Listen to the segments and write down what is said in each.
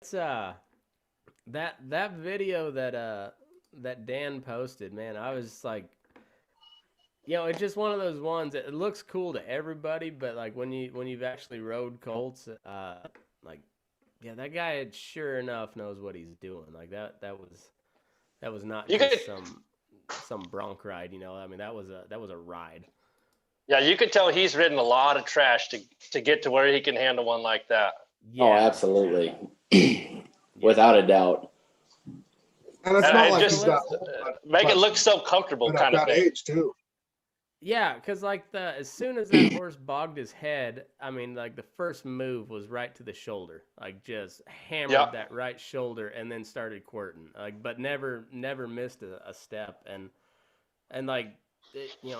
It's that video that Dan posted, man. I was like, it's just one of those ones that it looks cool to everybody, but like when you've actually rode Colts, like yeah, that guy sure enough knows what he's doing. Like that was not You could, just some bronc ride, I mean that was a ride. yeah, you could tell he's ridden a lot of trash to get to where he can handle one like that. Oh, Yeah, absolutely. yeah. Without a doubt. And it's And not I like So he's just that let's old, make it but look so comfortable, but at kind of that thing. age too. Yeah, because like as soon as that horse bogged his head, I mean, like the first move was right to the shoulder, like just Yeah, hammered that right shoulder, and then started quirting, like but never missed a step, and like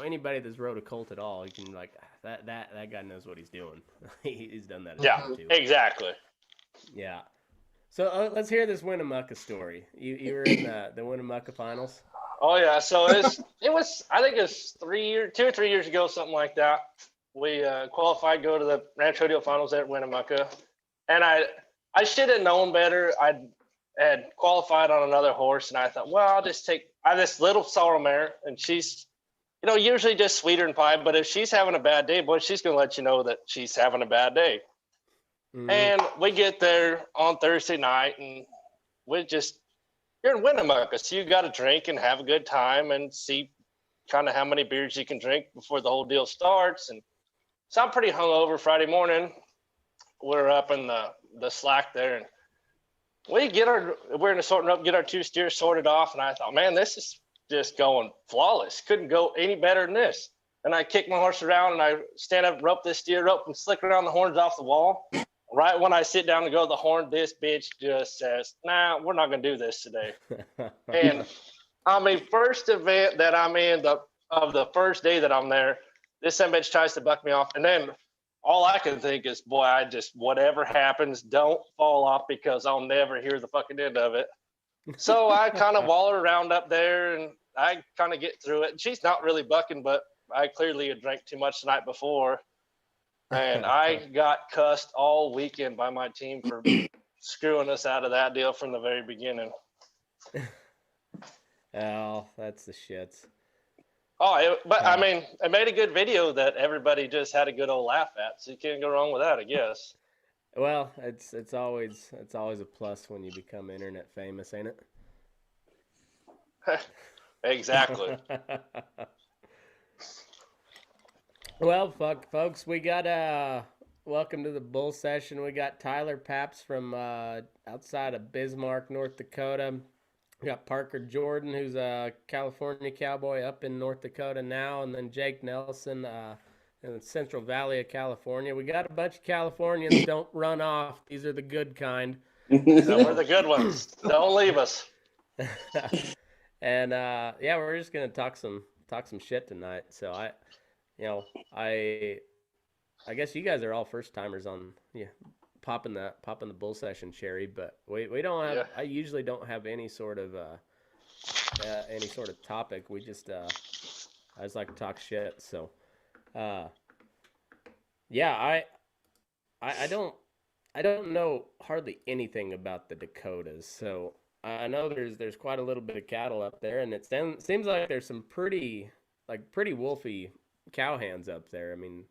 anybody that's rode a colt at all, you can like that guy knows what he's doing. He's done that a yeah, time Hmm. too. exactly. Yeah. So let's hear this Winnemucca story. You were in the Winnemucca finals. Oh yeah, so it was I think it's 3 years, 2 or 3 years ago, something like that. We qualified, go to the Ranch Rodeo Finals at Winnemucca, and I should have known better. I had qualified on another horse, and I thought, well, I'll just take I have this little sorrel mare, and she's usually just sweeter than pie, but if she's having a bad day, boy, she's gonna let you know that she's having a bad day. Mm-hmm. And we get there on Thursday night, and we just you're in Winnemucca, so you got to drink and have a good time and see kind of how many beers you can drink before the whole deal starts. And so I'm pretty hungover Friday morning. We're up in the slack there, and we're in the sorting up, get our two steers sorted off, and I thought, man, this is just going flawless. Couldn't go any better than this. And I kick my horse around, and I stand up, rope this steer up, and slick around the horns off the wall. Right when I sit down to go to the horn, this bitch just says, "Nah, we're not gonna do this today." And on my first event that I'm in of the first day that I'm there, this son bitch tries to buck me off, and then all I can think is, boy, I just whatever happens, don't fall off because I'll never hear the fucking end of it. So I kind of waller around up there, and I kind of get through it. And she's not really bucking, but I clearly had drank too much the night before, and I got cussed all weekend by my team for screwing us out of that deal from the very beginning. Oh, that's the shits. But I Uh, mean, I made a good video that everybody just had a good old laugh at, so you can't go wrong with that, I guess. well, it's always a plus when you become internet famous, ain't Exactly. it? Well, folks, we got welcome to the bull session. We got Tyler Pabst from outside of Bismarck, North Dakota. We got Parker Jordan, who's a California cowboy up in North Dakota now, and then Jake Nelson in the Central Valley of California. We got a bunch of Californians. Don't run off. These are the good kind. No, we're So, the good ones. Don't leave us. and yeah, we're just gonna talk some shit tonight. So you know, I I guess you guys are all first timers on popping the bull session cherry, but we don't have. Yeah. I usually don't have any sort of topic. We just I just like to talk shit. So uh, yeah, I don't know hardly anything about the Dakotas. So I know there's quite a little bit of cattle up there, and seems like there's some pretty wolfy cowhands up there. I mean,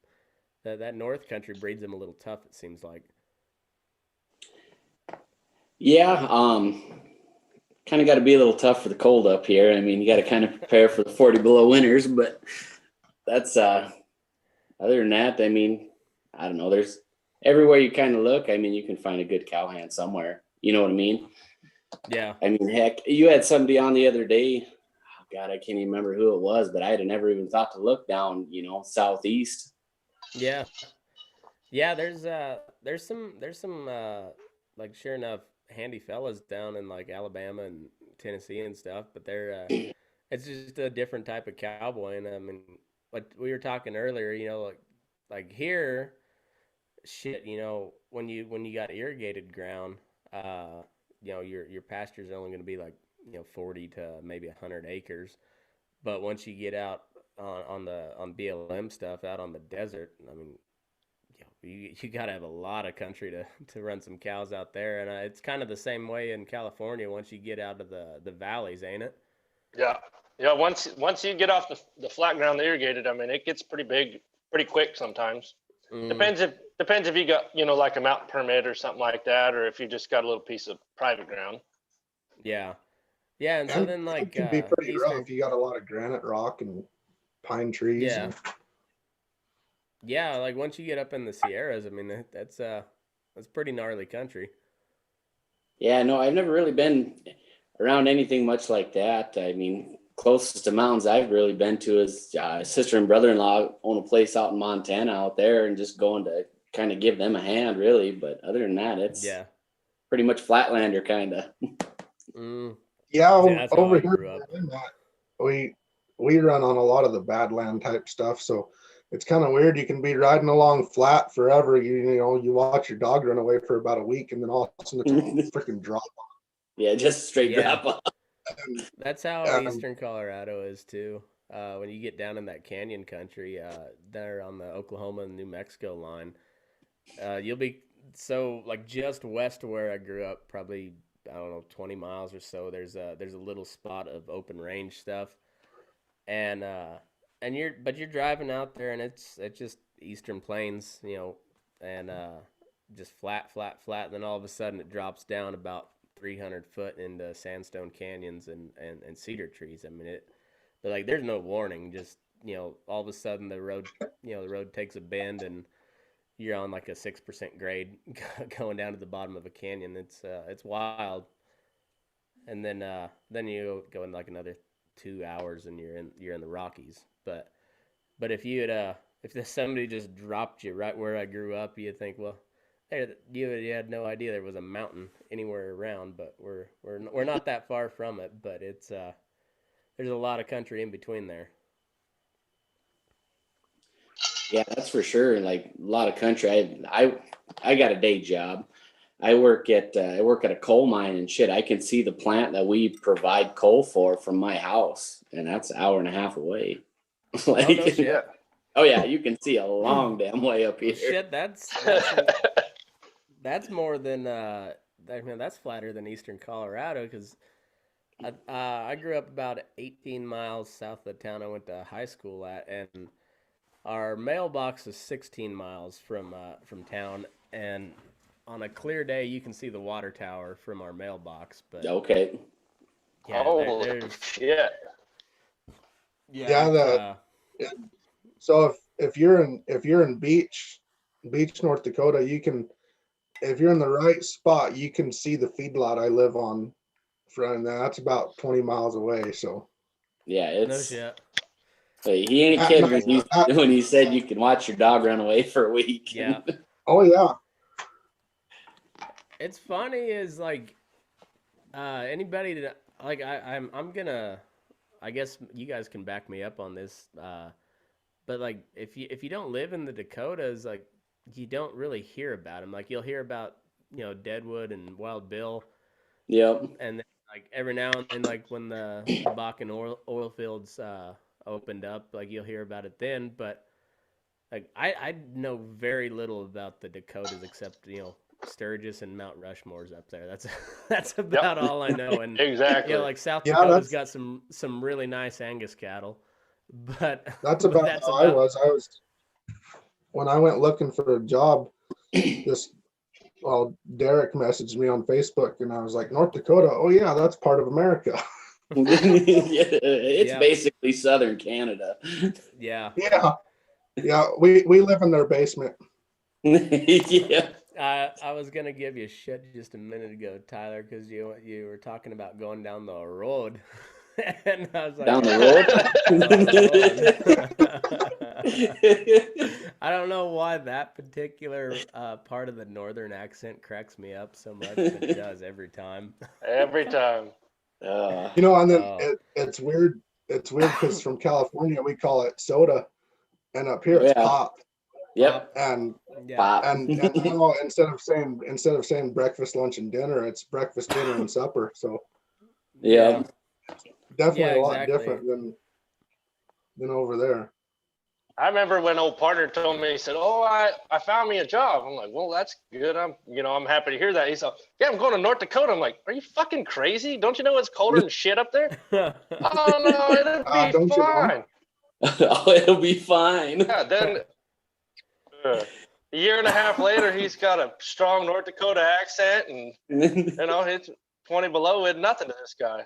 that North Country breeds them a little tough. It seems like. Yeah, kind of got to be a little tough for the cold up here. I mean, you got to kind of prepare for the 40 below winters, but that's other than that, I mean, I don't know. There's everywhere you kind of look. I mean, you can find a good cowhand somewhere. You know what I mean? Yeah, I mean, heck, you had somebody on the other day. Oh God, I can't even remember who it was, but I had never even thought to look down, southeast. yeah, yeah. There's some like sure enough handy fellas down in like Alabama and Tennessee and stuff, but it's just a different type of cowboy. And I mean, like we were talking earlier, like here, shit, when you got irrigated ground, your pastures are only going to be like 40 to maybe 100 acres. But once you get out on BLM stuff out on the desert, I mean, you got to have a lot of country to run some cows out there, and it's kind of the same way in California once you get out of the valleys, ain't it? Yeah, yeah. Once you get off the flat ground, the irrigated, I mean, it gets pretty big, pretty quick sometimes. Mm, Depends if you got like a mountain permit or something like that, or if you just got a little piece of private ground. yeah, yeah, and so And then it like can be pretty Eastern, rough. You got a lot of granite rock and pine trees. yeah, And yeah, like once you get up in the Sierras, I mean that's pretty gnarly country. Yeah, no, I've never really been around anything much like that. I mean, closest to mountains I've really been to is sister and brother-in-law own a place out in Montana out there, and just going to kind of give them a hand, really. But other than that, it's Yeah, pretty much flatlander kind of. mm, yeah, see, that's how over I here grew up. we run on a lot of the badland type stuff. So it's kind of weird. You can be riding along flat forever. You watch your dog run away for about a week, and then all of a sudden it's a freaking drop. Yeah, just straight Yeah, drop off. And, that's how um, Eastern Colorado is too. When you get down in that canyon country, there on the Oklahoma and New Mexico line, you'll be so like just west of where I grew up, probably I don't know 20 miles or so. There's a little spot of open range stuff, and you're driving out there and it's just Eastern Plains, and just flat, flat, flat. And then all of a sudden it drops down about 300 foot into sandstone canyons and cedar trees. I mean but like there's no warning. Just all of a sudden the road takes a bend and you're on like a 6% grade going down to the bottom of a canyon. It's wild. And then you go in like another 2 hours and you're in the Rockies. But if somebody just dropped you right where I grew up, you'd think, well, hey, you had no idea there was a mountain anywhere around. But we're not that far from it. But there's a lot of country in between there. Yeah, that's for sure. Like a lot of country. I got a day job. I work at a coal mine and shit. I can see the plant that we provide coal for from my house, and that's an hour and a half away. Oh no Like, Yeah. shit. oh yeah, you can see a long damn way up Well, here. shit, that's more than I mean, that's flatter than Eastern Colorado because I grew up about 18 miles south of the town I went to high school at, and our mailbox is 16 miles from town, and on a clear day you can see the water tower from our mailbox. But Okay. yeah, Holy there's shit. yeah, it's so if you're in Beach, North Dakota, you can, if you're in the right spot, you can see the feedlot I live on. From that's about 20 miles away. So Yeah, no it's shit. he ain't at kidding night, when he said you can watch your dog run away for a week. Yeah, oh yeah, it's funny is like anybody that like I'm gonna I guess you guys can back me up on this. But like if you don't live in the Dakotas, like you don't really hear about them. Like you'll hear about Deadwood and Wild Bill, Yep. and then, like every now and then, like when the Bakken oil fields opened up, like you'll hear about it then. But like I know very little about the Dakotas except Sturgis and Mount Rushmore's up there. That's about all I know. And Exactly. like South yeah. Dakota's got some really nice Angus cattle, but That's but about that's how I about was. I was when I went looking for a job. This Derek messaged me on Facebook, and I was like, North Dakota. Oh yeah, that's part of America. It's Yeah. basically southern Canada. yeah. Yeah, yeah. We live in their basement. Yeah. I was gonna give you shit just a minute ago, Tyler, because you were talking about going down the road, and I was like, Down the road. I don't know why that particular part of the northern accent cracks me up so much, but it does every time. Every time. And then Oh, it's weird. It's weird because from California we call it soda, and up here it's Yeah. pop. Yep. And yeah, Pop. now instead of saying breakfast, lunch, and dinner, it's breakfast, dinner, and supper. So Yeah. definitely yeah, a lot exactly. different than over there. I remember when old partner told me, he said, "Oh, I found me a job." I'm like, "Well, that's good. I'm happy to hear that." He said, "Yeah, I'm going to North Dakota." I'm like, "Are you fucking crazy? Don't you know it's colder than shit up there?" "Oh no, it'll be Don't you know? fine." Oh, it'll be fine. Yeah. Then a year and a half later, he's got a strong North Dakota accent, and it's 20 below it, nothing to this guy.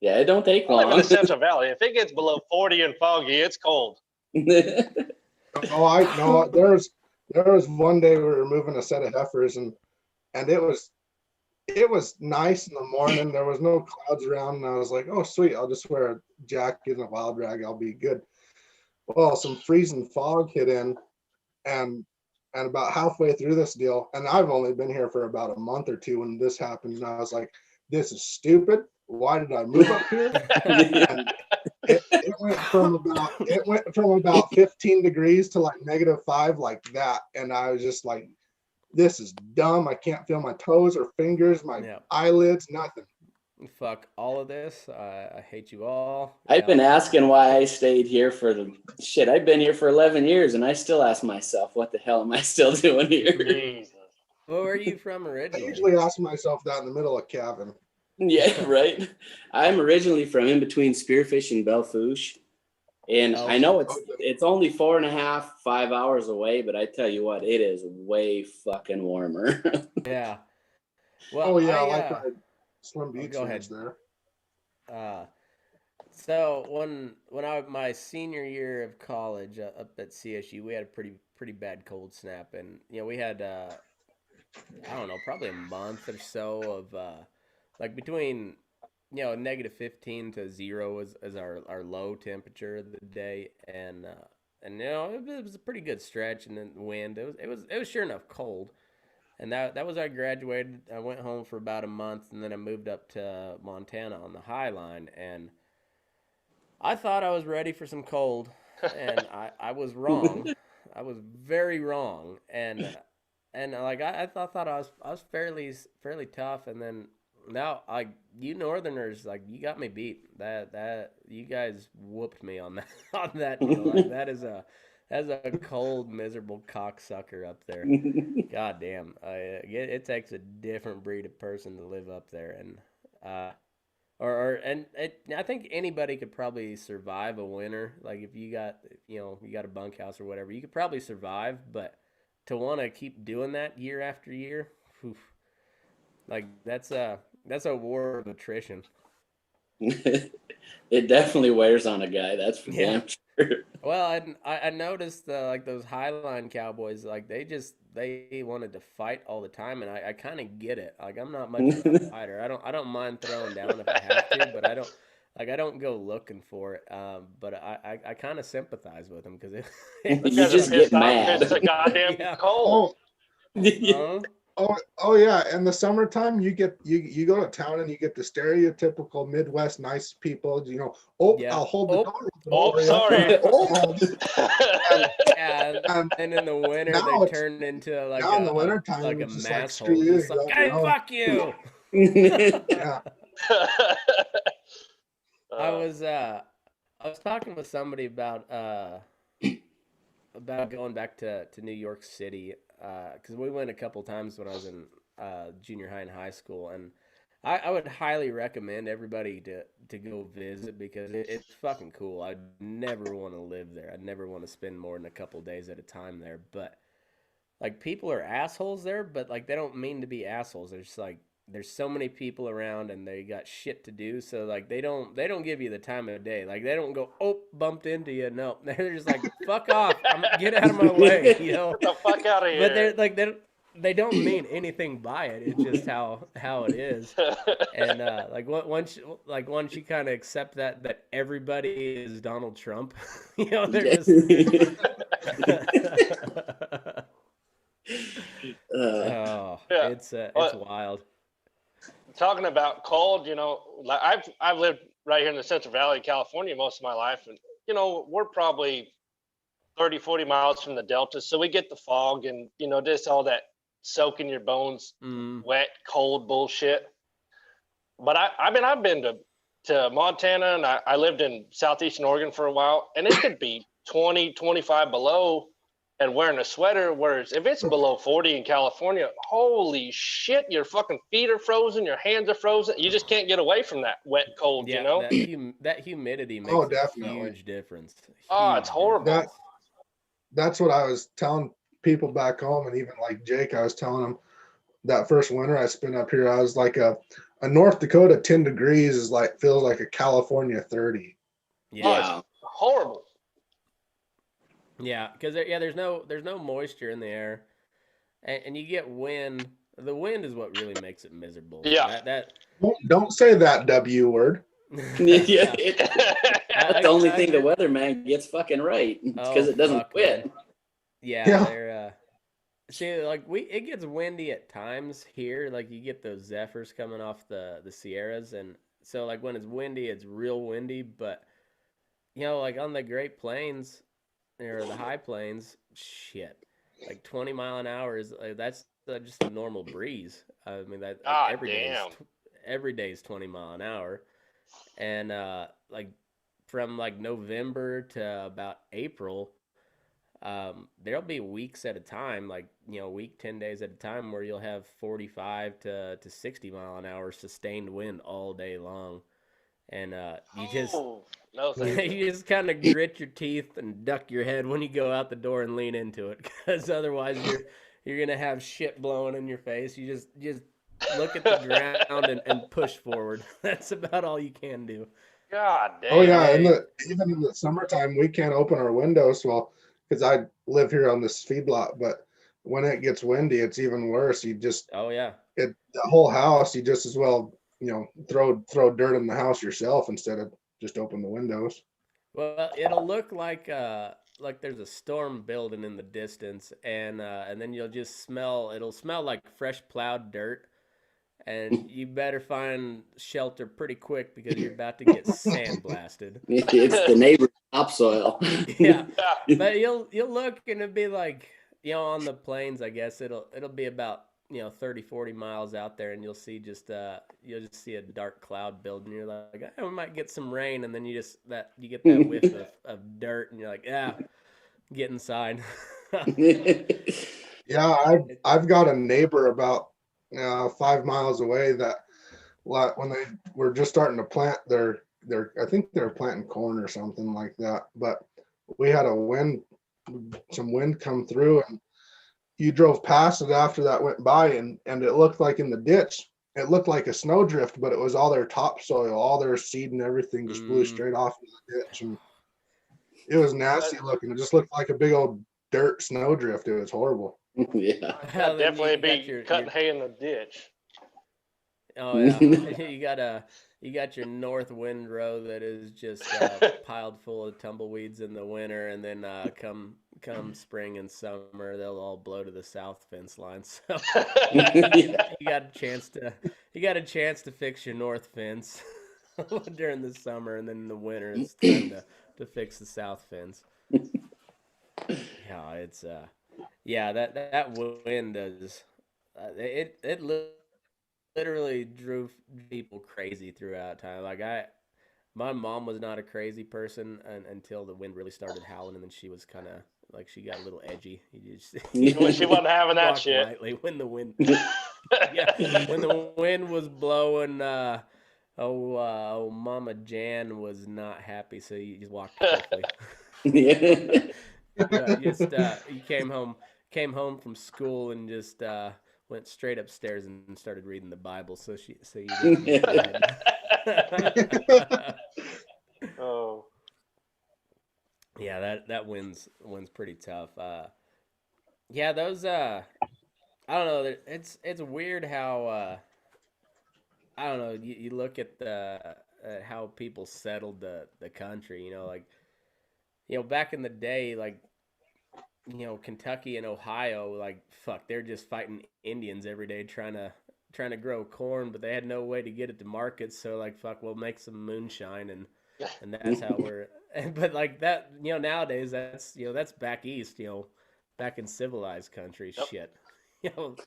Yeah, it don't take I live in long. the Central Valley. If it gets below 40 and foggy, it's cold. Oh, I know. There was one day we were moving a set of heifers, and it was nice in the morning. There was no clouds around, and I was like, "Oh, sweet! I'll just wear a jacket and a wild drag. I'll be good." Well, some freezing fog hit in, and about halfway through this deal, and I've only been here for about a month or two when this happened, and I was like, "This is stupid. Why did I move up here?" And it went from about 15 degrees to like -5 like that, and I was just like, this is dumb. I can't feel my toes or fingers, my eyelids, nothing. Fuck all of this. I hate you all. I've been asking why I stayed here for the shit. I've been here for 11 years, and I still ask myself, what the hell am I still doing here? Jesus. Where are you from I originally? usually ask myself that in the middle of cabin. Yeah, right. I'm originally from in between Spearfish and Belfouche, and I know it's only 4.5, 5 hours away, but I tell you what, it is way fucking warmer. Yeah. Well, Oh yeah, I like my Slim Beach go ahead. there. So when my senior year of college up at CSU, we had a pretty bad cold snap, and we had I don't know, probably a month or so of like between -15 to 0 as our low temperature of the day, and it was a pretty good stretch, and then the wind, it was sure enough cold. And that was I graduated. I went home for about a month, and then I moved up to Montana on the High Line, and I thought I was ready for some cold, and I was wrong. I was very wrong, and like I thought I was fairly tough, and then now you Northerners, like, you got me beat. That you guys whooped me on that on that deal. Like, that's a cold, miserable cocksucker up there. God damn, it takes a different breed of person to live up there, and I think anybody could probably survive a winter. Like, if you got a bunkhouse or whatever, you could probably survive. But to want to keep doing that year after year, oof, like that's a war of attrition. It definitely wears on a guy. That's for damn sure. Well, I noticed like those Highline Cowboys, like they wanted to fight all the time, and I kind of get it. Like, I'm not much of a fighter. I don't mind throwing down if I have to, but I don't go looking for it. But I kind of sympathize with them because you just get mad. It's a goddamn cold. Oh yeah, in the summertime you go to town and you get the stereotypical Midwest nice people. I'll hold the door. Oh, sorry. And in the winter they turn into like in the winter time, like a just mass screw hole. you. Just like, hey, fuck you. Yeah. I was talking with somebody about going back to New York City, because we went a couple times when I was in junior high and high school, and I would highly recommend everybody to go visit, because it's fucking cool. I'd never want to live there. I'd never want to spend more than a couple days at a time there. But like, people are assholes there, but like, they don't mean to be assholes. They're just like, there's so many people around and they got shit to do, so like they don't give you the time of day. Like, they don't go, oh, bumped into you. No, they're just like, fuck off, get out of my way, Get the fuck out of here. But they're like, they don't mean anything by it. It's just how it is. And like, once you kind of accept that everybody is Donald Trump, they're just it's wild. Talking about cold, like I've lived right here in the Central Valley of California most of my life, and we're probably 30, 40 miles from the Delta, so we get the fog and just all that soaking your bones, wet, cold bullshit. But I've been to Montana, and I lived in southeastern Oregon for a while, and it could be 20, 25 below and wearing a sweater, whereas if it's below 40 in California, holy shit, your fucking feet are frozen, your hands are frozen. You just can't get away from that wet cold, you Yeah, know? that humidity makes Oh, a definitely. huge difference. Oh, it's Huge horrible. difference. That's what I was telling people back home, and even like Jake, I was telling him that first winter I spent up here, I was like a North Dakota 10 degrees is like feels like a California 30. Yeah. Oh, it's horrible. Yeah, because there's no moisture in the air, and you get wind. The wind is what really makes it miserable. Yeah. That Don't say that W word. Yeah, that's the only I thing the just- weatherman gets fucking right. It's because Oh, it doesn't fuck, quit. man. Yeah, Yeah. they're see, like it gets windy at times here. Like you get those zephyrs coming off the Sierras, and so like when it's windy, it's real windy. But like on the Great Plains or the High Plains, shit, like 20 mile an hour is that's just a normal breeze. I mean that like Ah, damn. every day is 20 mile an hour, and like from like November to about April, there'll be weeks at a time, like a week, 10 days at a time, where you'll have 45 to 60 mile an hour sustained wind all day long, and you just Oh, no, thank you. you just kind of grit your teeth and duck your head when you go out the door and lean into it, because otherwise you're gonna have shit blowing in your face. You just look at the ground and push forward. That's about all you can do. God damn. Oh yeah, Hey. even in the summertime we can't open our windows well because I live here on this feedlot, but when it gets windy, it's even worse. You just Oh yeah. the whole house, you just as well, throw dirt in the house yourself instead of just open the windows. Well, it'll look like there's a storm building in the distance, and then it'll smell like fresh plowed dirt, and you better find shelter pretty quick because you're about to get sandblasted. It's the neighbor's topsoil. Yeah, Yeah. but you'll look and it'll be like on the plains, I guess it'll be about 30, 40 miles out there, and you'll just see a dark cloud building. You're like, we might get some rain, and then you get that whiff of dirt, and you're like, yeah, get inside. Yeah, I've got a neighbor about 5 miles away that when they were just starting to plant I think they're planting corn or something like that. But we had some wind come through, and you drove past it after that went by, and it looked like in the ditch, it looked like a snowdrift, but it was all their topsoil, all their seed and everything just blew straight off into the ditch, and it was nasty looking. It just looked like a big old dirt snowdrift. It was horrible. Yeah. I'd Then definitely you got be cutting hay in the ditch. Oh yeah, you got your north wind row that is just piled full of tumbleweeds in the winter, and then come spring and summer, they'll all blow to the south fence line. So you got a chance to fix your north fence during the summer, and then in the winter it's time to fix the south fence. Yeah, it's that wind does it literally drove people crazy throughout time. Like my mom was not a crazy person until the wind really started howling, and then she was kind of like she got a little edgy. When she wasn't having that walk shit. lightly when the wind, yeah, when the wind was blowing. Mama Jan was not happy, so you just walked carefully. You came home from school and just went straight upstairs and started reading the Bible. So you didn't get mad. Oh. Yeah, that wind's pretty tough. Yeah, those I don't know. It's weird how I don't know. You look at how people settled the country. Like back in the day, like Kentucky and Ohio, like fuck, they're just fighting Indians every day trying to grow corn, but they had no way to get it to market. So like fuck, we'll make some moonshine and that's how we're. But like that, nowadays that's back east, back in civilized countries, Yep. shit.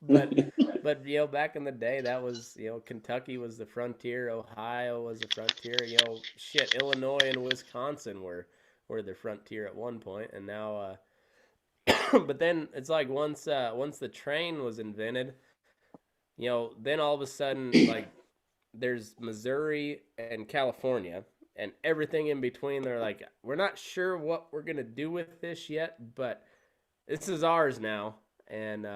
But back in the day, that was Kentucky was the frontier, Ohio was the frontier, shit, Illinois and Wisconsin were were the frontier at one point, and now. But then it's like once the train was invented, then all of a sudden, like, there's Missouri and California and everything in between. They're like, we're not sure what we're gonna do with this yet, but this is ours now. And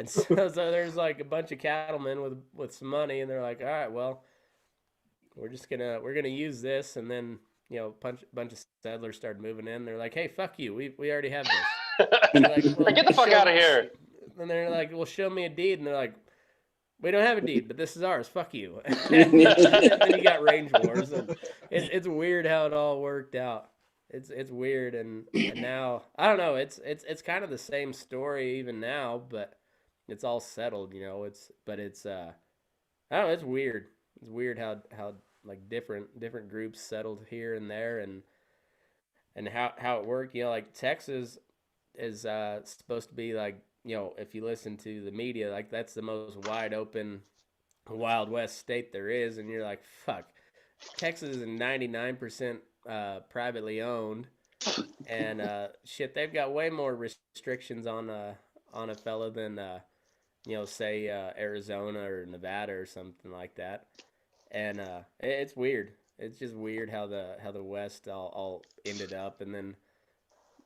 so there's like a bunch of cattlemen with some money, and they're like, all right, well, we're gonna use this, and then bunch of settlers started moving in. They're like, hey, fuck you, we already have this. And they're like, well, Get the fuck out of here. And they're like, well, show me a deed, and they're like, we don't have a deed, but this is ours. Fuck you. And then you got range wars, and it's weird how it all worked out. It's weird, and now I don't know. It's kind of the same story even now, but it's all settled. It's I don't know. It's weird. It's weird how like different groups settled here and there, and how it worked. Like Texas is supposed to be like, if you listen to the media, like that's the most wide open Wild West state there is, and you're like, fuck, Texas is 99% privately owned, and shit, they've got way more restrictions on a fella than say Arizona or Nevada or something like that, and it's weird. It's just weird how the West all ended up, and then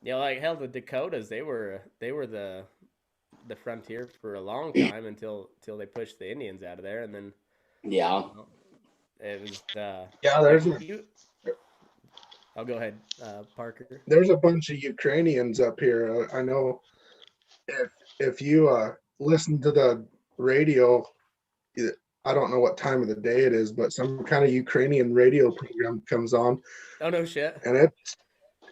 like hell, the Dakotas they were the frontier for a long time until they pushed the Indians out of there, and then Yeah. it was Yeah, there's I'll go ahead, Parker. there's a bunch of Ukrainians up here. I know if you listen to the radio, I don't know what time of the day it is, but some kind of Ukrainian radio program comes on, Oh no shit. and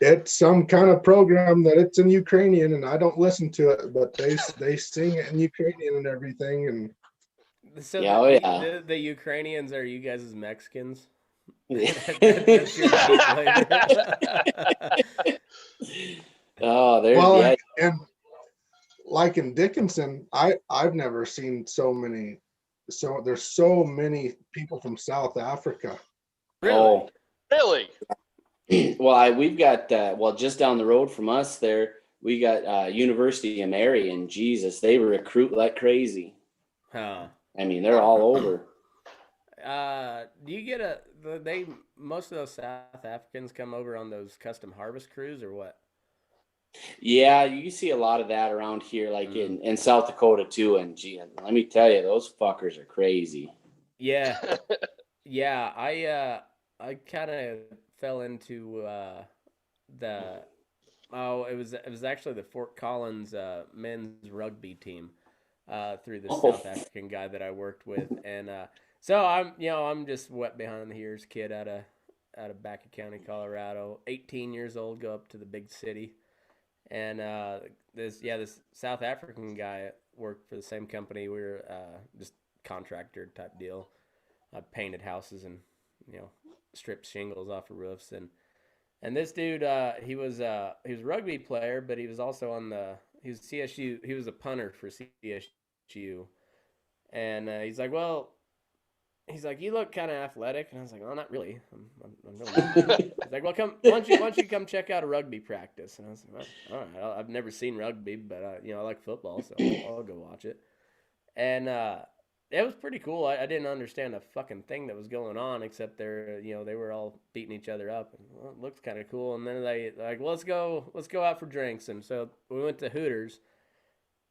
it's some kind of program that it's in Ukrainian, and I don't listen to it, but they sing it in Ukrainian and everything, and So Yeah, the Ukrainians are you guys as Mexicans? yeah. That's your cheap flavor. Oh, there's well, yeah. and like in Dickinson, I've never seen there's so many people from South Africa. Really? Oh, Really? well, we've got just down the road from us there, we got University of Mary, and Jesus, they recruit like crazy. Huh. I mean, they're all over. Do you get most of those South Africans come over on those custom harvest crews or what? Yeah, you see a lot of that around here, like in South Dakota too. And gee, let me tell you, those fuckers are crazy. Yeah. Yeah, I kind of fell into it was actually the Fort Collins men's rugby team through the South African guy that I worked with, and so I'm just wet behind the ears kid out of Baca County, Colorado, 18 years old, go up to the big city, and this South African guy worked for the same company. We were just contractor type deal. I painted houses and stripped shingles off of roofs, and this dude he was a rugby player, but he was also he was CSU. He was a punter for CSU, and he's like, you look kind of athletic, and I was like, oh, not really. I'm really. He's like, well, why don't you come check out a rugby practice? And I was like, well, all right, I've never seen rugby, but I like football, so I'll go watch it. And it was pretty cool. I didn't understand a fucking thing that was going on, except they were all beating each other up, and well, it looks kind of cool. And then they like, well, let's go out for drinks, and so we went to Hooters,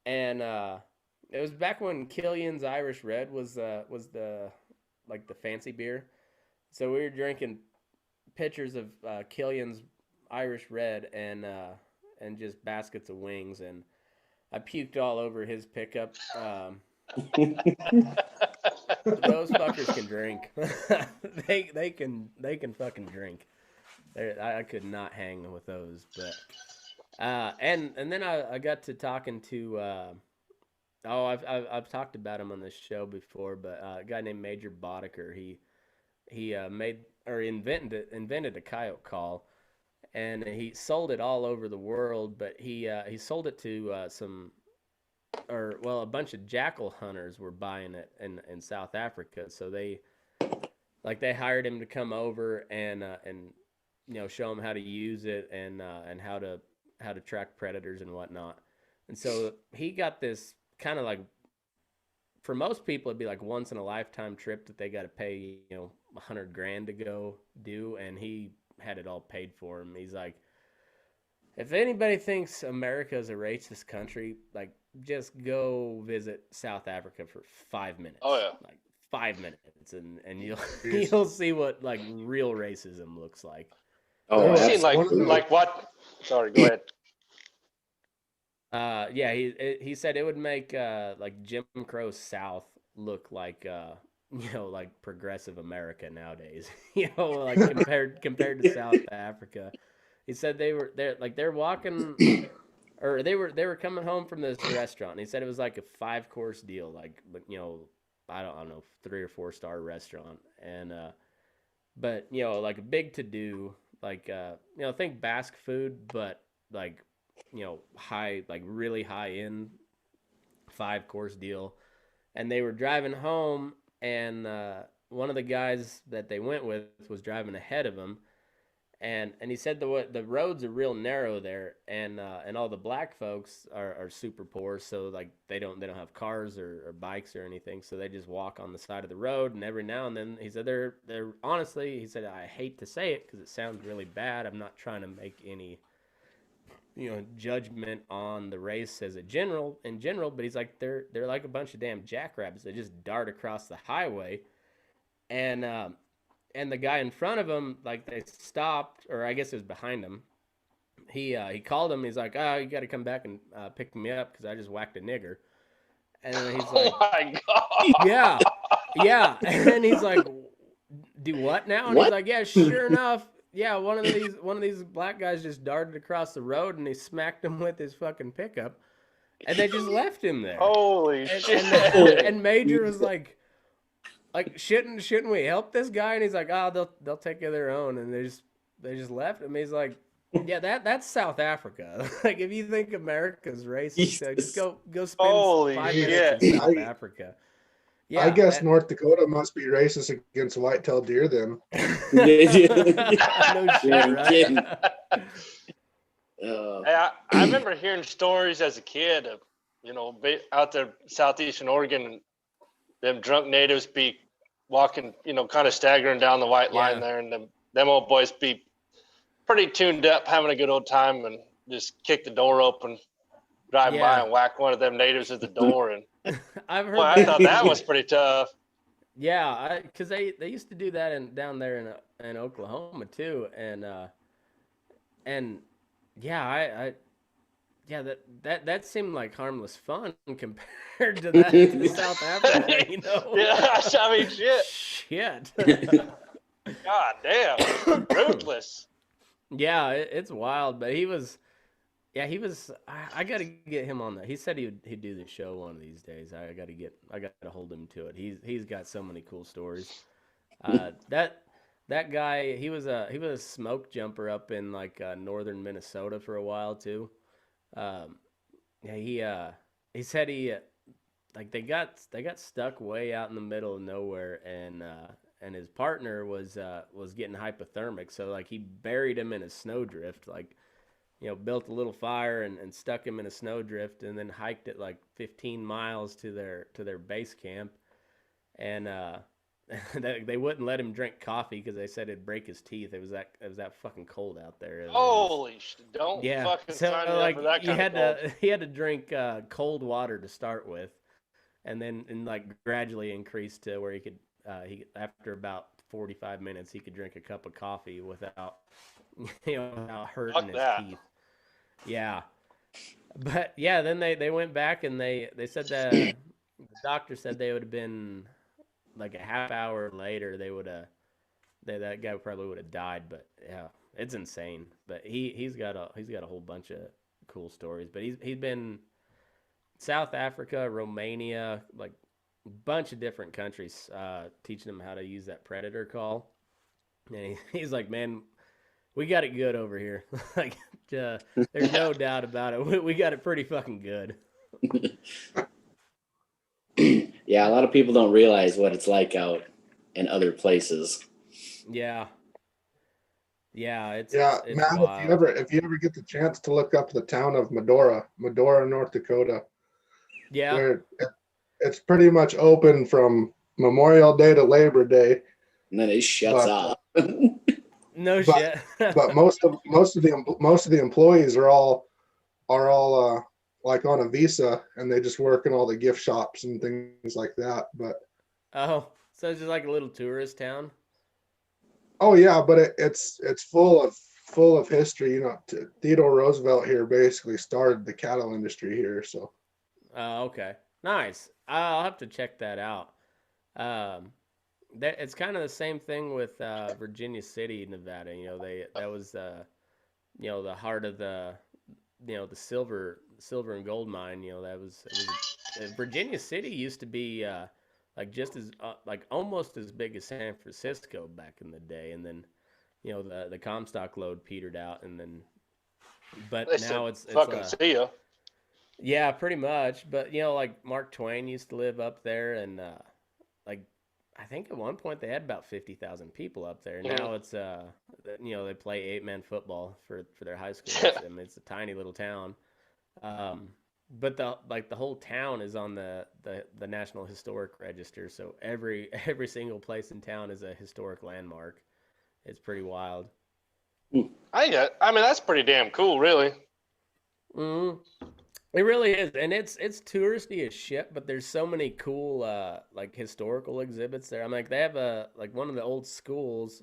and it was back when Killian's Irish Red was the like the fancy beer. So we were drinking pitchers of Killian's Irish Red and just baskets of wings, and I puked all over his pickup. Those fuckers can drink. they can fucking drink. I could not hang with those, but and then I got to talking to I've talked about him on this show before, but a guy named Major Boddicker, he made or invented a coyote call, and he sold it all over the world, but he sold it to a bunch of jackal hunters were buying it in South Africa, so they hired him to come over and show them how to use it and how to track predators and whatnot. And so he got this kind of like, for most people it'd be like once in a lifetime trip that they got to pay, $100,000 to go do, and he had it all paid for him. He's like, if anybody thinks America is a racist country, like just go visit South Africa for 5 minutes. Oh yeah. Like 5 minutes, and you'll see what like real racism looks like. Oh, I've seen absolutely. like what? Sorry, go ahead. Yeah, he said it would make like Jim Crow South look like like progressive America nowadays. Like compared to South Africa. He said they're walking, or they were coming home from this restaurant. And he said it was like a 5-course deal, like I don't know, 3 or 4-star restaurant, and but like big to do, like think Basque food, but like high, like really high end 5-course deal. And they were driving home, and one of the guys that they went with was driving ahead of them, and he said the roads are real narrow there, and all the black folks are super poor, so like they don't have cars or bikes or anything, so they just walk on the side of the road. And every now and then, he said they're honestly, he said, I hate to say it because it sounds really bad, I'm not trying to make any judgment on the race as in general, but he's like, they're like a bunch of damn jackrabbits. They just dart across the highway, and the guy in front of him, like, they stopped, or I guess it was behind him. He called him. He's like, oh, you got to come back and pick me up because I just whacked a nigger. And then he's like, Oh my God. yeah. And then he's like, do what now? And What? he's like, yeah, sure enough. Yeah, one of these black guys just darted across the road, and he smacked him with his fucking pickup, and they just left him there. Holy shit. And Major was like, shouldn't we help this guy? And he's like, oh, they'll take care of their own, and they just left him. He's like, yeah, that's South Africa. Like, if you think America's racist, so just go spend Holy 5 shit. minutes in South Africa. Yeah, I guess North Dakota must be racist against white-tailed deer then. no shit, Yeah, kidding. right? Hey, I remember hearing stories as a kid of, out there southeastern Oregon, and them drunk natives be walking, kind of staggering down the white line there, and them old boys be pretty tuned up, having a good old time, and just kick the door open, drive by and whack one of them natives at the door. And I've heard. well, I thought that was pretty tough. Yeah, because they used to do that down there in Oklahoma too, and yeah, that seemed like harmless fun compared to that in South Africa, Yeah, I mean, shit. Shit. God damn, ruthless. Yeah, it's wild, but he was. I got to get him on that. He said he'd do the show one of these days. I got to hold him to it. He's got so many cool stories. That guy, he was a smoke jumper up in like northern Minnesota for a while too. He said like they got stuck way out in the middle of nowhere, and his partner was getting hypothermic, so like he buried him in a snowdrift, like, built a little fire and stuck him in a snowdrift, and then hiked it like 15 miles to their base camp. And they wouldn't let him drink coffee because they said it'd break his teeth. It was that fucking cold out there. Holy shit! Don't fucking sign me up for that kind of cold. He had to drink cold water to start with, and then like gradually increase to where he could after about 45 minutes he could drink a cup of coffee without without hurting his teeth. Yeah, but yeah, then they went back and they said that the doctor said they would have been like a half hour later that guy probably would have died. But yeah, it's insane. But he's got a whole bunch of cool stories. But he's been South Africa, Romania, like a bunch of different countries, teaching them how to use that predator call. And he's like, man, we got it good over here. Like, there's no doubt about it. We got it pretty fucking good. Yeah, a lot of people don't realize what it's like out in other places. Yeah. Yeah, it's Matt, wild. if you ever get the chance to look up the town of Medora, North Dakota, Yeah. there it's pretty much open from Memorial Day to Labor Day, And then it shuts but off. No but shit. but most of the employees are all like on a visa, and they just work in all the gift shops and things like that. But Oh, so it's just like a little tourist town. oh yeah, but it's full of history. You know, Theodore Roosevelt here basically started the cattle industry here. So Oh, okay. Nice. I'll have to check that out. Um, that it's kind of the same thing with Virginia City, Nevada. That was the heart of the silver and gold mine. Virginia City used to be like just as like almost as big as San Francisco back in the day, and then the Comstock load petered out, and then They but said, now it's "Fucking see ya." yeah, pretty much. But like Mark Twain used to live up there, and like I think at one point they had about 50,000 people up there. Mhm. Now it's they play 8-man football for their high school. I mean, it's a tiny little town. Um, but the whole town is on the National Historic Register, so every single place in town is a historic landmark. It's pretty wild. I mean, that's pretty damn cool, really. hmm It really is, and it's touristy as shit. But there's so many cool like historical exhibits there. I'm like they have a like one of the old schools.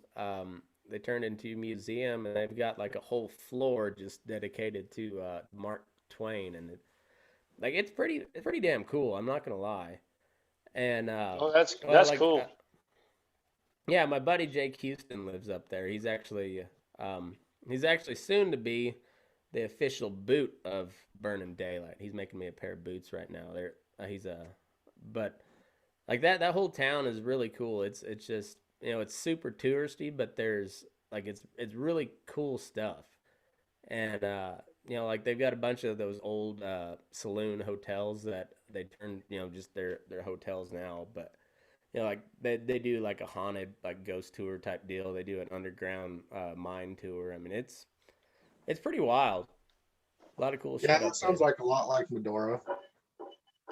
They turned into a museum, and they've got like a whole floor just dedicated to Mark Twain, and like it's pretty damn cool. I'm not gonna lie. And Oh, that's well, that's like cool. yeah, my buddy Jake Houston lives up there. Um, he's actually soon to be the official boot of Burning Daylight. He's making me a pair of boots right now. He's but like that whole town is really cool. It's just it's super touristy, but there's like it's really cool stuff. And like they've got a bunch of those old saloon hotels that they turn just their hotels now, but like they do like a haunted like ghost tour type deal. They do an underground mine tour. I mean, it's pretty wild. A lot of cool yeah, shit that up sounds there. like a lot like Medora.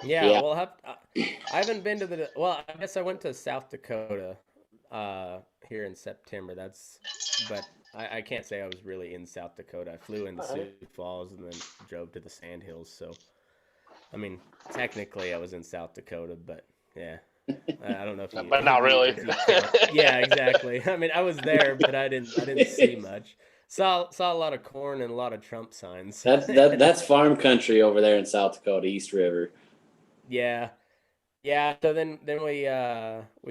Yeah, Yeah. well, I haven't been to well, I guess I went to South Dakota here in September. But I can't say I was really in South Dakota. I flew into Uh-huh. Sioux Falls and then drove to the Sandhills. So, I mean, technically I was in South Dakota, but yeah. I don't know But not really. if you count. Yeah, exactly. I mean, I was there, but I didn't see much. Saw a lot of corn and a lot of Trump signs. That's farm country over there in South Dakota, East River. Yeah. Yeah, so then we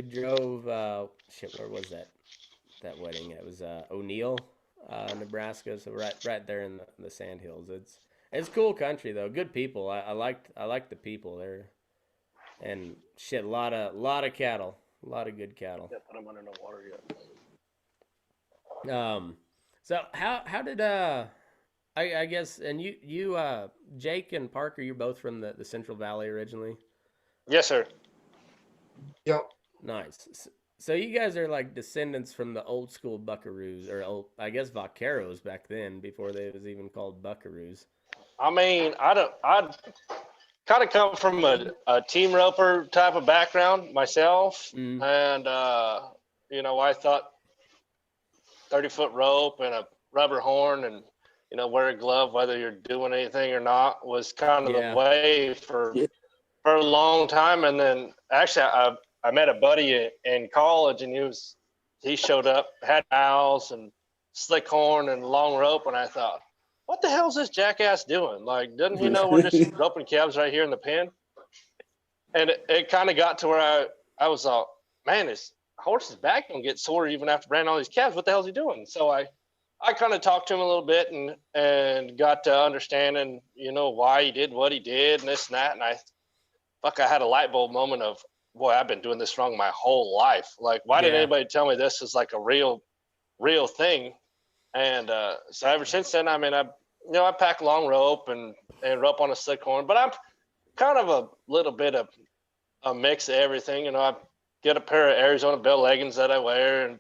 drove shit, where was that wedding? It was O'Neill, Nebraska, so right there in the Sandhills. It's cool country though. Good people. I liked the people there. And shit, a lot of cattle. A lot of good cattle. Yeah, but I'm under no water yet. So how did I guess, and you Jake and Parker, you're both from the Central Valley originally. Yes, sir. Yep. Nice. So you guys are like descendants from the old school Buckaroos, or old, I guess Vaqueros back then, before they was even called Buckaroos. I mean, I kind of come from a team roper type of background myself, Mm, and I thought 30-foot rope and a rubber horn and wear a glove whether you're doing anything or not was kind of the yeah. way for a long time. And then actually I met a buddy in college, and he showed up, had owls and slick horn and long rope, and I thought, what the hell is this jackass doing? Like, doesn't he know we're just roping calves right here in the pen? And it kind of got to where I was like, man, his horse's back gonna get sore even after branding all these calves. What the hell's he doing? So I kind of talked to him a little bit and got to understanding, why he did what he did and this and that. And I had a light bulb moment of, boy, I've been doing this wrong my whole life. Like, why didn't Yeah. anybody tell me this is like a real thing? And so ever since then, I mean, I pack long rope and rope on a slick horn, but I'm kind of a little bit of a mix of everything. I get a pair of Arizona Bell leggings that I wear, and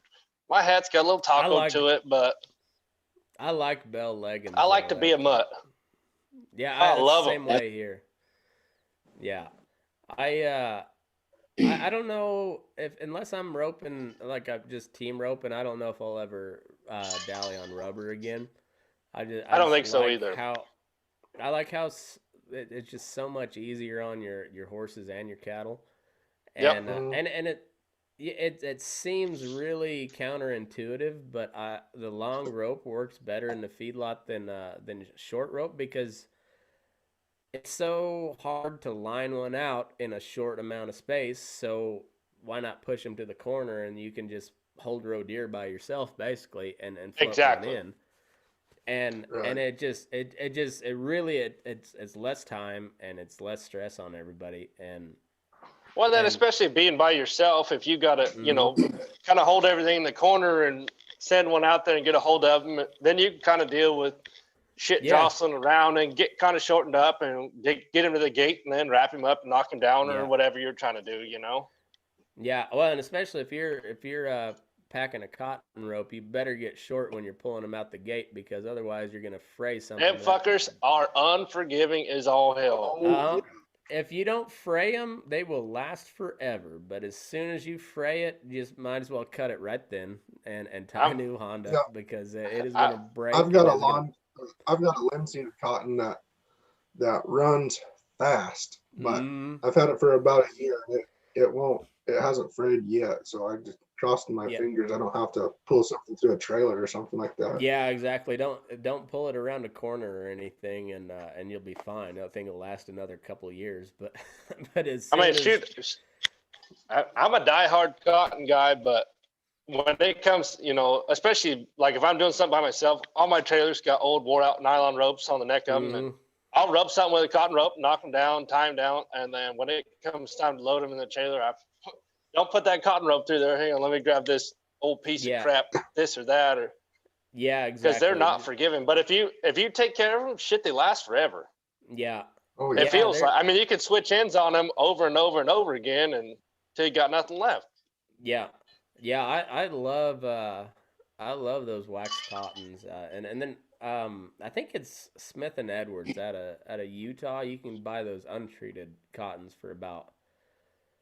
my hat's got a little I taco like to it, but I like bell leggings. I like to be a mutt. Yeah, I that's the love them. same way here. Yeah, I I don't know if unless I'm roping like I'm just team roping. I don't know if I'll ever dally on rubber again. I I don't just think so like either. how I like how it's just so much easier on your horses and your cattle, Yep. and it seems really counterintuitive, but the long rope works better in the feedlot than short rope because it's so hard to line one out in a short amount of space. So why not push them to the corner and you can just hold roe deer by yourself basically and float one Exactly. in. And Right. it's less time and it's less stress on everybody Well, then and especially being by yourself, if you got to, kind of hold everything in the corner and send one out there and get a hold of them, then you can kind of deal with shit Yeah. jostling around and get kind of shortened up and get him to the gate and then wrap him up and knock him down or Yeah. whatever you're trying to do, Yeah, well, and especially if you're packing a cotton rope, you better get short when you're pulling them out the gate because otherwise you're gonna fray something. Them fuckers are unforgiving as all hell. Oh, If you don't fray them, they will last forever. But as soon as you fray it, you just might as well cut it right then and tie a new Honda Yeah. because it is I- gonna break. I've got and a it's gonna- lawn. I've got a linseed cotton that runs fast, but Mm, I've had it for about a year and it hasn't frayed yet. So I just crossed my Yeah. fingers. I don't have to pull something through a trailer or something like that. yeah, exactly. Don't pull it around a corner or anything, and you'll be fine. That thing will last another couple of years. But but as I soon mean, as shoot, I'm a diehard cotton guy, but when it comes, especially like if I'm doing something by myself, all my trailers got old, wore out nylon ropes on the neck of them, and I'll rub something with a cotton rope, knock them down, tie them down, and then when it comes time to load them in the trailer, I don't put that cotton rope through there. Hang on, let me grab this old piece Yeah. of crap, this or that, or yeah, exactly. because they're not forgiving. But if you take care of them, shit, they last forever. Yeah, Oh It yeah. feels like, I mean, you can switch ends on them over and over and over again until you got nothing left. yeah, yeah. I love those wax cottons, and then I think it's Smith and Edwards out of Utah. You can buy those untreated cottons for about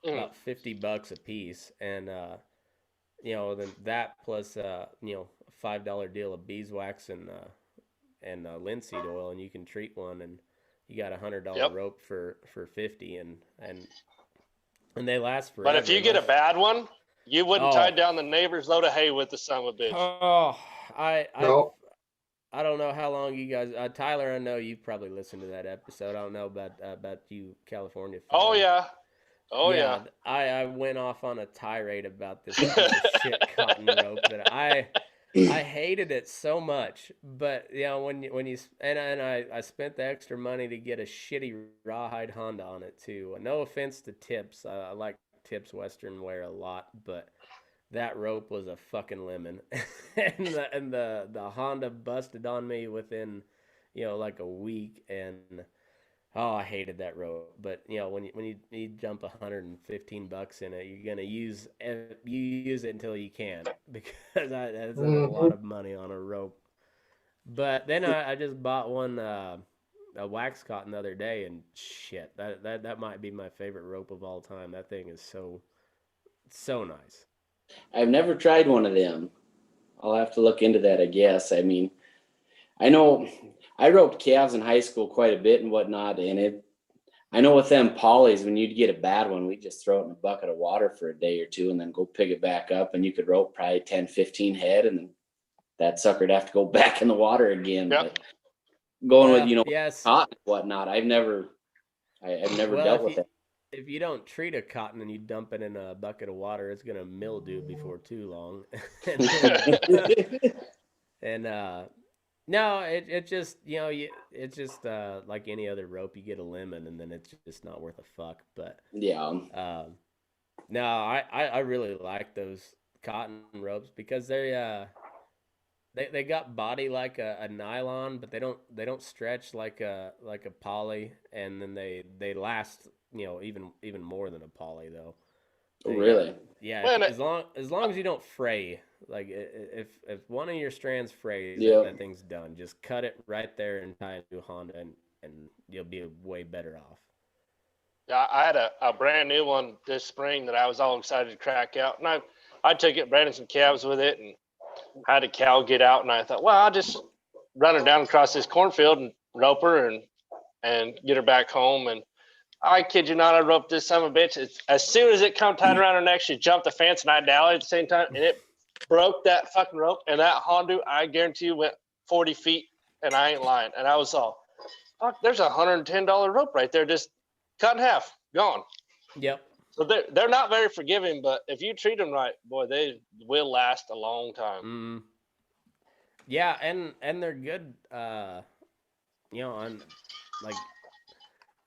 $50 a piece, and then that plus a $5 deal of beeswax and linseed oil, and you can treat one, and you got $100 Yep. rope for 50, and they last forever. But if you get a bad one, you wouldn't Oh. tie down the neighbor's load of hay with the son of a bitch. Oh, No. I don't know how long you guys. Tyler, I know you've probably listened to that episode. I don't know about you, California. Oh fans. yeah. Oh yeah. I went off on a tirade about this piece of shit cotton rope that I hated it so much. But when you and I spent the extra money to get a shitty rawhide Honda on it too. No offense to Tips, I like Tips Western wear a lot, but that rope was a fucking lemon, and the Honda busted on me within like a week, and oh, I hated that rope. But when you jump $115 in it, you're gonna use it until you can't because that's a lot of money on a rope. But then I just bought one a wax cotton the other day, and shit, that might be my favorite rope of all time. That thing is so nice. I've never tried one of them. I'll have to look into that, I guess. I mean, I know I roped calves in high school quite a bit and whatnot, and I know with them polys, when you'd get a bad one, we'd just throw it in a bucket of water for a day or two and then go pick it back up, and you could rope probably 10, 15 head, and then that sucker'd have to go back in the water again. Yep. But going with, yes. cotton and whatnot, I've never dealt with that. If you don't treat a cotton and you dump it in a bucket of water, it's gonna mildew before too long. and no, it just it's just like any other rope. You get a lemon, and then it's just not worth a fuck. But Yeah. no, I really like those cotton ropes because they got body like a nylon, but they don't stretch like a poly, and then they last even more than a poly though. Oh, really? Yeah, Well, as long as you don't fray, like if one of your strands frays, Yep. that thing's done. Just cut it right there and tie it to a Honda, and you'll be way better off. I had a brand new one this spring that I was all excited to crack out, and I took it, branded some calves with it, and had a cow get out, and I thought, well, I'll just run her down across this cornfield and rope her and get her back home. And I kid you not, I roped this son of a bitch. As soon as it come tied around her neck, she jumped the fence and I dallied at the same time, and it broke that fucking rope. And that Honda, I guarantee you, went 40 feet, and I ain't lying. And I was all, fuck, there's $110 rope right there, just cut in half, gone. Yep. So they're not very forgiving, but if you treat them right, boy, they will last a long time. Mm. Yeah, and they're good. On like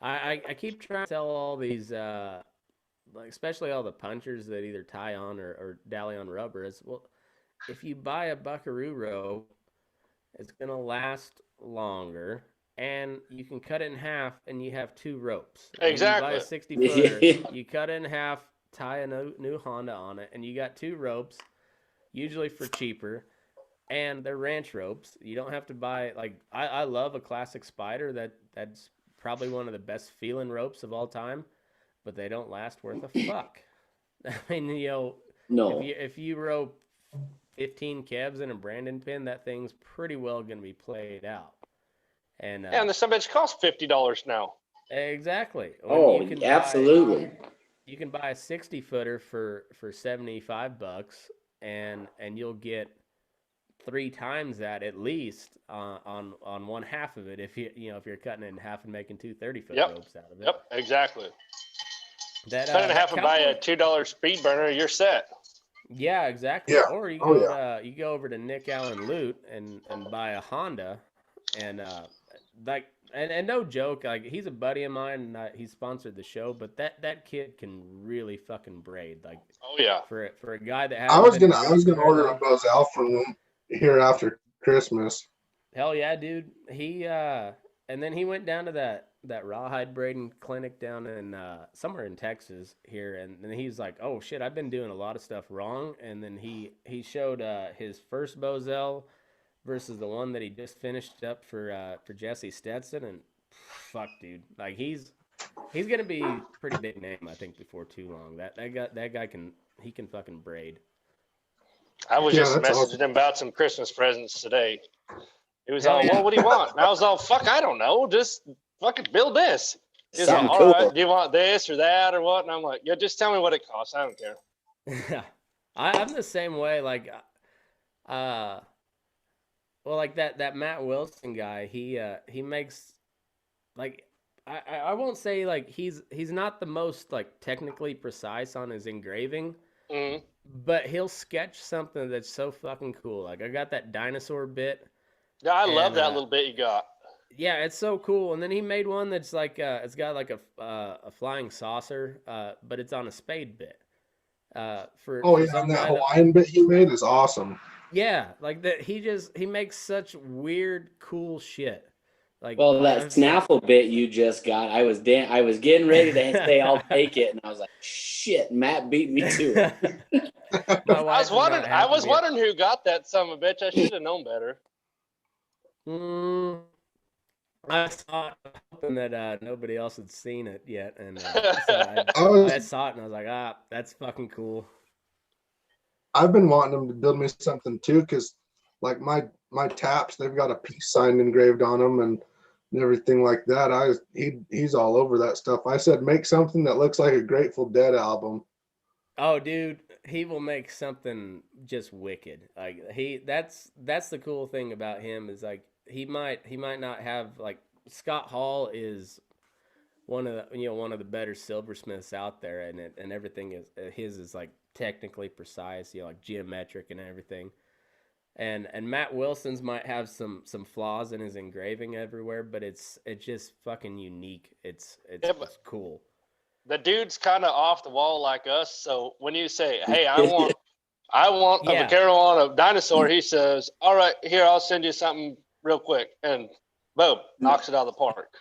I keep trying to tell all these like especially all the punchers that either tie on or dally on rubber is, well, if you buy a buckaroo rope, it's gonna last longer, and you can cut it in half, and you have two ropes. Exactly. When you buy a 60-footer, you cut it in half, tie a new Honda on it, and you got two ropes, usually for cheaper, and they're ranch ropes. You don't have to buy, like, I love a classic Spider. That's probably one of the best feeling ropes of all time, but they don't last worth a fuck. I mean, No. if you rope 15 kebs in a Brandon pin, that thing's pretty well going to be played out. And and the some bitch costs $50 now. exactly. Oh, absolutely. You can buy a 60-footer for $75, and you'll get 3 times that at least on one half of it if if you're cutting it in half and making two 30-foot ropes out of it. Yep, exactly. That cut it in half and buy a $2 speed burner, you're set. Yeah, exactly. Yeah. Or you go over to Nick Allen Loot and buy a Honda, and and no joke, like, he's a buddy of mine, and he sponsored the show, but that kid can really fucking braid. Like, Oh yeah. For a guy that has I was gonna order a Bozell from them here after Christmas. Hell yeah, dude. He and then he went down to that rawhide braiding clinic down in somewhere in Texas here, and then he's like, oh shit, I've been doing a lot of stuff wrong. And then he showed his first Bozell versus the one that he just finished up for Jesse Stetson, and fuck, dude, like, he's gonna be a pretty big name, I think, before too long. That guy can fucking braid. I was just messaging awesome. him about some Christmas presents today. He was Hell all, yeah. well, what do you want? And I was all, fuck, I don't know. Just fucking build this. He was Something all, cool. all right, do you want this or that or what? And I'm like, yeah, just tell me what it costs. I don't care. Yeah, I'm the same way. Like, well, like that Matt Wilson guy, he makes, like, I won't say, like, he's not the most, like, technically precise on his engraving, Mm-hmm. but he'll sketch something that's so fucking cool. Like, I got that dinosaur bit. Yeah, I love And, that little bit you got. Yeah, it's so cool. And then he made one that's like it's got like a flying saucer, but it's on a spade bit. For some And that guy Hawaiian bit he made is awesome. yeah, like that, he makes such weird, cool shit. Like, Well, that snaffle bit you just got, I was getting ready to say I'll take it, and I was like, shit, Matt beat me to it. My wife I was wondering who got that son of a bitch. I should have known better. I saw it, hoping that nobody else had seen it yet, and so I saw it, and I was like, that's fucking cool. I've been wanting them to build me something too, because like my taps, they've got a peace sign engraved on them and everything like that. He's all over that stuff. I said, make something that looks like a Grateful Dead album. Oh, dude, he will make something just wicked. Like, that's the cool thing about him, is like, he might not have, like, Scott Hall is one of the better silversmiths out there, and everything is like technically precise, like geometric and everything. And Matt Wilson's might have some flaws in his engraving everywhere, but it's just fucking unique. It's cool. The dude's kind of off the wall like us. So when you say, hey, I want a vaquero on a dinosaur, he says, all right, here, I'll send you something real quick. And boom, knocks it out of the park.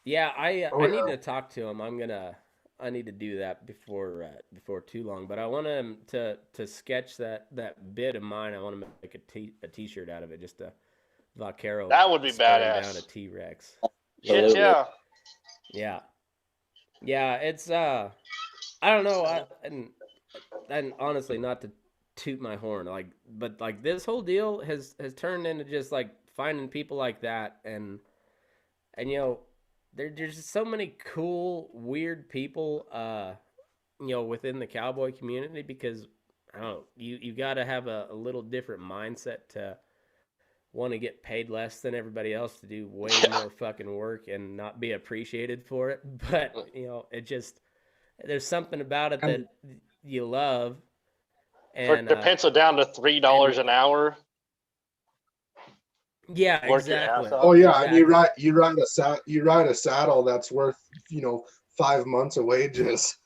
Yeah, I need to talk to him. I'm gonna I need to do that before too long. But I want him to sketch that bit of mine. I want to make a t-shirt out of it, just a vaquero That would be staring down a badass. T-Rex. Shit, yeah. Yeah, yeah. It's I don't know. And honestly, not to toot my horn, but like this whole deal has turned into just like finding people like that, and there's just so many cool, weird people, within the cowboy community because I don't know, you got to have a little different mindset to want to get paid less than everybody else to do way Yeah. more fucking work and not be appreciated for it. But it just there's something about it that And you love, For and to pencil down to $3 an hour, yeah, work your ass exactly, off. oh yeah, and exactly. you ride a saddle that's worth 5 months of wages.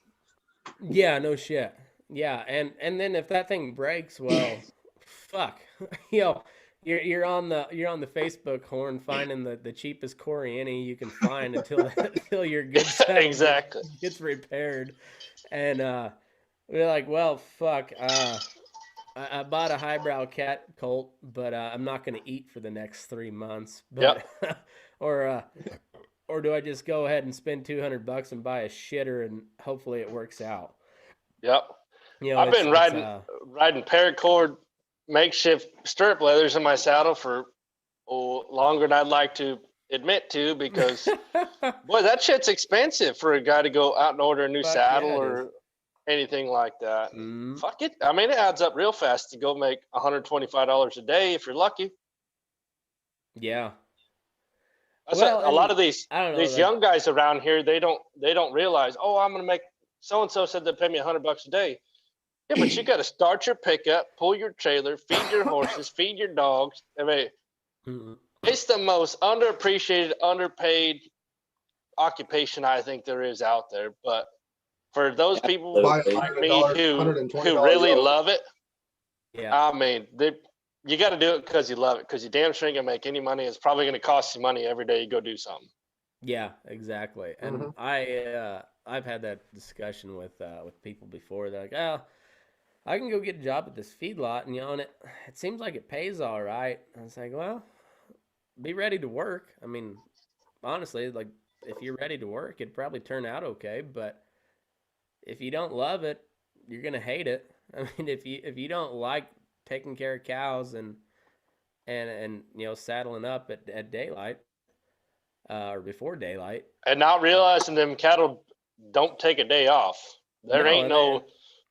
Yeah, no shit. Yeah, and then if that thing breaks, well, fuck. you know, you're on the Facebook horn finding the cheapest Coriani you can find until your good saddle Exactly. gets repaired. And we're like, well, fuck. I bought a highbrow cat colt, but I'm not going to eat for the next 3 months. But Yep. or or do I just go ahead and spend $200 and buy a shitter and hopefully it works out? Yep. I've It's been riding paracord makeshift stirrup leathers in my saddle for longer than I'd like to admit to because boy, that shit's expensive for a guy to go out and order a new Fuck saddle yeah, it or anything like that. Mm. Fuck it. I mean, it adds up real fast to go make $125 a day if you're lucky. Yeah. That's Well, a lot and of these I don't know, like, young guys around here. They don't realize. Oh, I'm gonna make so and so said they pay me $100 a day. Yeah, but you got to start your pickup, pull your trailer, feed your horses, feed your dogs. I mean, mm, it's the most underappreciated, underpaid occupation I think there is out there. But for those people Buy Absolutely. like me who $120 really rope. love it, yeah. I mean, you got to do it because you love it. Because you damn sure ain't gonna make any money. It's probably gonna cost you money every day you go do something. Yeah, exactly. And Mhm. I've had that discussion with people before. They're like, "Oh, I can go get a job at this feedlot, and and it seems like it pays all right." I was like, "Well, be ready to work. I mean, honestly, like if you're ready to work, it'd probably turn out okay. But if you don't love it, you're gonna hate it. I mean, if you don't like taking care of cows and saddling up at daylight or before daylight, And not realizing them cattle don't take a day off. There no, ain't and then no,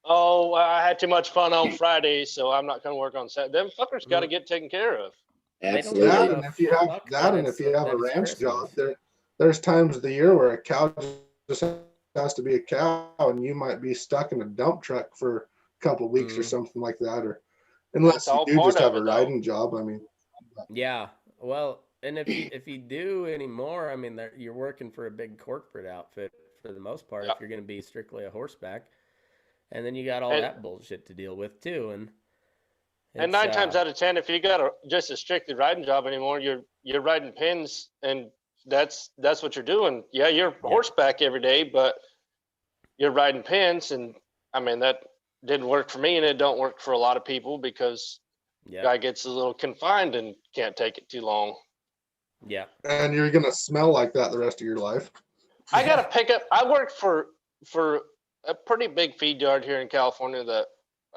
oh, I had too much fun on Friday, so I'm not going to work on Saturday. Them fuckers got to mm, get taken care of. they don't give Absolutely. That a and if you have fuck that and if you have that a it's ranch job, Christmas. there's times of the year where a cow just has to be a cow, and you might be stuck in a dump truck for a couple of weeks or Mm, something like that, or That's unless you all do part just have of a it, though. riding job. I mean, yeah. Well, and if you do anymore, I mean, you're working for a big corporate outfit for the most part. Yeah. If you're going to be strictly a horseback, and then you got all And that bullshit to deal with too, and and it's 9 times out of 10, if you got just a strictly riding job anymore, you're riding pins, and that's what you're doing. Yeah, you're yeah, horseback every day, but you're riding pins, and I mean that didn't work for me, and it don't work for a lot of people because yeah, guy gets a little confined and can't take it too long. yeah, and you're gonna smell like that the rest of your life. I got to yeah. pick up. I work for a pretty big feed yard here in California that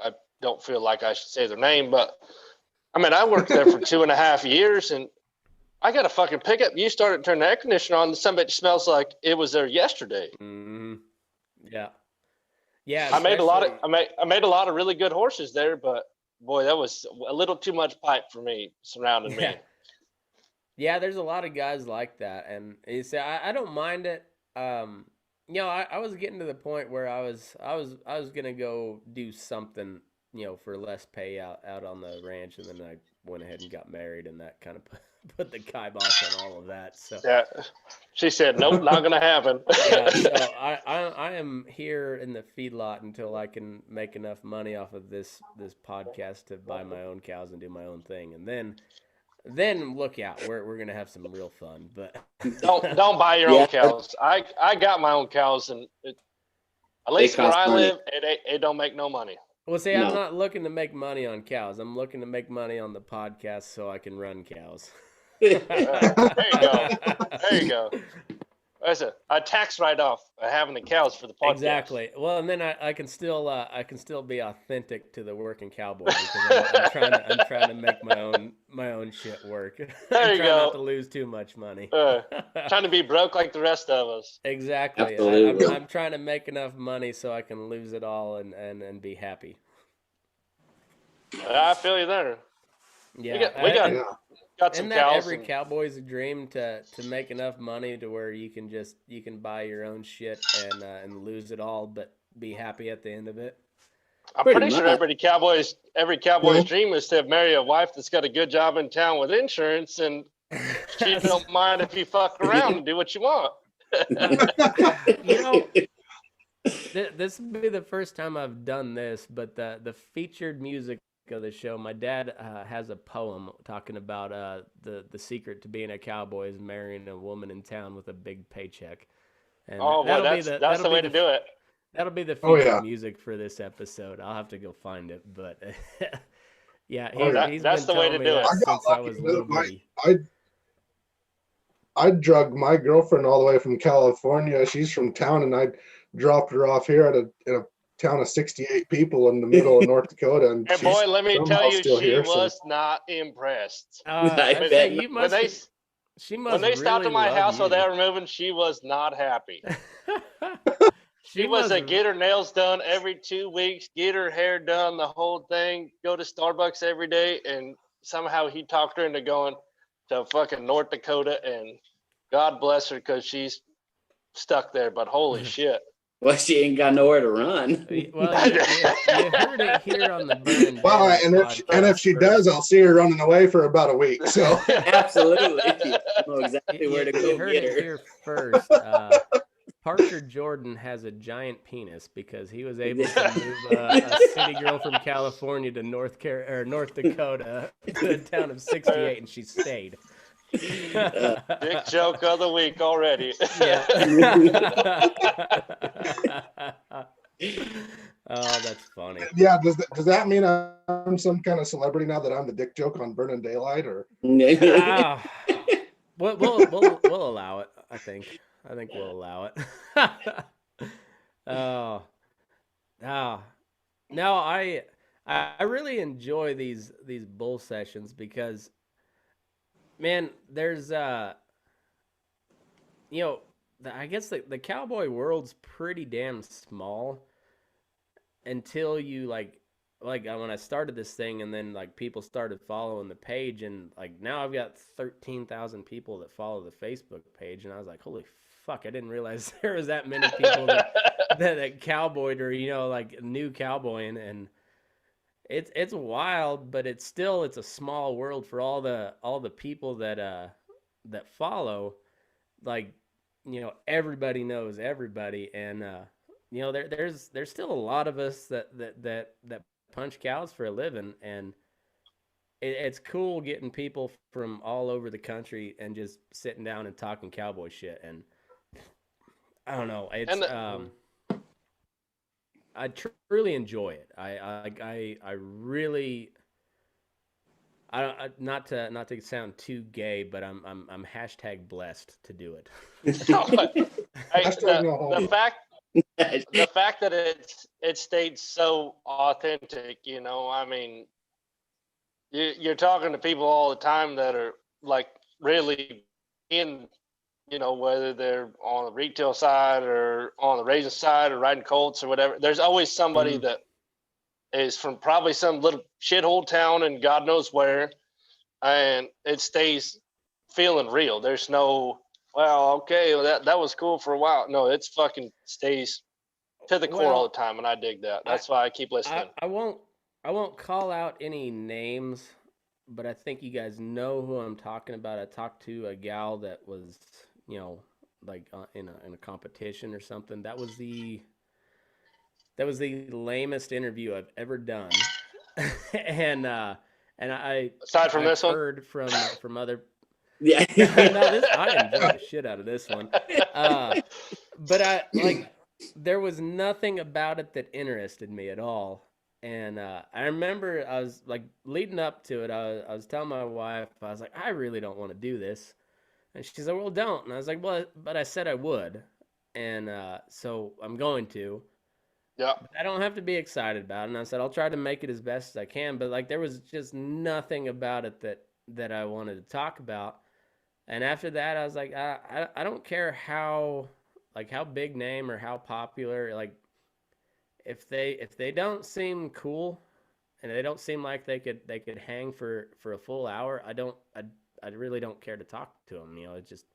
I don't feel like I should say their name, but I mean I worked there for 2.5 years, and I got to fucking pick up. You started to turn the air conditioner on, somebody smells like it was there yesterday. Mm, yeah, yeah. I made a lot of Especially, I made a lot of really good horses there, but boy, that was a little too much pipe for me surrounding yeah, me. yeah. There's a lot of guys like that, and you say I don't mind it. Um, I was getting to the point where I was gonna go do something, for less pay out on the ranch, and then I went ahead and got married, and that kind of put the kibosh on all of that. So Yeah, she said, "Nope, not gonna happen." yeah, so I am here in the feedlot until I can make enough money off of this podcast to buy my own cows and do my own thing, and then look out, we're gonna have some real fun. But don't buy your Yeah, own cows. I got my own cows, and At least where cost I money. live, it don't make no money. Well, see, I'm No. not looking to make money on cows. I'm looking to make money on the podcast so I can run cows. There you go. There you go. That's a tax write-off of having the cows for the podcast. Exactly. Well, and then I can still be authentic to the working cowboy because I'm trying to make my own shit work. There I'm you trying go. not to lose too much money. Trying to be broke like the rest of us. Exactly. Absolutely. I'm trying to make enough money so I can lose it all and be happy. I feel you there. Yeah. We got Yeah. some Isn't that cows. every cowboy's dream to make enough money to where you can buy your own shit and lose it all, but be happy at the end of it? I'm Pretty pretty sure much. every cowboy's dream is to marry a wife that's got a good job in town with insurance, and she don't mind if you fuck around and do what you want. You know, this will be the first time I've done this, but the featured music of the show, my dad has a poem talking about the secret to being a cowboy is marrying a woman in town with a big paycheck. And Oh, well, that's the way to do it. That'll be the Oh, featured yeah. music for this episode. I'll have to go find it, but yeah, Oh, yeah. he's That's been the way telling to me do it. that I got since I lucky was with little my- bitty. I drug my girlfriend all the way from California. She's from town, and I dropped her off here in a town of 68 people in the middle of North Dakota. And And she's boy, let me somehow tell you, still she here, so- was not impressed. I I'd bet say not. you When must. She must. When they stopped really at my love house while you. they were moving, she was not happy. She was must- to get her nails done every 2 weeks, get her hair done, the whole thing, go to Starbucks every day, and somehow he talked her into going to fucking North Dakota, and God bless her because she's stuck there, but holy shit. Well, she ain't got nowhere to run. Well, you heard it here on the Burning Well, Daylight and if podcast she first. does, I'll see her running away for about a week. So Absolutely. You know exactly where to You go heard get it her. here first. Parker Jordan has a giant penis because he was able to move a city girl from California to North Dakota to the town of 68, and she stayed. Dick joke of the week already. Oh, that's funny. yeah, does that mean I'm some kind of celebrity now that I'm the dick joke on Burning Daylight? Or Ah, we'll allow it. I think we'll allow it. Oh, no, I really enjoy these bull sessions because, man, there's I guess the cowboy world's pretty damn small until you like when I started this thing, and then like people started following the page, and like now I've got 13,000 people that follow the Facebook page, and I was like, holy fuck, I didn't realize there was that many people that cowboyed or like new cowboying, and it's wild, but it's a small world for all the people that follow. Like, everybody knows everybody, and there's still a lot of us that punch cows for a living, and it's cool getting people from all over the country and just sitting down and talking cowboy shit. And I don't know, it's I truly enjoy it. I really, not to sound too gay, but I'm hashtag blessed to do it. Hey, Hashtag no homo. the fact that it stayed so authentic, I mean, you're talking to people all the time that are like really in, whether they're on the retail side or on the racing side or riding colts or whatever. There's always somebody that is from probably some little shithole town and God knows where, and it stays feeling real. There's no, well, okay, well, that was cool for a while. No, it's fucking stays to the core all the time, and I dig that. That's why I keep listening. I won't call out any names, but I think you guys know who I'm talking about. I talked to a gal that was, like in a competition or something. That was the lamest interview I've ever done. and I Aside from I've this one, heard from other. Yeah. No, I enjoyed the shit out of this one. But I like there was nothing about it that interested me at all. And I remember I was like leading up to it. I was telling my wife, I was like, I really don't want to do this. And she's like, well, don't. And I was like, well, but I said I would. And so I'm going to. Yeah. But I don't have to be excited about it. And I said, I'll try to make it as best as I can. But like, there was just nothing about it that I wanted to talk about. And after that, I was like, I don't care how big name or how popular, like if they don't seem cool and they don't seem like they could hang for a full hour, I really don't care to talk to them. It's just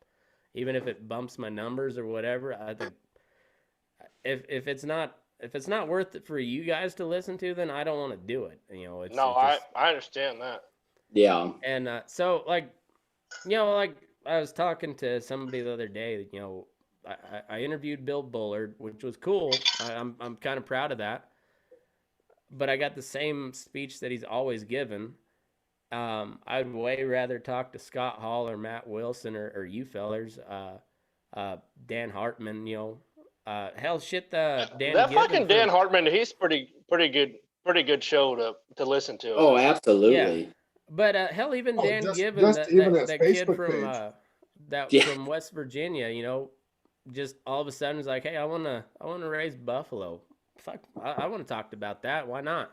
even if it bumps my numbers or whatever. I think if it's not worth it for you guys to listen to, then I don't want to do it. No, It's just I understand that. Yeah. and so like I was talking to somebody the other day. I interviewed Bill Bullard, which was cool. I'm kind of proud of that. But I got the same speech that he's always given. I'd way rather talk to Scott Hall or Matt Wilson or you fellers, Dan Hartman. Hell, shit, the Dan That Gibbon fucking Dan from Hartman, he's pretty good show to listen to. Oh, yeah. absolutely. But hell, even Oh, Dan just Gibbon, just that even that, his that kid Facebook from page. Yeah. from West Virginia, just all of a sudden is like, hey, I wanna raise buffalo. Fuck, I want to talk about that. Why not?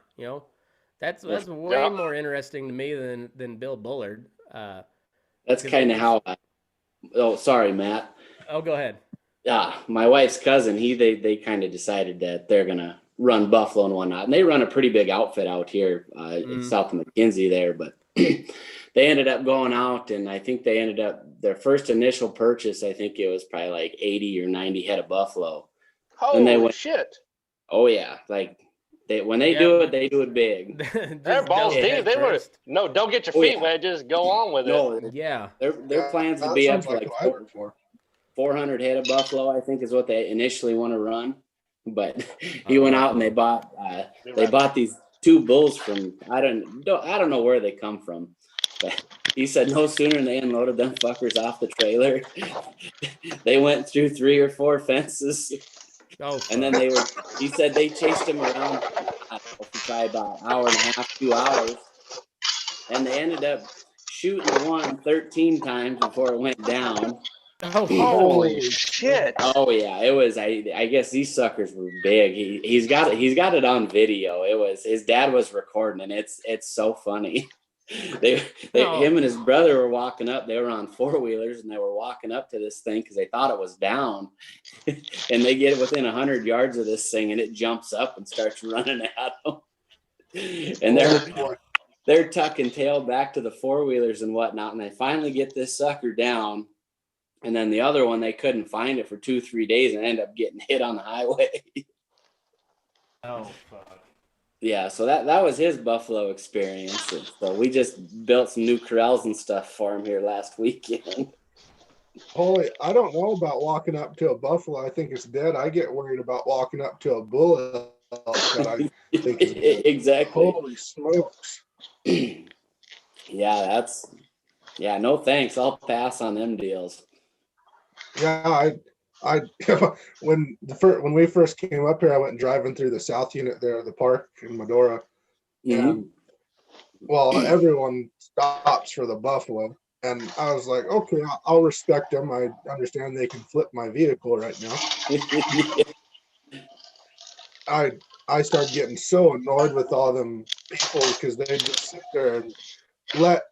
That's way Yeah. more interesting to me than Bill Bullard. That's Because kind of how oh, sorry, Matt. oh, go ahead. My wife's cousin, they kind of decided that they're gonna run buffalo and whatnot, and they run a pretty big outfit out here south of McKinsey there. But they ended up going out, and I think they ended up their first initial purchase. I think it was probably like 80 or 90 head of buffalo. Then they Holy went, shit. oh yeah, like when they Yeah, do it, they do it big. They're just balls dove deep. head They were first. no, don't get your Oh feet yeah, wet. Just go on with it. no, Yeah. their Yeah, plans would that be up sounds to like like who I work for. 400 head of buffalo, I think is what they initially want to run. But he went Uh-oh. out and they bought Be they right bought these two bulls from I don't know where they come from. But he said no sooner than they unloaded them fuckers off the trailer, they went through 3 or 4 fences, Oh, and then fuck. he said they chased him around for probably about an hour and a half, 2 hours, and they ended up shooting the one 13 times before it went down. Oh, fuck. Holy Holy shit. Oh yeah, it was. I guess these suckers were big. He's got it on video. It was his dad was recording, and it's so funny. They Oh, him and his brother were walking up. They were on 4-wheelers, and they were walking up to this thing because they thought it was down, and they get within 100 yards of this thing, and it jumps up and starts running at them. And they're tucking tail back to the 4-wheelers and whatnot, and they finally get this sucker down. And then the other one, they couldn't find it for 2-3 days and ended up getting hit on the highway. oh, fuck. Yeah, so that was his buffalo experience. And so we just built some new corrals and stuff for him here last weekend. Holy, I don't know about walking up to a buffalo. I think it's dead. I get worried about walking up to a bull elk that I think is dead. Exactly. Holy smokes. Yeah, no thanks. I'll pass on them deals. Yeah, I when we first came up here, I went driving through the south unit there, the park in Medora, and well, everyone stops for the buffalo, and I was like, okay, I'll respect them. I understand they can flip my vehicle right now. I started getting so annoyed with all them people because they just sit there and let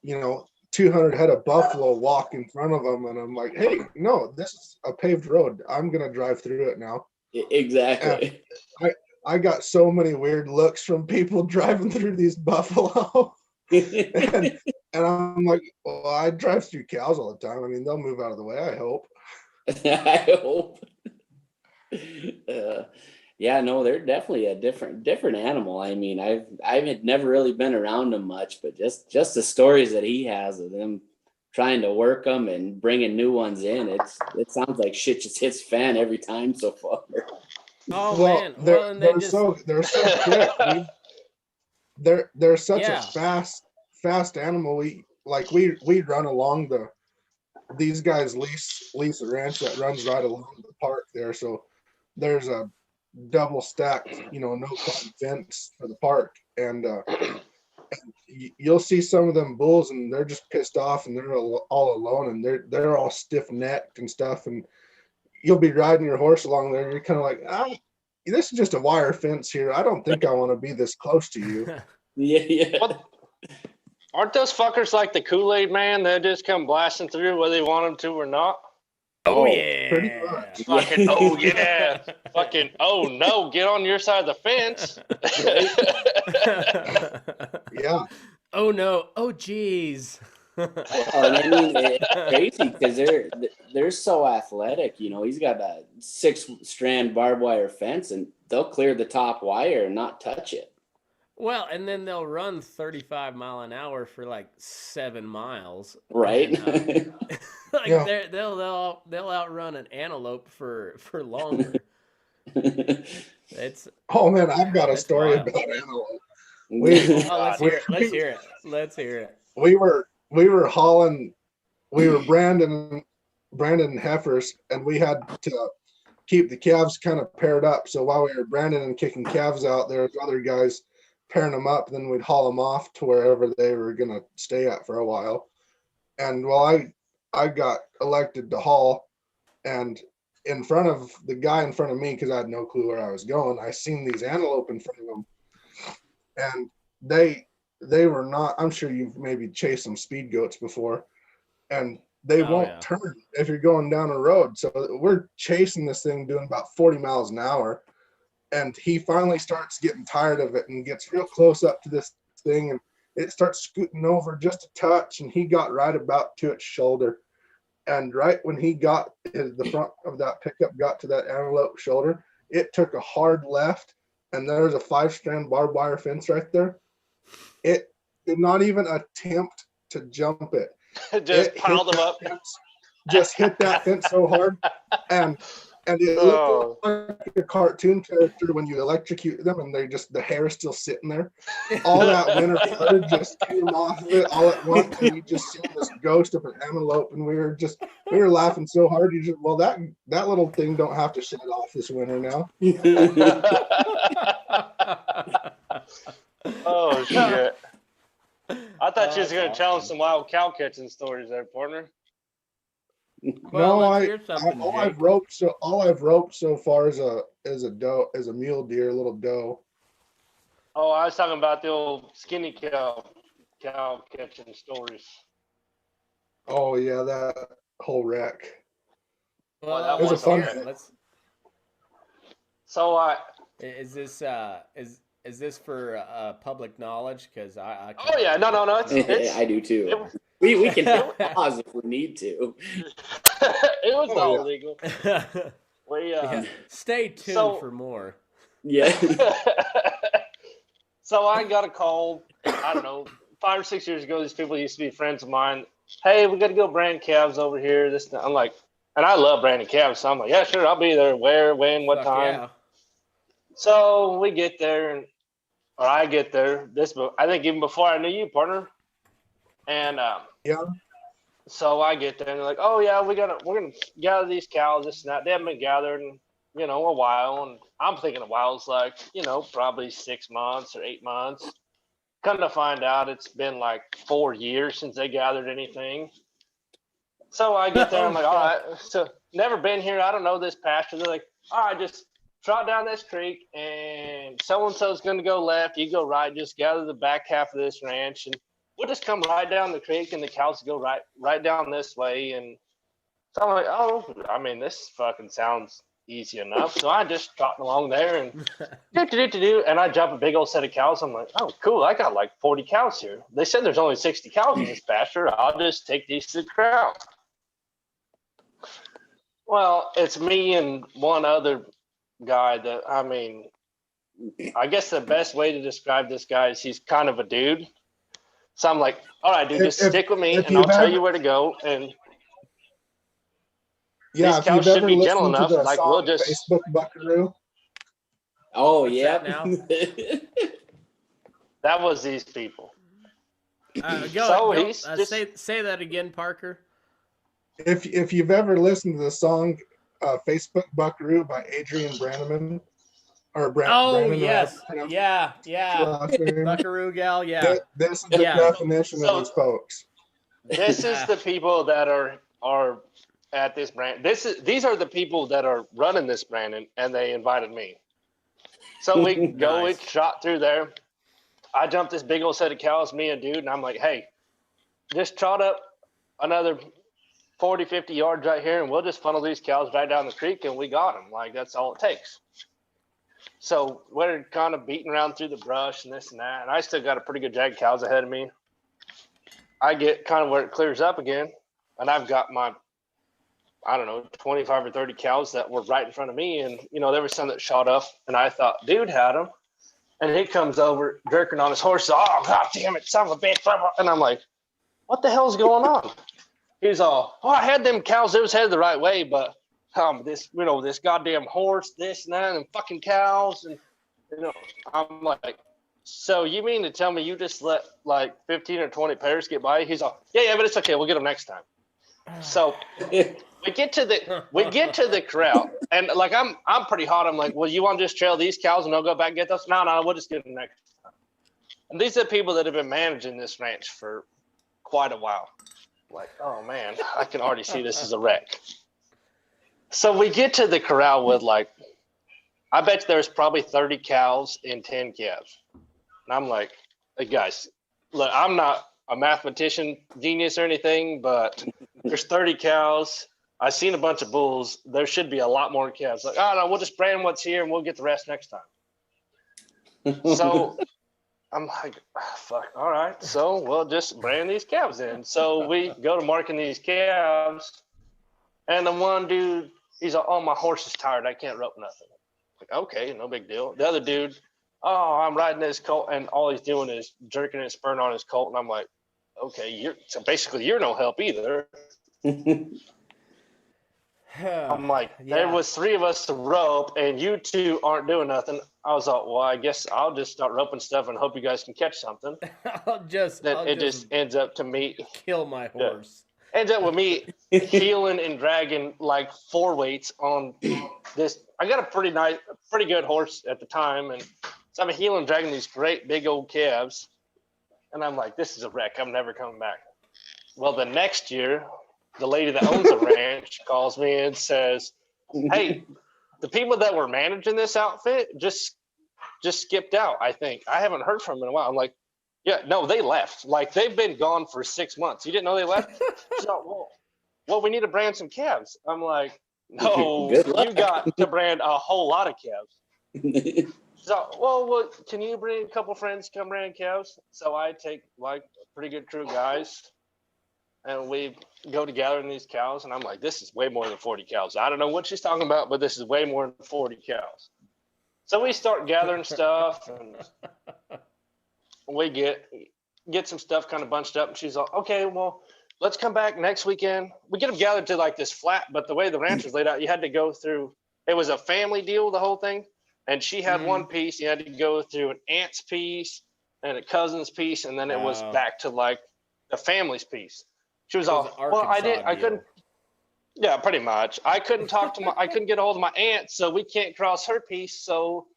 200 head of buffalo walk in front of them, and I'm like, hey, no, this is a paved road. I'm gonna drive through it now. Exactly. And I got so many weird looks from people driving through these buffalo, and I'm like, well, I drive through cows all the time. I mean, they'll move out of the way, I hope. I hope. Yeah, no, they're definitely a different animal. I mean, I've never really been around them much, but just the stories that he has of them trying to work them and bringing new ones in, it sounds like shit just hits fan every time so far. Oh, Well, man. Well, and they they're just, so quick, dude. They're such Yeah. a fast animal. We run along these guys lease a ranch that runs right along the park there. So there's a double stacked, no cotton fence for the park, and you'll see some of them bulls, and they're just pissed off, and they're all alone, and they're all stiff necked and stuff, and you'll be riding your horse along there, and you're kind of like, this is just a wire fence here. I don't think I want to be this close to you. Yeah. What? Aren't those fuckers like the Kool-Aid man that just come blasting through whether they want them to or not? Oh, yeah. Pretty much. Fucking, oh yeah. Fucking, oh no, get on your side of the fence. Yeah. Oh no. Oh geez. And I mean, it's crazy because they're so athletic. He's got a 6-strand barbed wire fence, and they'll clear the top wire and not touch it. Well, and then they'll run 35 mile an hour for like 7 miles. Right? And, like Yeah. they'll outrun an antelope for longer. It's Oh man, I've got a That's story wild. about antelope. let's hear it. Let's hear it. We were hauling, we were branding heifers, and we had to keep the calves kind of paired up. So while we were branding and kicking calves out, there was other guys pairing them up. Then we'd haul them off to wherever they were gonna stay at for a while. And while I got elected to haul, and in front of the guy in front of me, because I had no clue where I was going, I seen these antelope in front of them, and they were not. I'm sure you've maybe chased some speed goats before, and they won't turn if you're going down a road. So we're chasing this thing doing about 40 miles an hour, and he finally starts getting tired of it and gets real close up to this thing, and it starts scooting over just a touch, and he got right about to its shoulder. And right when he got the front of that pickup got to that antelope shoulder, it took a hard left, and there's a 5-strand barbed wire fence right there. It did not even attempt to jump it. Just piled them up. Fence, just hit that fence so hard, and it looked like a cartoon character when you electrocute them, and the hair is still sitting there. All that winter fur just came off of it all at once, and you just see this ghost of an antelope, and we were laughing so hard. Well, that little thing don't have to shed off this winter now. Oh shit! I thought you was gonna tell us some wild cow catching stories there, partner. Well, No, let's hear something, all Jake. I've roped so far is a mule deer, a little doe. Oh, I was talking about the old skinny cow catching stories. Oh yeah, that whole wreck. Well, that It was a was fun okay. one. So Is this for public knowledge? Because I oh yeah, no, it's, I do too. it, We can hit pause if we need to. it was Oh, not yeah. illegal. We yeah. Stay tuned so- for more. Yeah. So I got a call, I don't know, 5 or 6 years ago. These people used to be friends of mine. Hey, we got to go brand calves over here. I'm like, and I love branding calves. So I'm like, yeah, sure, I'll be there. Where, when, what Fuck time? yeah. So we get there, or I get there. I think even before I knew you, partner. And Yeah. so I get there, and they're like, oh yeah, we're gonna gather these cows, this and that. They haven't been gathered in, a while, and I'm thinking a while is like, probably 6 months or 8 months. Come to find out, it's been like 4 years since they gathered anything. So I get there, I'm like, all right, so never been here. I don't know this pasture. They're like, all right, just trot down this creek, and so-and-so's going to go left. You go right, just gather the back half of this ranch, and we'll just come right down the creek, and the cows go right down this way. And so I'm like, oh, I mean, this fucking sounds easy enough. So I just trot along there, and and I jump a big old set of cows. I'm like, oh, cool. I got like 40 cows here. They said there's only 60 cows in this pasture. I'll just take these to the crowd. Well, it's me and one other guy that, I mean, I guess the best way to describe this guy is he's kind of a dude. So I'm like, all right, dude, just stick with me, and I'll tell you where to go. And Yeah, these if cows you've should ever be gentle listened to enough. the Like, song we'll just Facebook Buckaroo. Oh, What's yeah. that now? That was these people. Say that again, Parker. If you've ever listened to the song Facebook Buckaroo by Adrian Brannaman. Or Oh Brannon, or however yes, you pronounce yeah, his yeah. last name. Buckaroo gal, yeah, This is the yeah. definition of these folks. This is the people that are at this brand. These are the people that are running this Brandon, and they invited me. So we go, we Nice. shot through there. I jumped this big old set of cows, me and dude, and I'm like, hey, just trot up another 40, 50 yards right here, and we'll just funnel these cows right down the creek, and we got them. Like, that's all it takes. So we're kind of beating around through the brush and this and that, and I still got a pretty good jag of cows ahead of me. I get kind of where it clears up again, and I've got my, I don't know, 25 or 30 cows that were right in front of me, and, you know, there was some that shot up, and I thought, dude had them. And he comes over, jerking on his horse. Oh, God damn it, son of a bitch. And I'm like, what the hell's going on? He's all, oh, I had them cows. It was headed the right way, but this, you know, this goddamn horse, this and that, and fucking cows. And, you know, I'm like, so you mean to tell me you just let like 15 or 20 pairs get by? He's all, yeah, but it's okay. We'll get them next time. So we get to the corral, and like I'm pretty hot. I'm like, well, you want to just trail these cows and I'll go back and get those? No, we'll just get them next time. And these are the people that have been managing this ranch for quite a while. Like, oh man, I can already see this is a wreck. So we get to the corral with like, I bet there's probably 30 cows and 10 calves. And I'm like, hey guys, look, I'm not a mathematician genius or anything, but there's 30 cows. I've seen a bunch of bulls. There should be a lot more calves. Like, oh no, we'll just brand what's here and we'll get the rest next time. So I'm like, oh, fuck, all right. So we'll just brand these calves in. So we go to marking these calves, and the one dude, he's like, oh, my horse is tired. I can't rope nothing. Like, okay, no big deal. The other dude, oh, I'm riding this colt, and all he's doing is jerking and spurring on his colt, and I'm like, okay, so basically you're no help either. I'm like, there was 3 of us to rope, and you 2 aren't doing nothing. I was like, well, I guess I'll just start roping stuff and hope you guys can catch something. I'll just ends up to me kill my horse. Ends up with me heeling and dragging like 4 weights on this. I got a pretty good horse at the time, and so I'm heeling and dragging these great big old calves, and I'm like, this is a wreck. I'm never coming back. Well, the next year, the lady that owns the ranch calls me and says, hey, the people that were managing this outfit just skipped out, I think. I haven't heard from them in a while. I'm like, yeah, no, they left. Like, they've been gone for 6 months. You didn't know they left? So, well, we need to brand some calves. I'm like, no, you got to brand a whole lot of calves. So, well, can you bring a couple friends to come brand calves? So I take like a pretty good crew of guys, and we go to gathering these cows, and I'm like, this is way more than 40 cows. I don't know what she's talking about, but this is way more than 40 cows. So we start gathering stuff, and we get some stuff kind of bunched up, and she's like, okay, well, let's come back next weekend. We get them gathered to like this flat, but the way the ranch was laid out, you had to go through, it was a family deal, the whole thing. And she had one piece, you had to go through an aunt's piece and a cousin's piece, and then it was back to like the family's piece. She was all, well, I couldn't. Yeah, pretty much. I couldn't I couldn't get a hold of my aunt, so we can't cross her piece. So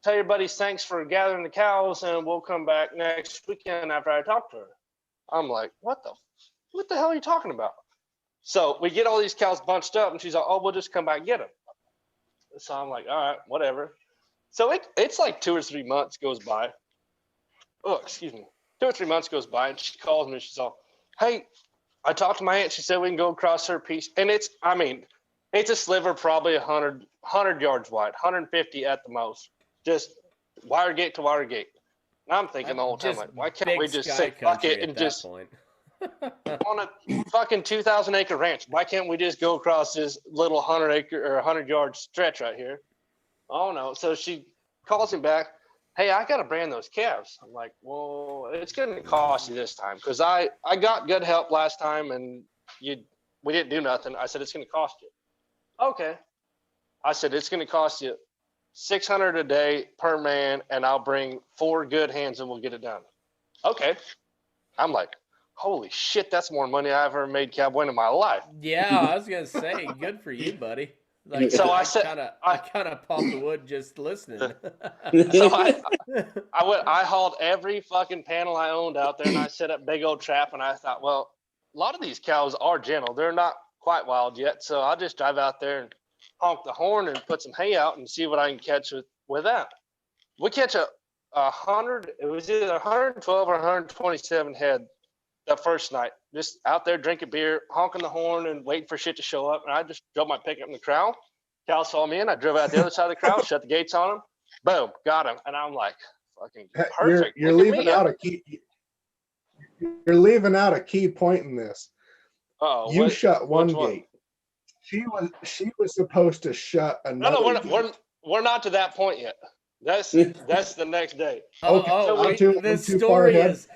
tell your buddies thanks for gathering the cows, and we'll come back next weekend after I talk to her. I'm like, what the hell are you talking about? So we get all these cows bunched up, and she's like, oh, we'll just come back and get them. So I'm like, all right, whatever. So it's like 2 or 3 months goes by. Oh, excuse me. 2 or 3 months goes by, and she calls me. She's all, hey, I talked to my aunt. She said we can go across her piece. And it's a sliver probably 100 yards wide, 150 at the most. Just wire gate to wire gate. And I'm thinking the whole time, like, why can't we just say fuck it and just on a fucking 2,000 acre ranch? Why can't we just go across this little 100 acre or 100 yard stretch right here? Oh no. So she calls him back. Hey, I got to brand those calves. I'm like, well, it's going to cost you this time because I got good help last time and we didn't do nothing. I said, it's going to cost you. Okay. I said, it's going to cost you $600 a day per man, and I'll bring 4 good hands and we'll get it done. Okay. I'm like, holy shit, that's more money I've ever made cowboying in my life. Yeah, I was going to say, good for you, buddy. Like, So I I said, kind of popped the wood just listening. so I hauled every fucking panel I owned out there, and I set up big old trap. And I thought, well, a lot of these cows are gentle; they're not quite wild yet. So I'll just drive out there and honk the horn and put some hay out and see what I can catch with that. We catch a 100. It was either 112 or 127 head the first night. Just out there drinking beer, honking the horn, and waiting for shit to show up. And I just drove my pickup in the corral. Cows saw me in. I drove out the other side of the corral, shut the gates on them. Boom, got him. And I'm like, fucking perfect. You're leaving out a key. You're leaving out a key point in this. You shut one gate. She was supposed to shut another. No, we're not to that point yet. That's the next day. The story is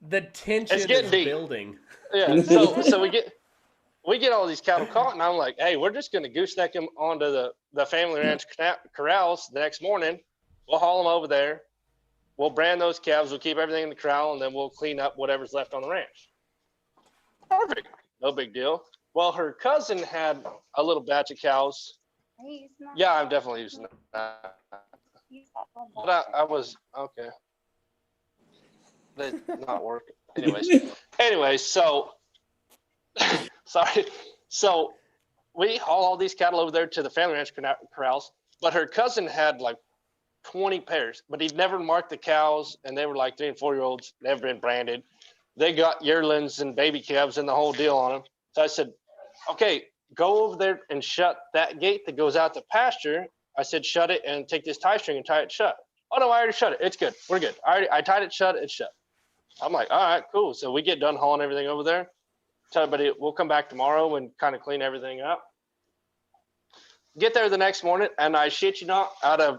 the tension it's getting deep. Building. Yeah, so we get all these cattle caught, and I'm like, hey, we're just going to gooseneck them onto the family ranch corrals the next morning. We'll haul them over there. We'll brand those calves. We'll keep everything in the corral, and then we'll clean up whatever's left on the ranch. Perfect. No big deal. Well, her cousin had a little batch of cows. Yeah, I'm definitely using that. But I was, okay. That's not working. Anyways, so, sorry. So we haul all these cattle over there to the family ranch corrals, but her cousin had like 20 pairs, but he'd never marked the cows, and they were like 3 and 4 year olds, never been branded. They got yearlings and baby calves and the whole deal on them. So I said, okay, go over there and shut that gate that goes out to pasture. I said, shut it and take this tie string and tie it shut. Oh no, I already shut it. It's good. We're good. I tied it shut. It's shut. I'm like, all right, cool. So we get done hauling everything over there. Tell everybody we'll come back tomorrow and kind of clean everything up. Get there the next morning, and I shit you not, out of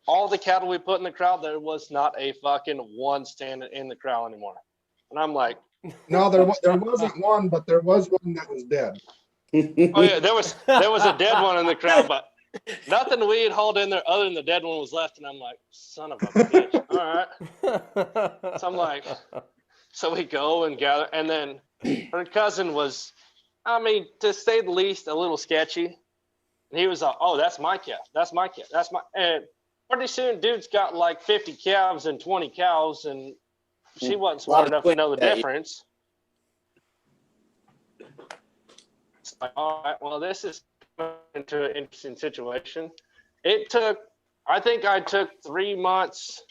all the cattle we put in the corral, there was not a fucking one standing in the corral anymore. And I'm like, no, there wasn't one, but there was one that was dead. Oh yeah, there was a dead one in the corral, but nothing we had hauled in there other than the dead one was left. And I'm like, son of a bitch. All right. So I'm like, so we go and gather, and then her cousin was, I mean, to say the least, a little sketchy. And he was like, oh, that's my calf. That's my calf. That's my, and pretty soon dude's got like 50 calves and 20 cows, and she wasn't smart enough to know the difference. It's like, all right, well, this is into an interesting situation. I think I took 3 months.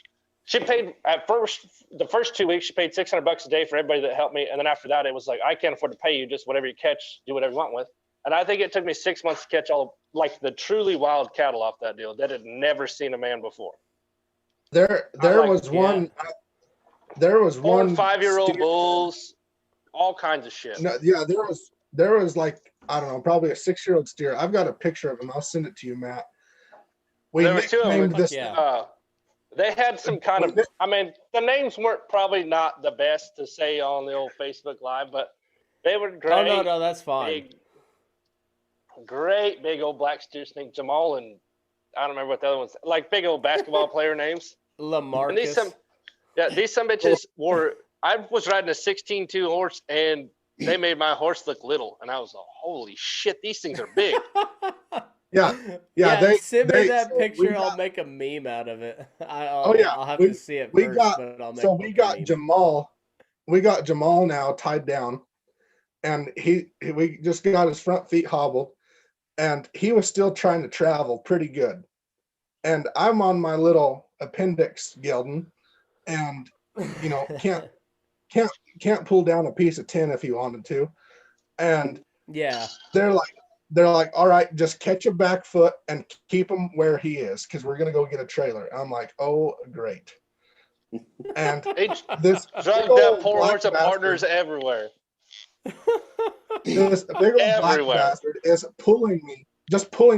She paid the first 2 weeks, she paid $600 a day for everybody that helped me. And then after that, it was like, I can't afford to pay you, just whatever you catch, do whatever you want with. And I think it took me 6 months to catch all like the truly wild cattle off that deal that had never seen a man before. There was one 5-year-old bulls, all kinds of shit. No, yeah, there was like, I don't know, probably a 6-year-old steer. I've got a picture of him. I'll send it to you, Matt. There were 2 of them. They had some kind of, I mean, the names weren't probably not the best to say on the old Facebook Live, but they were great. Oh, no, that's fine. Great big old black steers named Jamal, and I don't remember what the other ones, like big old basketball player names. Lamarcus. These some bitches were, I was riding a 16-2 horse, and they made my horse look little, and I was like, holy shit, these things are big. Yeah. Send me that picture. I'll make a meme out of it. I'll have to see it first. But I'll make we got meme. Jamal. We got Jamal now tied down, and we just got his front feet hobbled, and he was still trying to travel pretty good. And I'm on my little appendix gelding, and can't pull down a piece of tin if he wanted to. And yeah, they're like, all right, just catch a back foot and keep him where he is, because we're gonna go get a trailer. I'm like, oh great. And this drug that poor horse of partners everywhere. This big old black bastard is pulling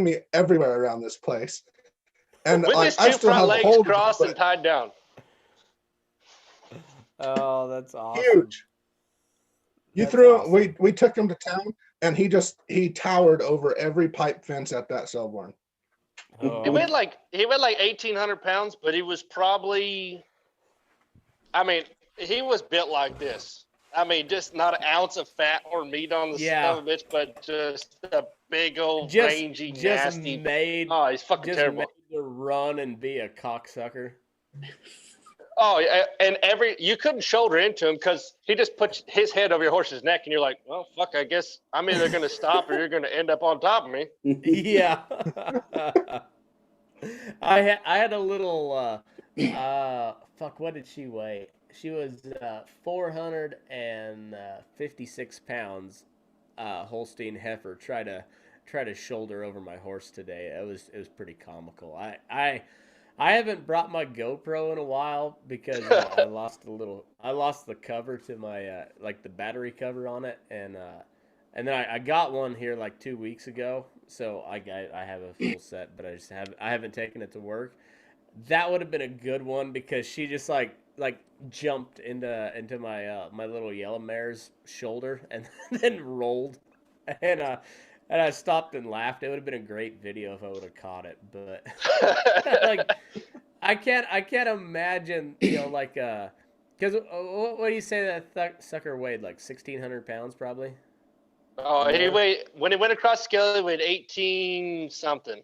me everywhere around this place. And with his 2 front legs crossed and tied down. Oh, that's awesome. Huge. We took him to town, and he towered over every pipe fence at that sale barn. Oh. He weighed like 1,800 pounds, but he was probably, I mean, he was built like this. I mean, just not an ounce of fat or meat on the son of a bitch, but just a big old just rangy, just nasty. made Oh, he's fucking just terrible. made to run and be a cocksucker. Oh, yeah, and you couldn't shoulder into him because he just puts his head over your horse's neck, and you're like, well, fuck, I guess I'm either going to stop or you're going to end up on top of me. Yeah. I had a little fuck, what did she weigh? She was 456 pounds, Holstein heifer. Try to shoulder over my horse today. It was pretty comical. I haven't brought my GoPro in a while because I lost the cover to my like the battery cover on it, and then I got one here like 2 weeks ago, so I have a full set, but I haven't taken it to work. That would have been a good one because she just like jumped into my little yellow mare's shoulder and then rolled, and I stopped and laughed. It would have been a great video if I would have caught it, but like I can't imagine, like because what do you say that sucker weighed, like 1,600 pounds probably? Oh, when he went across the scale, he weighed 18 something.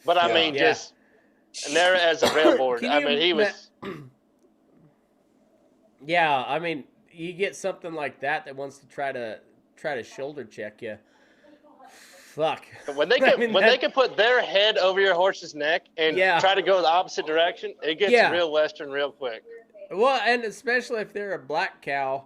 But I mean, Yeah. just and there as a railboard. Can I you mean, he was. Yeah, I mean, you get something like that wants to try to shoulder check you. Fuck. When they can they can put their head over your horse's neck and Yeah. try to go the opposite direction, it gets Yeah. real western real quick. Well, and especially if they're a black cow,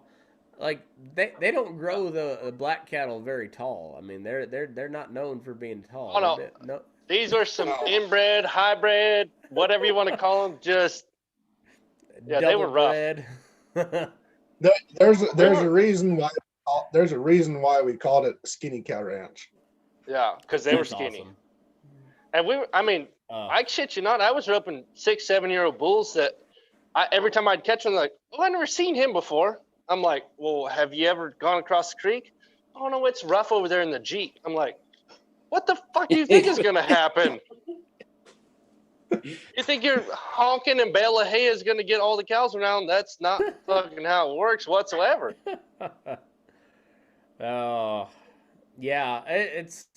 like they don't grow the black cattle very tall. I mean, they're not known for being tall. Oh, no. No. These are some inbred, hybrid, whatever you want to call them. Just they were rough. There's a reason why we called it Skinny Cow Ranch. Yeah, because they were That's skinny. awesome. And I shit you not, I was roping 6-7-year-old bulls that every time I'd catch one, like, oh, I never seen him before. I'm like, well, have you ever gone across the creek? Oh no, it's rough over there in the Jeep. I'm like, what the fuck do you think is gonna happen? You think your honking and bale of hay is gonna get all the cows around? That's not fucking how it works whatsoever. Oh, yeah. It's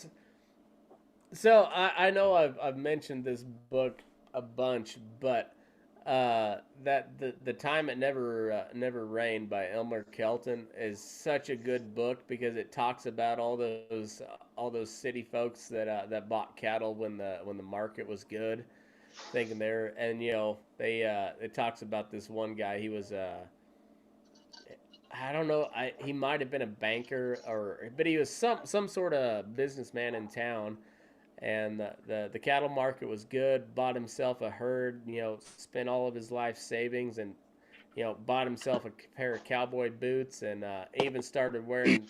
so I know I've mentioned this book a bunch, but that the time it never rained by Elmer Kelton is such a good book because it talks about all those city folks that bought cattle when the market was good, thinking they're, and it talks about this one guy. He was I don't know, he might have been a banker but he was some sort of businessman in town. And the cattle market was good. Bought himself a herd. Spent all of his life savings, and bought himself a pair of cowboy boots, and even started wearing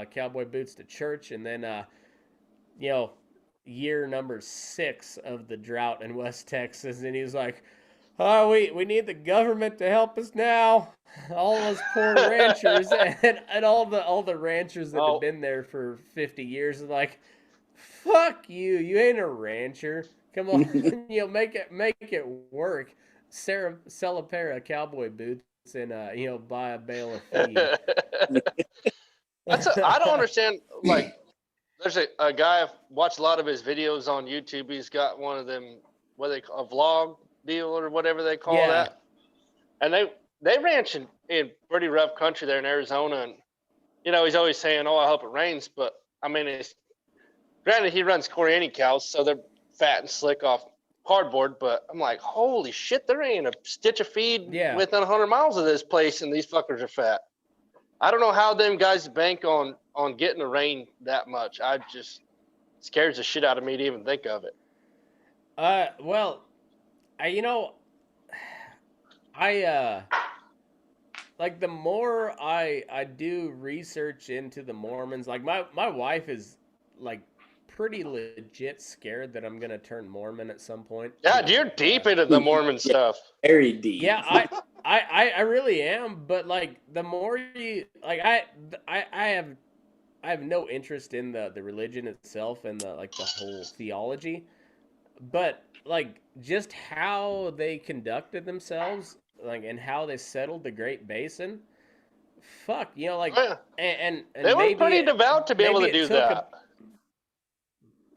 cowboy boots to church. And then year number 6 of the drought in West Texas, and he was like, "Oh, we need the government to help us now." All those poor ranchers and all the ranchers that have been there for 50 years are like, fuck you! You ain't a rancher. Come on, make it work. Sell a pair of cowboy boots and buy a bale of feed. I don't understand. Like, there's a guy I've watched a lot of his videos on YouTube. He's got one of them, what they call a vlog deal or whatever they call that. And they ranch in pretty rough country there in Arizona. And he's always saying, "Oh, I hope it rains," but I mean, it's granted, he runs Coriani cows, so they're fat and slick off cardboard, but I'm like, holy shit, there ain't a stitch of feed within 100 miles of this place, and these fuckers are fat. I don't know how them guys bank on getting the rain that much. I just scares the shit out of me to even think of it. Well, like the more I do research into the Mormons, like my wife is like pretty legit scared that I'm gonna turn Mormon at some point. Yeah, you're deep into the Mormon stuff. Very deep. Yeah, I really am. But like the more you like, I have no interest in the religion itself and the whole theology, but like just how they conducted themselves, like, and how they settled the Great Basin. Fuck, and they were pretty devout to be able to do that.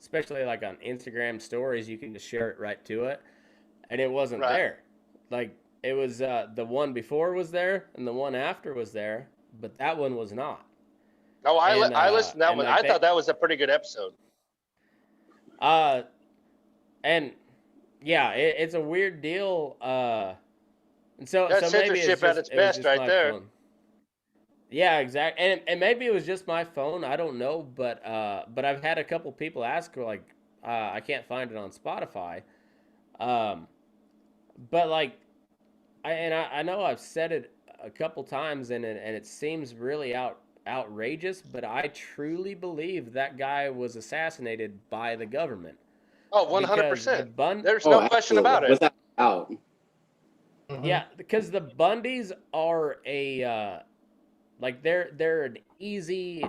especially like on Instagram stories, you can just share it right to it, and it wasn't Right. there. Like it was the one before was there, and the one after was there, but that one was not. No, And I listened to that and one. like I thought that was a pretty good episode. uh and yeah, it's a weird deal. And so That's maybe censorship at its best, right my there. phone. Yeah, exactly. And maybe it was just my phone. I don't know, but I've had a couple people ask like I can't find it on Spotify. Um, but like I know I've said it a couple times and it seems really outrageous, but I truly believe that guy was assassinated by the government Oh, because 100%. There's no question absolutely. about it. Without doubt. yeah, because the Bundys are a like they're an easy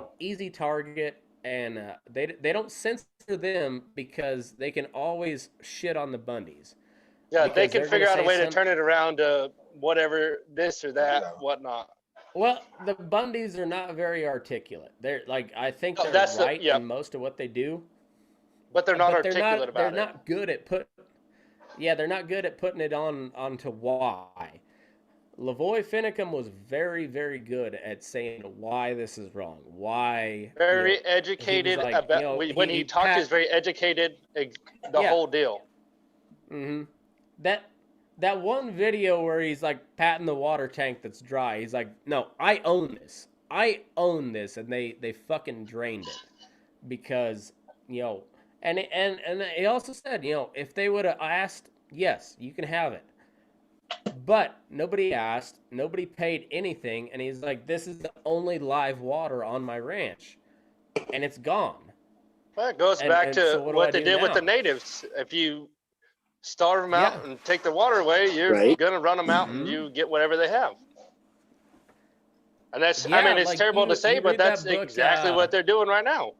target, and they don't censor them because they can always shit on the Bundys Yeah, they because can they're gonna figure out a say way to some. turn it around to whatever, this or that, Yeah. whatnot. Well, the Bundys are not very articulate. They're like I think No, they're that's right yep. in most of what they do, But they're not but articulate they're about it. not good at put. Yeah, they're not good at putting it onto why. Lavoy Finicum was very good at saying why this is wrong. Why Very he was educated like, about when he talks. He's very educated. The Yeah. whole deal. Mm-hmm. That one video where he's like patting the water tank that's dry. He's like, "No, I own this. I own this," and they fucking drained it because and he also said, if they would have asked, yes, you can have it, but nobody asked, nobody paid anything, and he's like, "This is the only live water on my ranch, and it's gone." Well, it goes back And to so what do I what they do did with the now? natives. If you starve them Yeah. out and take the water away, you're Right. gonna run them out, and Mhm. you get whatever they have. And that's, I Yeah, mean, it's like terrible to say, you but read that's that book. exactly what they're doing right now.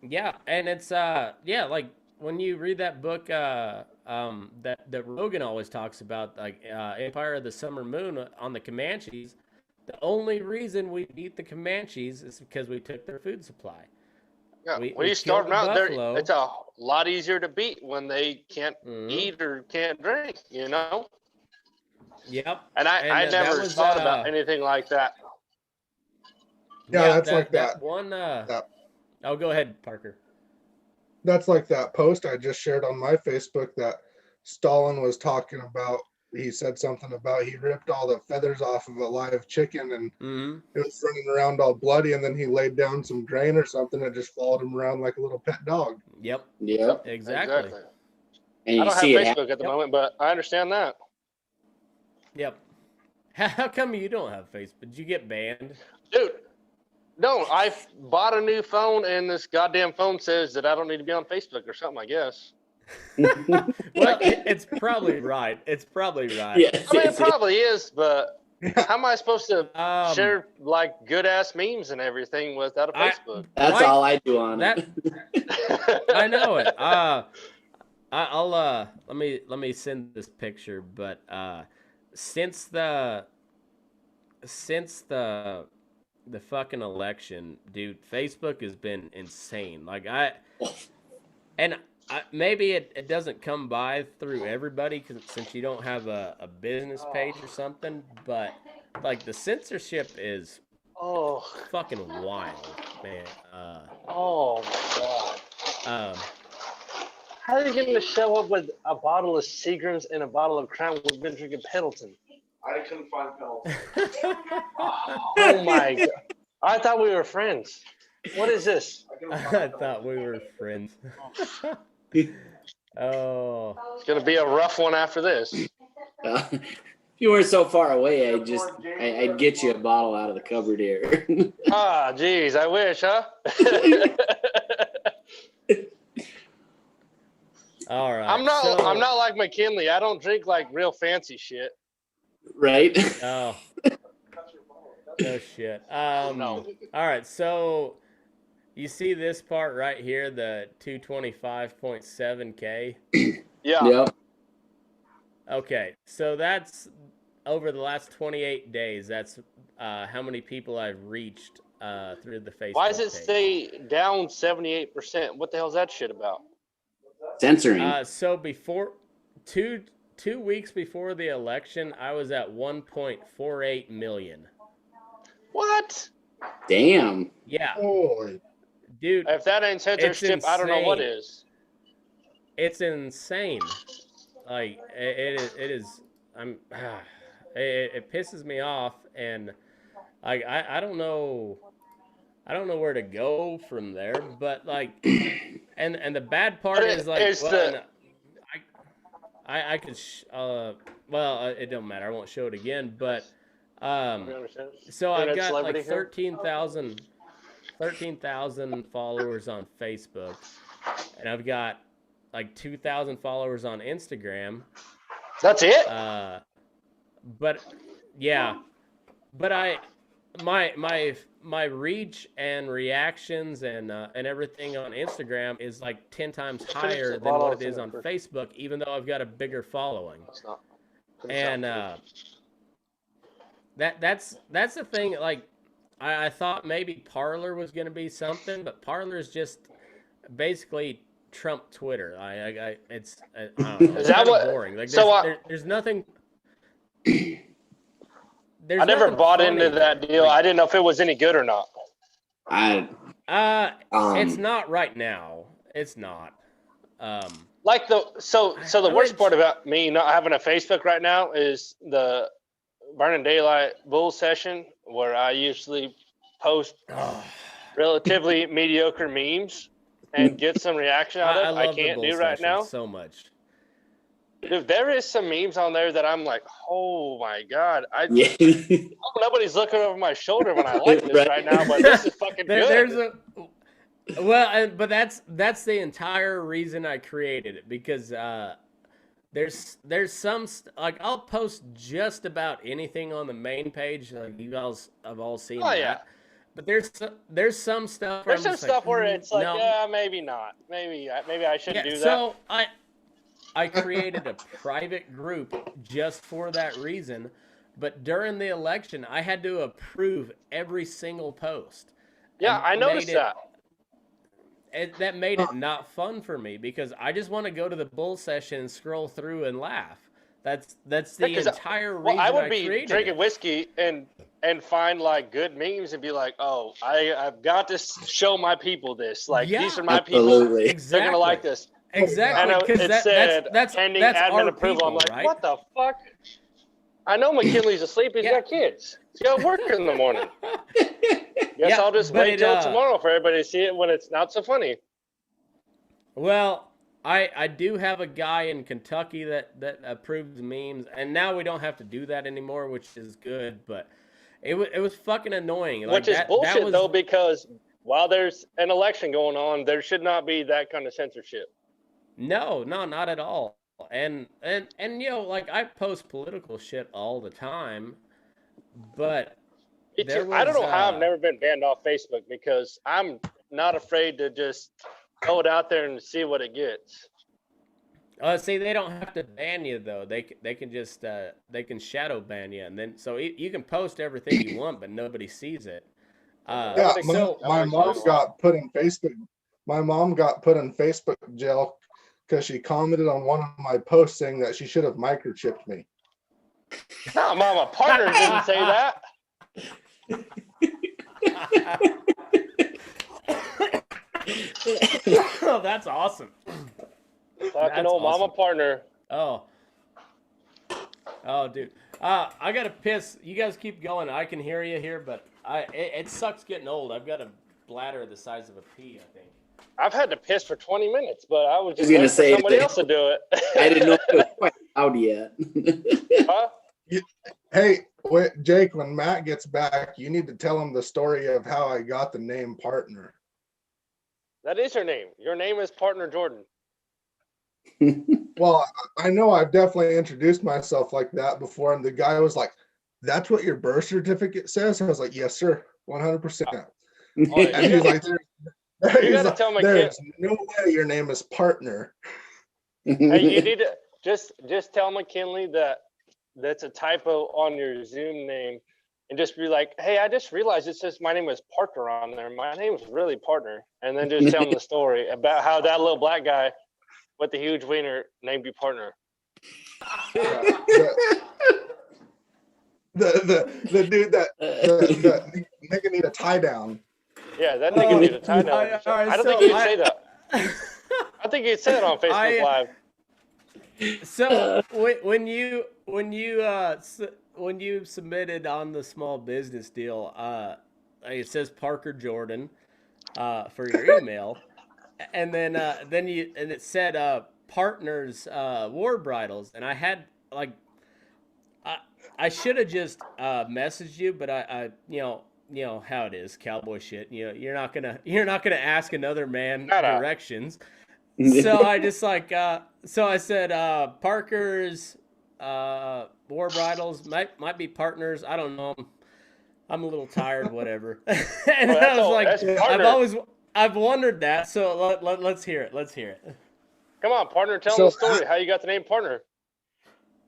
Yeah, and it's yeah, like when you read that book that Rogan always talks about, like Empire of the Summer Moon on the Comanches, the only reason we beat the Comanches is because we took their food supply. Yeah, We when you killed starve the them out, buffalo. it's a lot easier to beat when they can't Mhm. eat or can't drink. Yep. And I that never was thought about anything like that. Yeah, that's like that that. one That oh, go ahead, Parker. that's like that post I just shared on my Facebook that Stalin was talking about. He said something about he ripped all the feathers off of a live chicken and Mhm. it was running around all bloody, and then he laid down some grain or something and just followed him around like a little pet dog. Yep. Yep. Exactly. And I you don't have see it happen. Facebook at the Yep. moment, but I understand that. Yep. How come you don't have Facebook? Did you get banned? Dude, no, I bought a new phone, and this goddamn phone says that I don't need to be on Facebook or something, I guess. Well, it's probably right. It's probably right. Yes, I mean, it yes, yes. probably is, but how am I supposed to Um, share like good ass memes and everything without a Facebook? That's right? all I do on That it. I know it. I'll let me send this picture, but since the the fucking election, dude, Facebook has been insane. Like maybe it doesn't come by through everybody since you don't have a business page or something, but like the censorship is Oh, fucking wild, man. oh my god. Um, How are you going to show up with a bottle of Seagram's and a bottle of Crown? We've been drinking Pendleton. I couldn't find Pendleton. Oh my god. I thought we were friends. What is this? I couldn't find I Pendleton. thought we were friends. Oh, It's going to be a rough one after this. If you weren't so far away, I'd get you a bottle out of the cupboard here. Ah, geez, I wish, huh? all right. I'm not like McKinley. I don't drink like real fancy shit. Right? Oh, no shit. No. All right. So you see this part right here, the 225.7K. Yeah. Yep. Okay, so that's over the last 28 days. That's how many people I've reached through the Facebook Why does it page. say down 78%? What the hell's that shit about? Censoring. So before 2 weeks before the election, I was at 1.48 million. What? Damn. Yeah, Holy. dude, If that ain't censorship, I don't know what insane. is. It's insane. Like it is. I'm. It pisses me off, and like I don't know. I don't know where to go from there, but like, and the bad part But is like, it's well, the and I could, well, it don't matter. I won't show it again, but, we understand. so I've Internet got like celebrity here. 13,000 followers on Facebook, and I've got like 2,000 followers on Instagram. That's it. But yeah, but my reach and reactions and everything on Instagram is like 10 times higher than what it is on Facebook, even though I've got a bigger following. It's not. And that's the thing. Like I thought maybe Parler was going to be something, but Parler is just basically Trump Twitter. It's I don't know. Is It's that kinda what- boring? Like so there's nothing. I never nothing bought funny. into that deal. Like, I didn't know if it was any good or not. it's not right now. It's not. Like so the worst part about me not having a Facebook right now is the Burning Daylight Bull session, where I usually post relatively mediocre memes and get some reaction out of. I love the can't bull do right session now. so much. Dude, there is some memes on there that I'm like, oh my god! Yeah. Nobody's looking over my shoulder when I like this right now, but this is fucking good. But that's the entire reason I created it, because there's some like I'll post just about anything on the main page. Like you guys have all seen that. Yeah. But there's some stuff. There's some stuff where it's like, no. yeah, maybe not. Maybe I shouldn't do that. So I created a private group just for that reason. But during the election, I had to approve every single post. Yeah, And I noticed that. That made it not fun for me, because I just want to go to the bull session and scroll through and laugh. That's the entire reason I would be created drinking it. whiskey and find like good memes and be like, oh, I've got to show my people this. Like these are my absolutely. people. They're gonna like this. Exactly, And because it said that's pending that's admin our approval. people, I'm like, right? what the fuck? I know McKinley's asleep. He's got kids. He's got work in the morning. Guess I'll just wait till tomorrow for everybody to see it when it's not so funny. Well, I do have a guy in Kentucky that approves memes, and now we don't have to do that anymore, which is good. But it was fucking annoying. Like, which is bullshit though, because while there's an election going on, there should not be that kind of censorship. No, not at all. And you know, like I post political shit all the time, but I don't know how I've never been banned off Facebook, because I'm not afraid to just throw it out there and see what it gets. See, they don't have to ban you though. They can just they can shadow ban you, and then so you can post everything you want, but nobody sees it. Yeah, my mom got put in Facebook. My mom got put in Facebook jail because she commented on one of my posts saying that she should have microchipped me. No, Mama Partner didn't say that. Oh, that's awesome. Fucking old awesome. Mama Partner. Oh, dude. I gotta piss. You guys keep going. I can hear you here, but it sucks getting old. I've got a bladder the size of a pea, I think. I've had to piss for 20 minutes, but I was just going to say somebody else to do it. I didn't know it was quite loud yet. Huh? Hey, Jake, when Matt gets back, you need to tell him the story of how I got the name Partner. That is her name. Your name is Partner Jordan. Well, I know I've definitely introduced myself like that before, and the guy was like, "That's what your birth certificate says?" I was like, "Yes, sir, 100%." And he's like, "There's no way your name is Partner." Hey, you need to just tell McKinley that that's a typo on your Zoom name, and just be like, "Hey, I just realized it says my name is Parker on there. My name is really Partner." And then just tell them the story about how that little black guy with the huge wiener named you Partner. The dude that the nigga need a tie down. Yeah, that nigga need a tie down. I don't think he'd say that. I think he'd say that on Facebook Live. So when you submitted on the small business deal, it says Parker Jordan for your email, and then it said partners war bridals, and I had like I should have just messaged you, but I you know how it is, cowboy shit. You know you're not gonna ask another man directions. So I just so I said Parker's war bridals might be partners. I don't know. I'm a little tired, whatever. And I was like, I've wondered that. So let's hear it. Let's hear it. Come on, Partner, tell them the story. How you got the name Partner?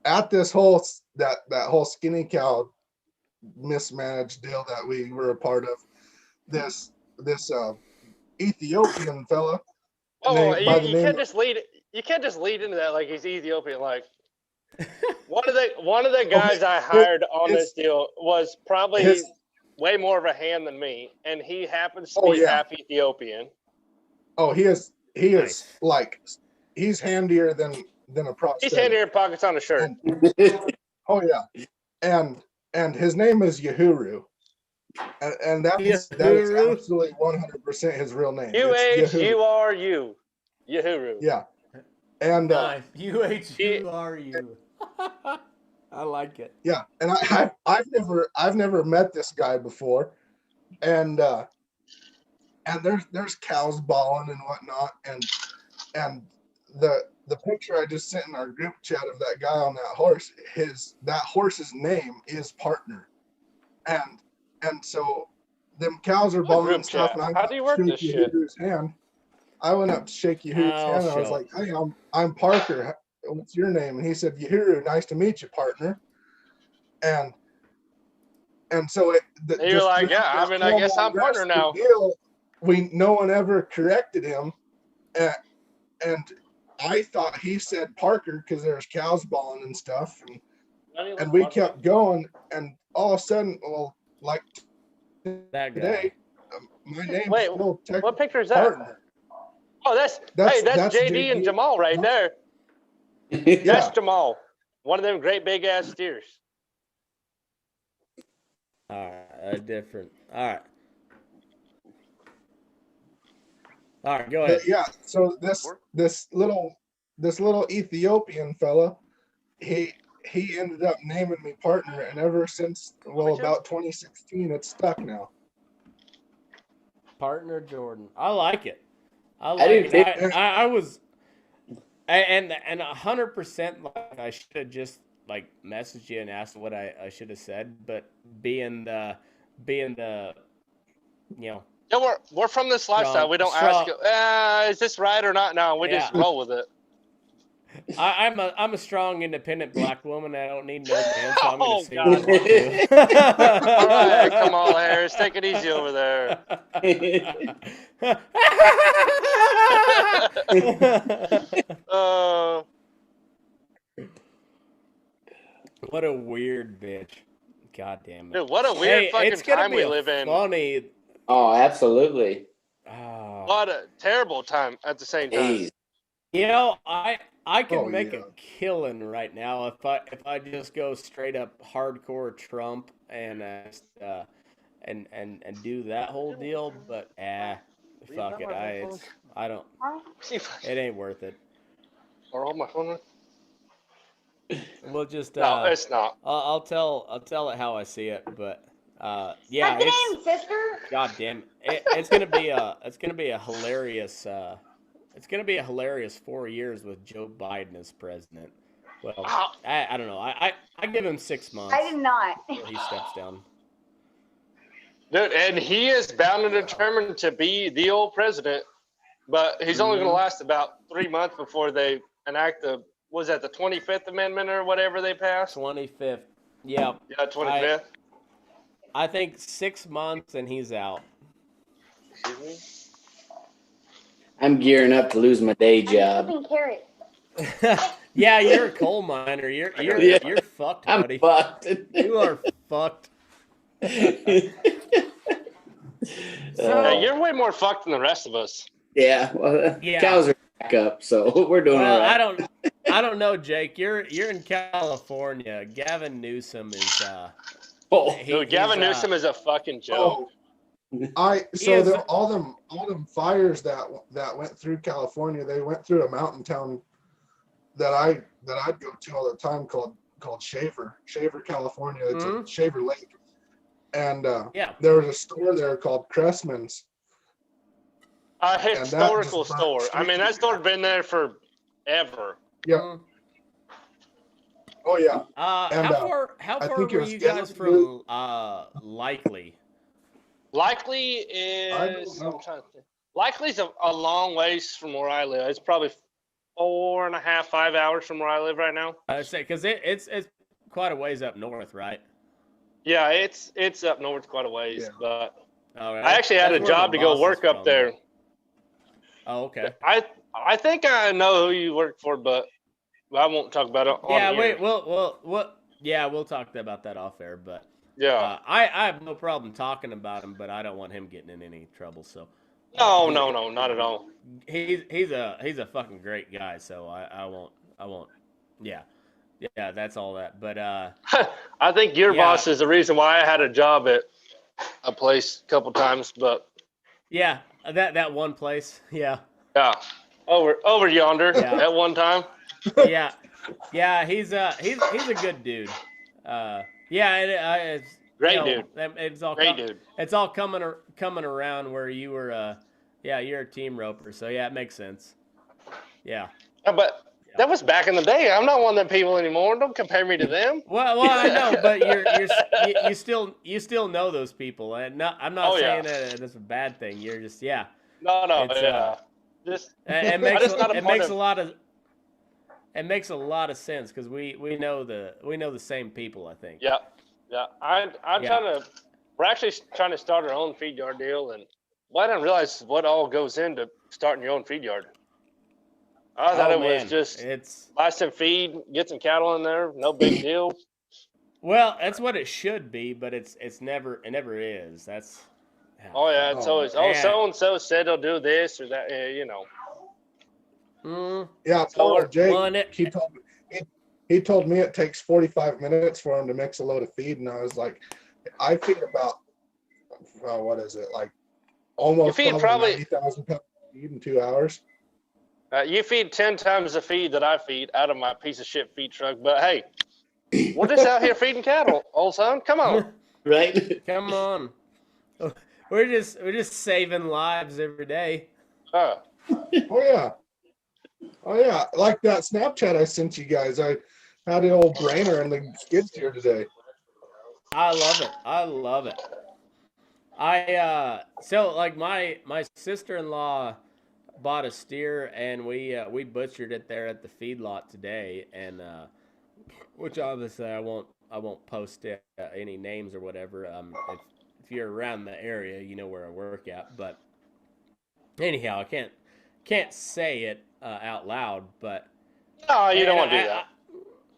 At this whole that whole skinny cow mismanaged deal that we were a part of, this Ethiopian fella. Oh, you can't just lead. You can't just lead into that like he's Ethiopian. Like one of the guys I hired on this deal was probably way more of a hand than me, and he happens to be half Ethiopian. Oh, he is like he's handier than a prosthetic. He's handier in pockets on a shirt. Oh yeah, and his name is Yahuru. And that is absolutely 100% his real name. UHURU. Yahuru. Yeah. And UHURU. I like it. Yeah. And I've never met this guy before. And there's cows bawling and whatnot. And the picture I just sent in our group chat of that guy on that horse, that horse's name is Partner. And so them cows are bawling and stuff, and how do you work this shit? Hand. I went up to shake Yahuru's hand, and I was like, "Hey, I'm Parker. What's your name?" And he said, "Yahuru. Nice to meet you, Partner." And so you're like, "Yeah, I mean, I guess I'm Partner now." No one ever corrected him, and I thought he said Parker because there's cows bawling and stuff, and we kept going, and all of a sudden, well. Like that today, my name. Wait, what picture is that? Partner. Oh, that's JD and Jamal right there. Yeah. That's Jamal, one of them great big ass steers. All right, different. All right, go ahead. Yeah, so this little Ethiopian fella, he ended up naming me Partner, and ever since, about 2016, it's stuck now. Partner Jordan. I like it. I was, and 100% like I should have just like messaged you and asked what I should have said, but being the Yeah, we're from this lifestyle. We don't ask, is this right or not? No, we just roll with it. I'm a strong, independent black woman. I don't need no man, so I'm going to say what I want to. All right, Kamala Harris, take it easy over there. What a weird bitch. God damn it. Dude, what a weird fucking time we live in. Funny. Oh, absolutely. What a terrible time at the same time. You know, I can make a killing right now if I just go straight up hardcore Trump and do that whole deal, but fuck it. I don't. It ain't worth it. Or on my phone. We'll just no, it's not. I'll tell it how I see it, but yeah. What's your name, sister? God damn it! It's gonna be a hilarious. It's going to be a hilarious 4 years with Joe Biden as president. Well, I don't know. I give him 6 months. I did not. He steps down. Dude, and he is bound and determined to be the old president, but he's only going to last about 3 months before they enact the 25th Amendment or whatever they passed? 25th. Yeah. Yeah, 25th. I think 6 months and he's out. Excuse me? I'm gearing up to lose my day job. Yeah, you're a coal miner. Yeah. You're fucked, I'm buddy. fucked. You are fucked. Yeah, you're way more fucked than the rest of us. Yeah, well, Yeah. cows are back up, so we're doing Well, all right. I don't know, Jake. You're in California. Gavin Newsom is Oh, Dude, Gavin Newsom is a fucking joke. All them fires that went through California, they went through a mountain town that I'd go to all the time called Shaver, California. It's a Shaver Lake. And there was a store there called Cressman's. A historical store. I mean, that store's been there forever. Yeah. Oh yeah. How far were you guys from Likely? Likely is I'm trying to think. Likely's a long ways from where I live. It's probably 4.5, 5 hours from where I live right now. I say because it's quite a ways up north, right? Yeah, it's up north quite a ways, but right. I actually had a job to go work up there. Oh, okay. I think I know who you work for, but I won't talk about it. We'll talk about that off air. But yeah, I have no problem talking about him, but I don't want him getting in any trouble. So no, not at all. He's a fucking great guy. So I won't. Yeah, that's all that. But I think your boss is the reason why I had a job at a place a couple times. But yeah, that one place. Yeah. Over yonder at one time. Yeah, he's a good dude. It's great dude. It's all great dude. It's all coming around where you were. You're a team roper, so yeah, it makes sense. Yeah. But that was back in the day. I'm not one of them people anymore. Don't compare me to them. Well, I know, but you still know those people, and I'm not saying that it's a bad thing. You're just No. It makes a lot of sense because we know the same people, I think. Yeah. We're actually trying to start our own feed yard deal, and I didn't realize what all goes into starting your own feed yard. I thought it was just buy some feed, get some cattle in there, no big deal. Well, that's what it should be, but it never is. That's it's always so and so said they'll do this or that, Yeah, Jake, he told me it takes 45 minutes for him to mix a load of feed, and I was like, I feed about what is it, like almost 90,000 pounds of feed in 2 hours. You feed 10 times the feed that I feed out of my piece of shit feed truck, but hey, we're just out here feeding cattle, old son. Come on, right? Come on, we're just saving lives every day. Oh yeah, like that Snapchat I sent you guys. I had the old brainer and the skid steer today. I love it. So like my sister-in-law bought a steer and we butchered it there at the feedlot today, and which obviously I won't post any names or whatever. If you're around the area, you know where I work at. But anyhow, I can't say it out loud. But no, you don't want to do that.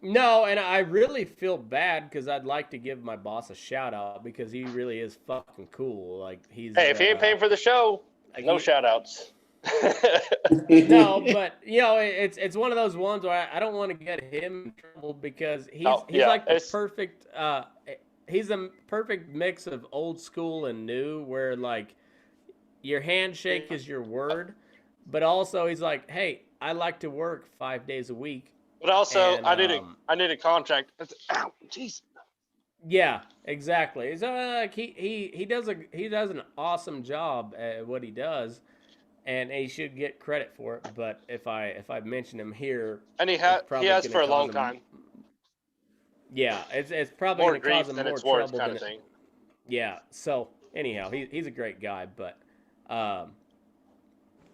No, and I really feel bad because I'd like to give my boss a shout out because he really is fucking cool. Like he's if he ain't paying for the show, no shout outs. No, but it's one of those ones where I don't want to get him in trouble because he's like the perfect he's a perfect mix of old school and new, where like your handshake is your word, but also he's like, hey, I like to work 5 days a week. But also, I need a contract. Ow, jeez. Yeah, exactly. So like he does an awesome job at what he does, and he should get credit for it. But if I mention him here, and he has for a long time. Yeah, it's probably more going to cause him than more it's trouble worth, kind of thing. Yeah. So anyhow, he's a great guy, but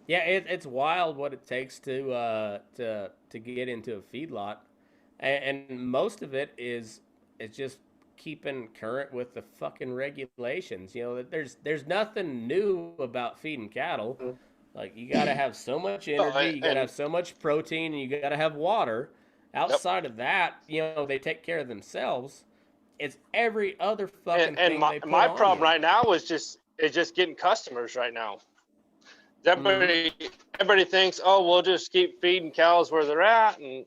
it's wild what it takes to get into a feedlot, and most of it is just keeping current with the fucking regulations. You know, there's nothing new about feeding cattle. Like, you got to have so much energy, you got to And have so much protein, and you got to have water. yep. Outside of that, you know, they take care of themselves. It's every other fucking And thing they put my on problem you. right now is just getting customers right now. Mhm. Everybody thinks, oh, we'll just keep feeding cows where they're at, and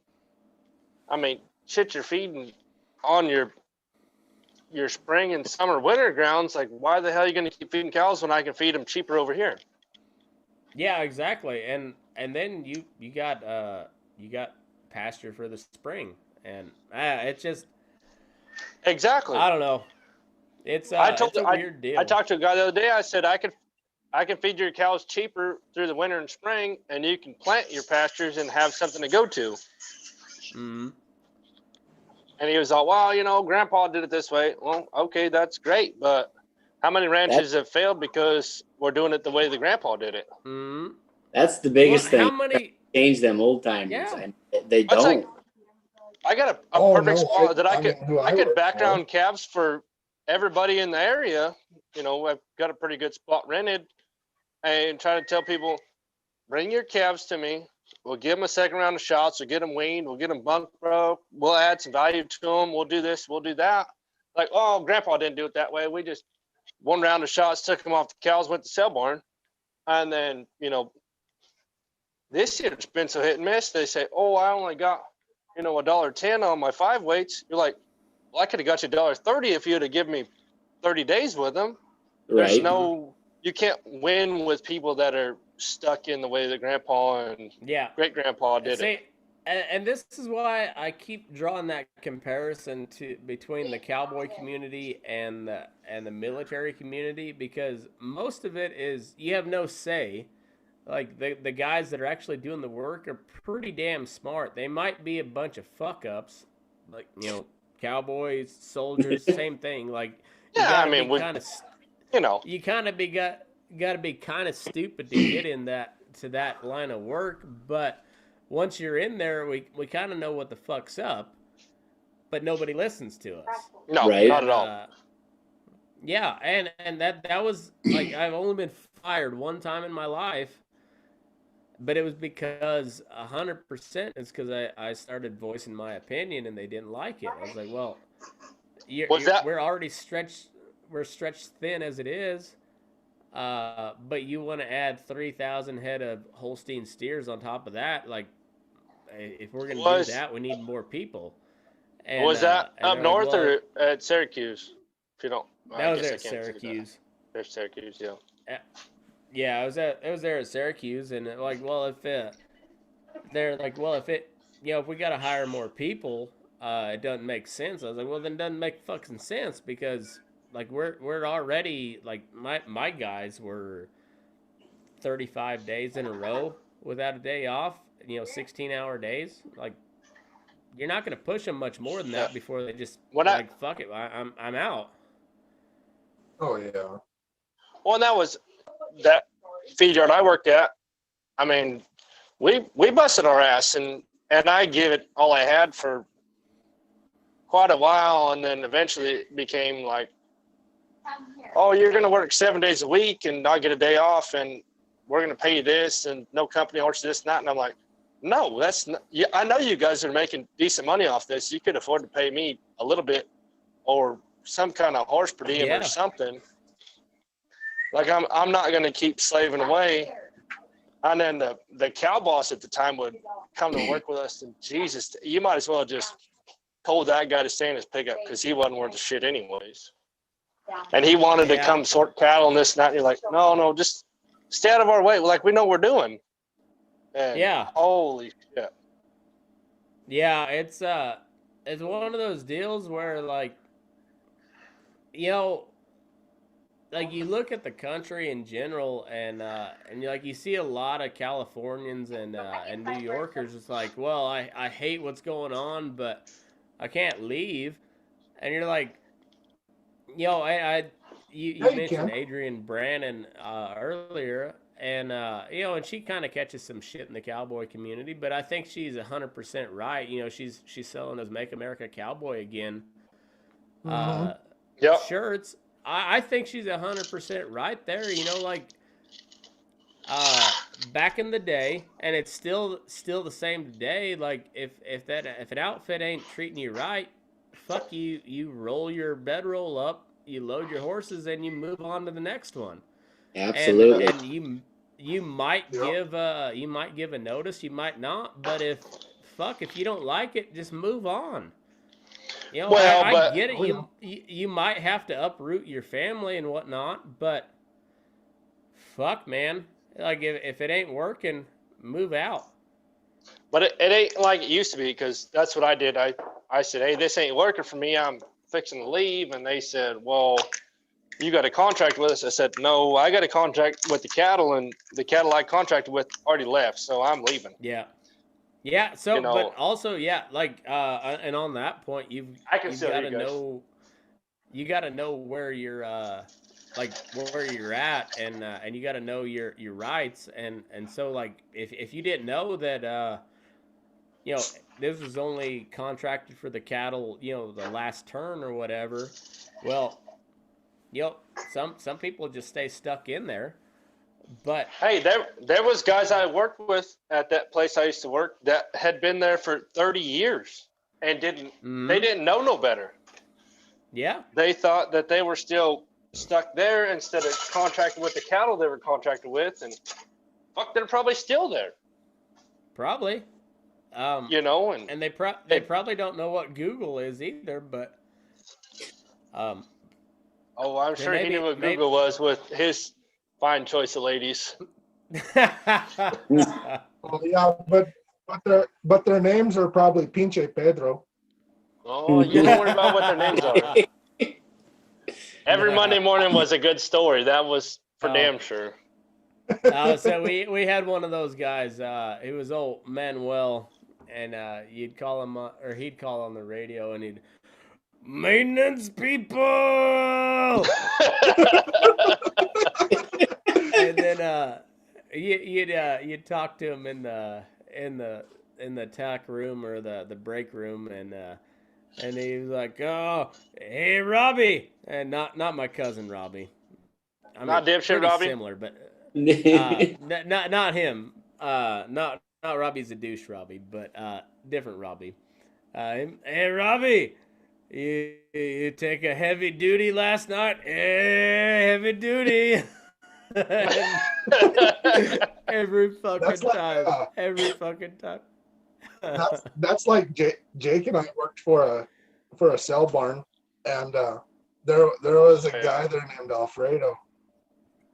I mean, shit, you're feeding on your spring and summer winter grounds. Like, why the hell are you going to keep feeding cows when I can feed them cheaper over here? Yeah, exactly. And then you got pasture for the spring, and it's just, Exactly. I don't know. I told It's a weird I deal. talked to a guy the other day. I said I can feed your cows cheaper through the winter and spring, and you can plant your pastures and have something to go to. Mhm. And he was all, well, Grandpa did it this way. Well, okay, that's great, but how many That's ranches have failed because we're doing it the way the Grandpa did it? Mhm. that's the Well, biggest how thing. many? Change them old timers, Yeah. and they It's like don't. I got a Oh perfect no, spot that I mean who I I could work for. background calves for everybody in the area. I've got a pretty good spot rented, and trying to tell people, bring your calves to me. We'll give them a second round of shots. We'll get them weaned. We'll get them bunk broke. We'll add some value to them. We'll do this. We'll do that. Like, oh, Grandpa didn't do it that way. We just one round of shots, took them off the cows, went to sale barn, and then this year it's been so hit and miss. They say, oh, I only got $1.10 on my 5 weights. You're like, well, I could have got you $1.30 if you'd have given me 30 days with them. There's Right. Mhm. you can't win with people that are stuck in the way that Grandpa and Yeah. great grandpa did it. See, and this is why I keep drawing that comparison to between the cowboy community and the military community, because most of it is you have no say. Like, the guys that are actually doing the work are pretty damn smart. They might be a bunch of fuck ups, like, cowboys, soldiers, same thing. Like, you Yeah, got I to be mean, kind of you know, you kind of be got to be kind of stupid to get in that line of work. But once you're in there, we kind of know what the fuck's up, but nobody listens to us. no, Right. not And at all. yeah, and that was like, I've only been fired one time in my life, but it was because 100% it's because I started voicing my opinion and they didn't like it. I was like, well, Was that we're already we're stretched thin as it is. But you want to add 3,000 head of Holstein steers on top of that? Like, if we're gonna do was that, we need more people. was that And up they're like, north well, or at Syracuse? If you don't, that I was guess there I at can't say that. Syracuse. There's Syracuse, yeah. Uh, Yeah, it was there at Syracuse, and like, well, if they're like, well, if we got to hire more people, it doesn't make sense. I was like, well, then it doesn't make fucking sense, because like we're already, like, my guys were 35 days in a row without a day off, 16-hour days. Like, you're not going to push them much more than Yeah. that before they just When I like, fuck it, I'm out. Oh yeah. well, and that was that feed yard I worked at. I mean, we busted our ass, and I gave it all I had for quite a while, and then eventually it became like, oh, you're going to work 7 days a week and not get a day off, and we're going to pay you this, and no company offers this and that. And I'm like, no, that's not. Yeah, I know you guys are making decent money off this. You could afford to pay me a little bit, or some kind of horse per diem or Yeah. something. Like, I'm not going to keep slaving away. And then the cow boss at the time would come to work with us, and Jesus, you might as well just told that guy to stay in his pickup, because he wasn't worth the shit anyways. And he wanted to Yeah. come sort cattle and this and that. And you're like, no, just stay out of our way. Like, we know what we're doing. And Yeah. holy shit. Yeah, it's one of those deals where, like, you know, like, you look at the country in general, and like, you see a lot of Californians and New Yorkers. It's like, well, I hate what's going on, but I can't leave. And you're like, you Yeah, you mentioned can. Adrian Brannon earlier, and she kind of catches some shit in the cowboy community, but I think she's 100% right. She's selling us "Make America Cowboy Again." uh, Yep. shirts. I think she's 100% right there. You know, like back in the day, and it's still the same today. Like if an outfit ain't treating you right, fuck you. You roll your bedroll up, you load your horses, and you move on to the next one. Absolutely. And you might give a notice, you might not, but if you don't like it, just move on. You know, Well, I but get it. You might have to uproot your family and whatnot, but fuck, man. Like if it ain't working, move out. it ain't like it used to be, because that's what I did. I said, hey, this ain't working for me. I'm fixing to leave. And they said, well, you got a contract with us. I said, no, I got a contract with the cattle, and the cattle I contracted with already left, so I'm leaving. Yeah. Yeah, so You know, but also like and on that point I can you've still got hear to you guys. know where you're like where you're at, and you got to know your rights, and so like if you didn't know that you know this was only contracted for the cattle, you know, the last turn or whatever, well, you know, some people just stay stuck in there. But Hey, there was guys I worked with at that place I used to work that had been there for 30 years and they didn't know no better. yeah, They thought that they were still stuck there instead of contracting with the cattle they were contracted with, and fuck, they're probably still there. probably. You know, And they probably don't know what Google is either, but um, oh, I'm sure he knew what Google was with his fine choice of ladies. Oh yeah, but their names are probably Pinche Pedro. Oh, you don't worry about what their names are. Every Monday morning was a good story. That was for damn sure. So we had one of those guys. He was old Manuel, and you'd call him or he'd call on the radio, and he'd maintenance people, and then you'd talk to him in the tack room or the break room, and he was like, "Oh, hey Robbie," and not my cousin Robbie. I mean, Not dipshit pretty Robbie? similar, but not him. Not Robbie's a douche Robbie, but different Robbie. Hey Robbie, you take a heavy duty last night? Hey, heavy duty. Every fucking time. Every fucking time. That's like Jake and I worked for a cell barn, and there was a guy there named Alfredo,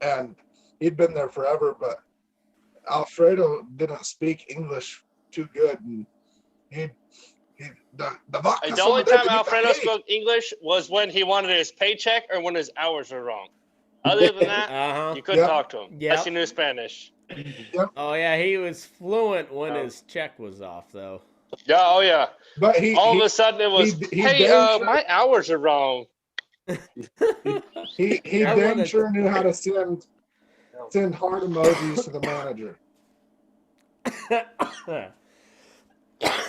and he'd been there forever, but Alfredo didn't speak English too good, and the only time Alfredo spoke English was when he wanted his paycheck or when his hours were wrong. Other than that, you couldn't talk to him unless you knew Spanish. Oh yeah, he was fluent when his check was off, though. Yeah, oh yeah. But all of a sudden it was, hey, my hours are wrong. He damn sure knew how to send heart emojis to the manager.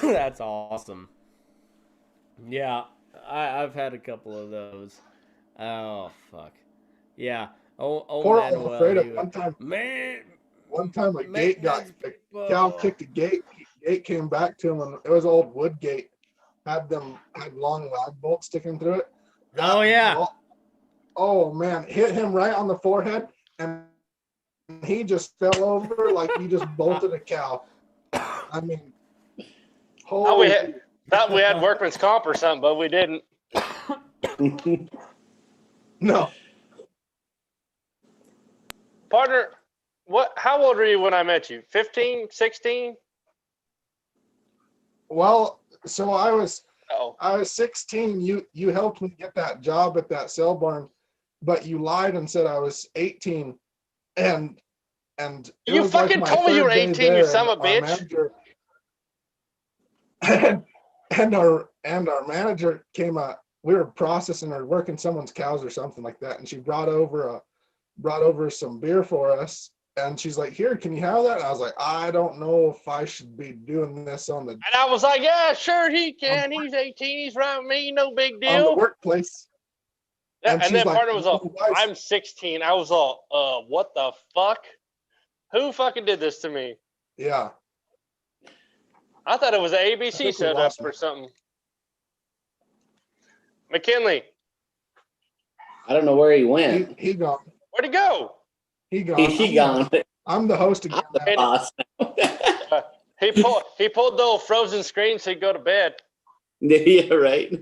That's awesome. Yeah, I've had a couple of those. Oh fuck. Yeah. Poor Manuel, Alfredo. One time a cow kicked a gate. Gate came back to him, and it was old wood gate. Had long lag bolts sticking through it. Oh man, hit him right on the forehead, and he just fell over like he just bolted a cow. I mean, thought we had workman's comp or something, but we didn't. No. Partner, how old were you when I met you? 15, 16? Well, so I was 16. You helped me get that job at that cell barn, but you lied and said I was 18. And you fucking told me you were 18, you son of a bitch. And our manager came up. We were processing or working someone's cows or something like that, and she brought over some beer for us, And she's like, here, can you have that? And I was like, I don't know if I should be doing this on the And I was like, yeah, sure he can. He's 18. He's right with me. No big on the deal. workplace. Yeah, And and she's then like, partner was all, "Oh, guys." I'm 16. I was all, what the fuck? Who fucking did this to me? Yeah. I thought it was an I ABC think we setup lost or him. something. McKinley, I don't know where he went. He gone. where'd he go? He gone. He gone. I'm the host again. I'm the And- boss. He pulled the old frozen screen so he'd go to bed. Yeah, right.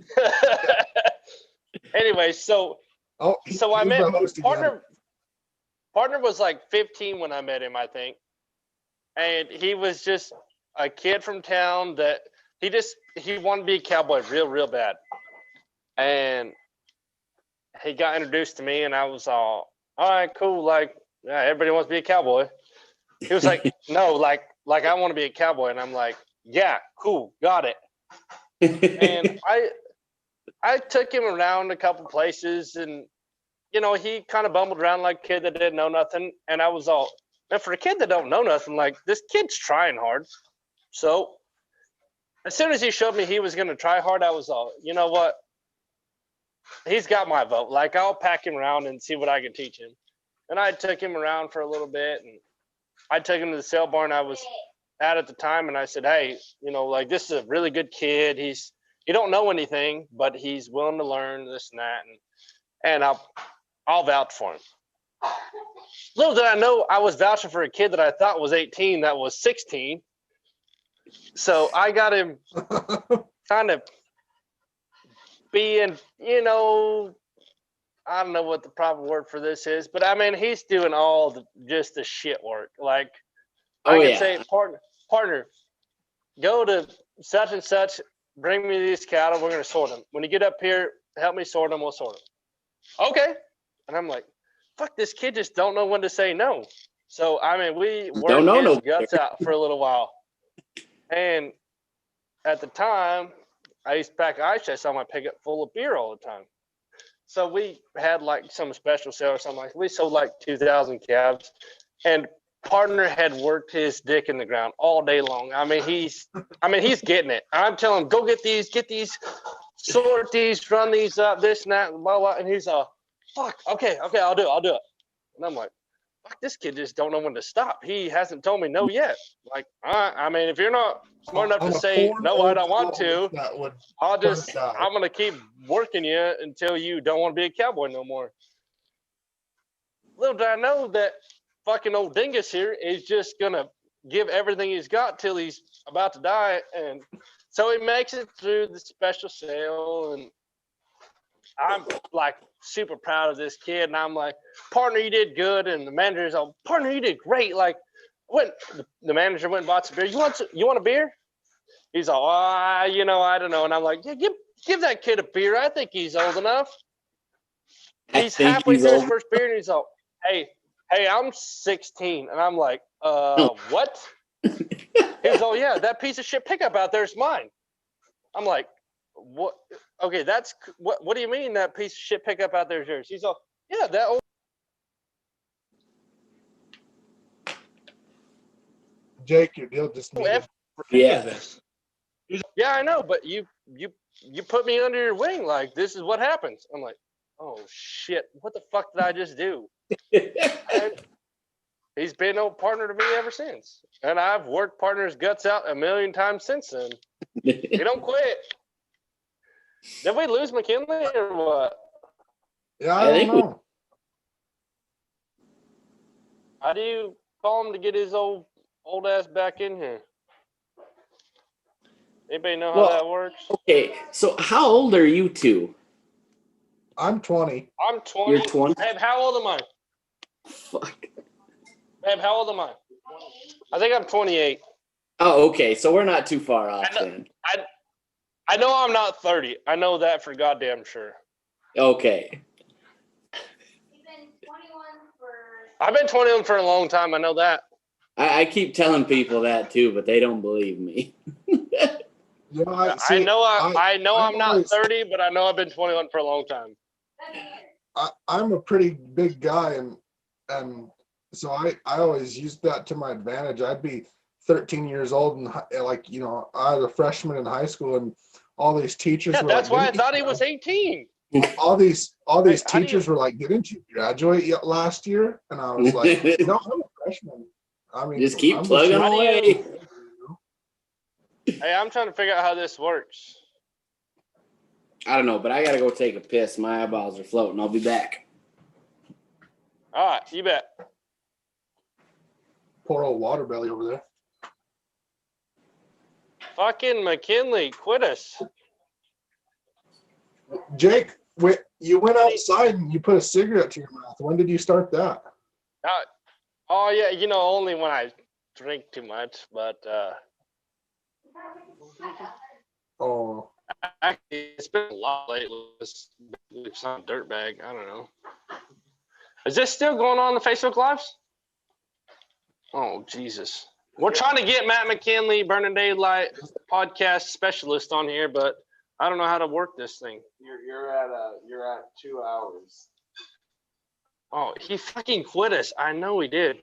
Anyway, so Oh, I he's met the host again. partner was like 15 when I met him, I think. And he was just a kid from town that he wanted to be a cowboy real bad. And he got introduced to me and I was all right, cool, like, yeah, everybody wants to be a cowboy. He was like, no, like I want to be a cowboy. And I'm like, yeah, cool, got it. And I took him around a couple places and, you know, he kind of bumbled around like a kid that didn't know nothing. And I was all, man, for a kid that don't know nothing, like, this kid's trying hard. So as soon as he showed me he was going to try hard, I was all, you know what? He's got my vote. Like, I'll pack him around and see what I can teach him. And I took him around for a little bit and I took him to the sale barn I was at the time. And I said, hey, you know, like, this is a really good kid. He don't know anything, but he's willing to learn this and that. And I'll vouch for him. Little did I know I was vouching for a kid that I thought was 18 that was 16. So I got him kind of being, you know, I don't know what the proper word for this is, but I mean, he's doing all just the shit work. Like, I can say, partner, go to such and such, bring me these cattle, we're going to sort them. When you get up here, help me sort them, we'll sort them. Okay. And I'm like, fuck, this kid just don't know when to say no. So, I mean, we worked his guts out for a little while. And at the time, I used to pack ice chest on my pickup full of beer all the time. So we had like some special sale or something like we sold like 2,000 calves, and partner had worked his dick in the ground all day long. I mean, he's getting it. I'm telling him, go get these, sort these, run these up, this and that, blah blah. And he's fuck, okay, I'll do it. And I'm like, fuck, this kid just don't know when to stop. He hasn't told me no yet. Like, I mean, if you're not smart enough to say no, I don't want to, I'm gonna keep working you until you don't want to be a cowboy no more. Little did I know that fucking old dingus here is just gonna give everything he's got till he's about to die. And so he makes it through the special sale, and I'm like super proud of this kid. And I'm like, partner, you did good. And the manager's all, partner, you did great. Like, when the manager went and bought some beer, you want a beer? He's all, you know, I don't know. And I'm like, yeah, give that kid a beer. I think he's old enough. He's halfway through his first beer, and he's all, hey, I'm 16. And I'm like, what? He's all, yeah, that piece of shit pickup out there is mine. I'm like, what? Okay, that's what do you mean that piece of shit pickup out there is yours? He's all, yeah, that old. Jake, your deal just needed. Yeah. Yeah, I know, but you put me under your wing. Like, this is what happens. I'm like, oh shit, what the fuck did I just do? And he's been no partner to me ever since, and I've worked partners' guts out a million times since then. He don't quit. Did we lose McKinley or what? Yeah, I don't know. How do you call him to get his old ass back in here? Anybody know how that works? Okay, so how old are you two? I'm 20. I'm 20. You're 20? Babe, how old am I? Fuck. Babe, how old am I? I think I'm 28. Oh, okay, so we're not too far off then. I know I'm not 30. I know that for goddamn sure. Okay. I've been 21 for a long time. I know that. I keep telling people that too, but they don't believe me. Yeah, I know I'm not 30, but I know I've been 21 for a long time. I'm a pretty big guy, and so I always used that to my advantage. I'd be 13 years old and like, you know, I was a freshman in high school and all these teachers Yeah, were that's like, why I thought he was 18. all these Hey, how do you? teachers were like, didn't you graduate yet last year? And I was like, no, I'm a freshman. I mean, Just keep I'm plugging How do you- away. Hey, I'm trying to figure out how this works. I don't know, but I gotta go take a piss. My eyeballs are floating. I'll be back. All right, you bet. Poor old water belly over there. Fucking McKinley, quit us. Jake, you went outside and you put a cigarette to your mouth. When did you start that? Oh yeah, you know, only when I drink too much. But Oh, actually, it's been a lot lately. It's some dirtbag. I don't know. Is this still going on the Facebook Lives? Oh Jesus! We're trying to get Matt McKinley, Burning Daylight podcast specialist on here, but I don't know how to work this thing. You're at 2 hours. Oh, he fucking quit us. I know he did.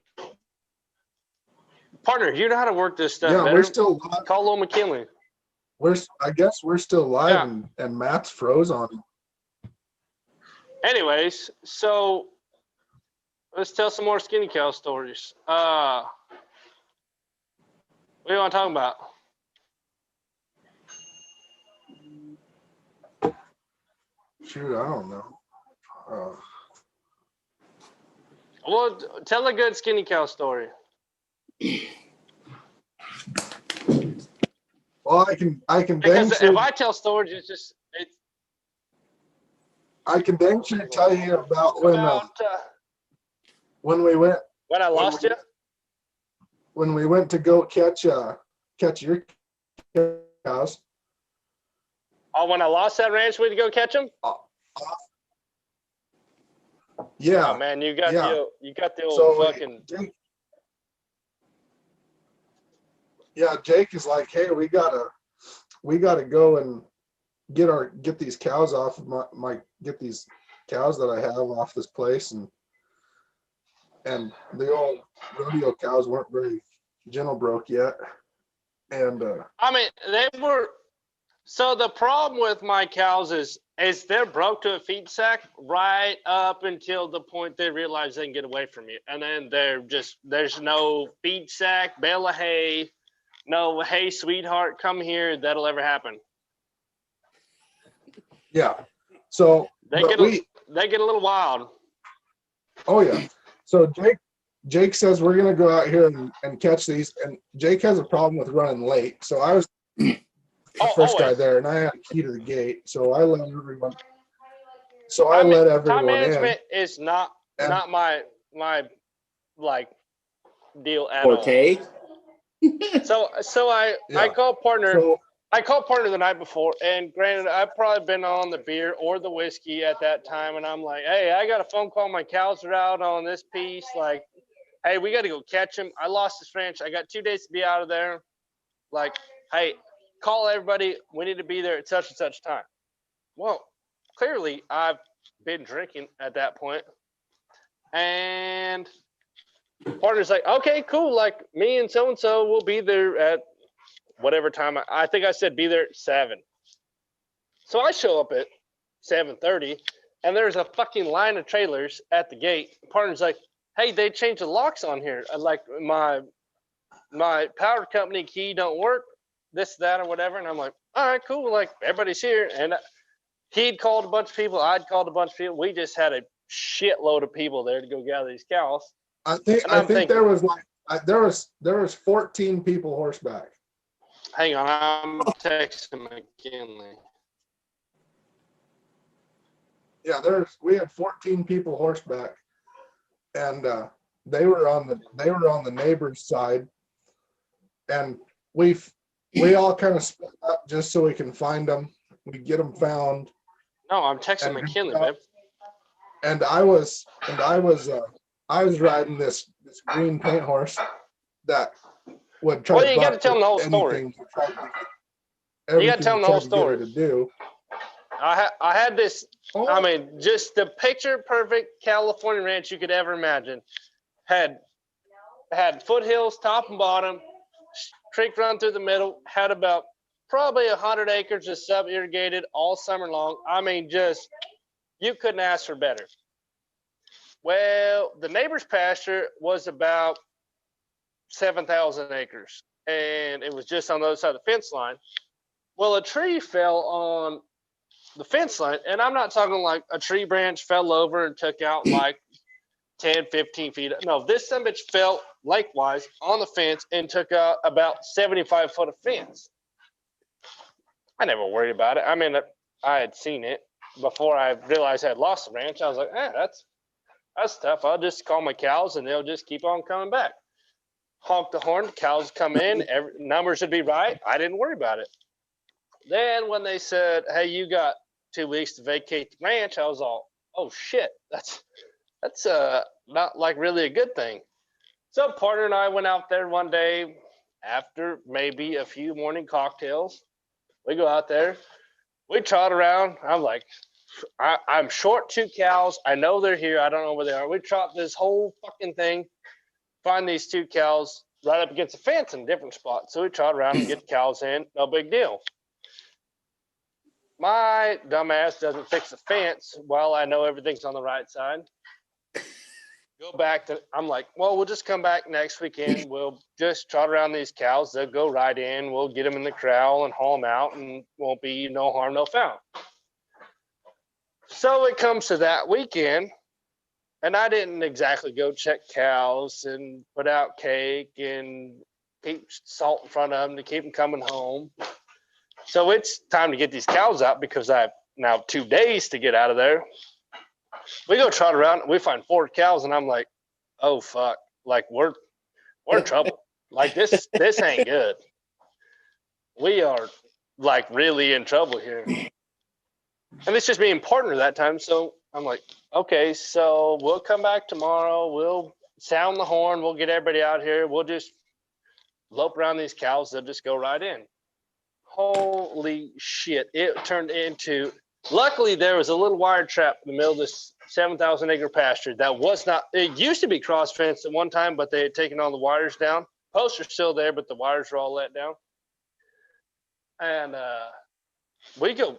Partner, you know how to work this stuff yeah, better. we're still live. Call Lil McKinley. I guess we're still live Yeah. and Matt's froze on him. Anyways, so let's tell some more skinny cow stories. What do you want to talk about? Shoot, I don't know. Well, tell a good skinny cow story. Well, I can dang Because sure if I tell stories, it's I can dang sure tell you about about when we went when I lost you. when we went to go catch your cows. Oh, when I lost that ranch, we had to go catch them. Yeah. Oh man, you got yeah. the old So fucking. Jake is like, hey, we gotta go and get these cows off of get these cows that I have off this place, and the old rodeo cows weren't very gentle broke yet, and I mean, they were. So the problem with my cows is they're broke to a feed sack right up until the point they realize they can get away from you, and then there's no feed sack, bale of hay, no hey sweetheart, come here, that'll ever happen. yeah. So They but get a little wild. oh yeah. So Jake says we're gonna go out here and catch these, and Jake has a problem with running late. So I was the first guy there, and I had a key to the gate, so I let everyone. So I let everyone Time management in. is not my like deal at Forte. all. So I called partner. So, I called partner the night before, and granted, I've probably been on the beer or the whiskey at that time, and I'm like, hey, I got a phone call. My cows are out on this piece. Like, hey, we got to go catch them. I lost this ranch. I got 2 days to be out of there. Like, hey, call everybody. We need to be there at such and such time. Well, clearly, I've been drinking at that point, and partner's like, okay, cool. Like, me and so will be there at whatever time. I think I said be there at 7. So I show up at 7:30, and there's a fucking line of trailers at the gate. Partner's like, hey, they changed the locks on here. Like, my power company key don't work, this, that, or whatever. And I'm like, all right, cool. Like, everybody's here. And he'd called a bunch of people. I'd called a bunch of people. We just had a shitload of people there to go gather these cows. I think there was like there was 14 people horseback. Hang on, I'm texting McKinley. Yeah, we had 14 people horseback, and they were on the neighbor's side, and we all kind of split up just so we can find them. We get them found. No, I'm texting McKinley, babe. And I was riding this green paint horse that would try. Well, you got to tell them the whole story. You got to tell them the whole story. To do. I had this. Oh. I mean, just the picture perfect California ranch you could ever imagine. had foothills, top and bottom, creek run through the middle, had about probably 100 acres of sub-irrigated all summer long. I mean, just, you couldn't ask for better. Well, the neighbor's pasture was about 7,000 acres, and it was just on the other side of the fence line. Well, a tree fell on the fence line, and I'm not talking like a tree branch fell over and took out like 10, 15 feet. No, this son bitch fell lengthwise on the fence and took out about 75 foot of fence. I never worried about it. I mean, I had seen it before I realized I had lost the ranch. I was like, that's tough. I'll just call my cows and they'll just keep on coming back. Honk the horn, cows come in, numbers would be right. I didn't worry about it. Then when they said, hey, you got 2 weeks to vacate the ranch, I was all, oh shit, that's not like really a good thing. So partner and I went out there one day after maybe a few morning cocktails. We go out there, we trot around. I'm like, I'm short 2 cows. I know they're here. I don't know where they are. We trot this whole fucking thing, find these 2 cows right up against the fence in a different spot. So we trot around and get the cows in. No big deal. My dumbass doesn't fix the fence while I know everything's on the right side. Go back to, I'm like, well, we'll just come back next weekend. We'll just trot around these cows. They'll go right in. We'll get them in the corral and haul them out, and won't be no harm, no foul. So it comes to that weekend, and I didn't exactly go check cows and put out cake and keep salt in front of them to keep them coming home. So it's time to get these cows out because I have now 2 days to get out of there. We go trot around, we find 4 cows, and I'm like, oh fuck, like we're in trouble. Like this ain't good. We are like really in trouble here. And it's just being partner that time. So I'm like, okay, so we'll come back tomorrow. We'll sound the horn. We'll get everybody out here. We'll just lope around these cows. They'll just go right in. Holy shit. It turned into, luckily there was a little wire trap in the middle of this 7,000 acre pasture that was not, it used to be cross fenced at one time, but they had taken all the wires down. Posts are still there, but the wires are all let down. And we go,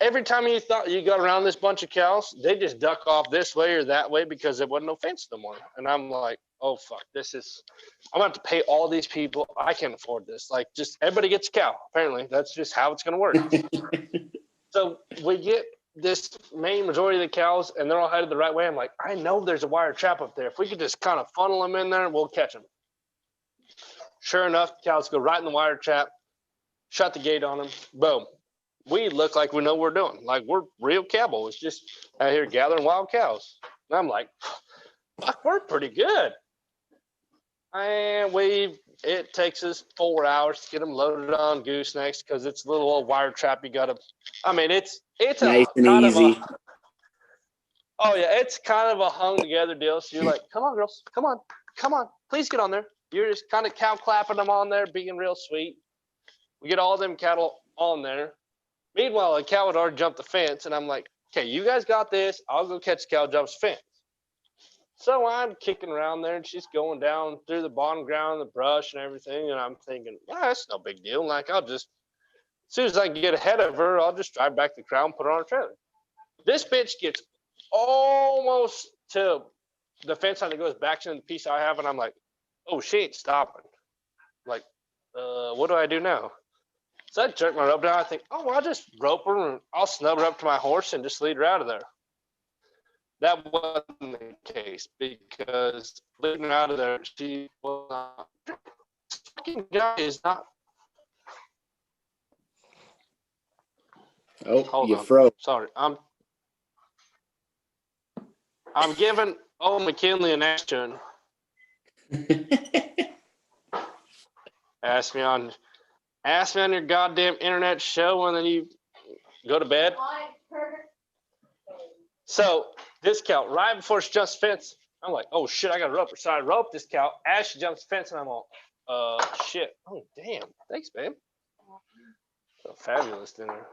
every time you thought you got around this bunch of cows, they just duck off this way or that way because there wasn't no fence no more. And I'm like, oh fuck, I'm gonna have to pay all these people. I can't afford this. Like, just everybody gets a cow. Apparently, that's just how it's gonna work. So we get this main majority of the cows, and they're all headed the right way. I'm like, I know there's a wire trap up there. If we could just kind of funnel them in there, we'll catch them. Sure enough, the cows go right in the wire trap. Shut the gate on them. Boom. We look like we know what we're doing. Like we're real cowboys, just out here gathering wild cows. And I'm like, fuck, we're pretty good. And it takes us 4 hours to get them loaded on goosenecks because it's a little old wire trap. You gotta, I mean, it's nice and easy. Oh yeah, it's kind of a hung together deal. So you're like, come on, girls, come on, please get on there. You're just kind of cow clapping them on there, being real sweet. We get all them cattle on there. Meanwhile, a cow had already jumped the fence, and I'm like, okay, you guys got this. I'll go catch the cow jumps the fence. So I'm kicking around there, and she's going down through the bottom ground, the brush and everything, and I'm thinking, well, that's no big deal. Like, as soon as I can get ahead of her, I'll just drive back to the crowd and put her on a trailer. This bitch gets almost to the fence line that goes back to the piece I have, and I'm like, oh, she ain't stopping. Like, what do I do now? So I jerk my rope down. I think, oh, I'll just rope her and I'll snub her up to my horse and just lead her out of there. That wasn't the case because leading her out of there, she was not. This fucking guy is not. Oh, hold you on. froze. Sorry, I'm giving old McKinley an action. Ask me on your goddamn internet show and then you go to bed. So this cow, right before she jumps the fence, I'm like, oh shit, I got to rope her. So I rope this cow as she jumps the fence, and I'm all, shit. Oh damn, thanks, babe. So fabulous dinner.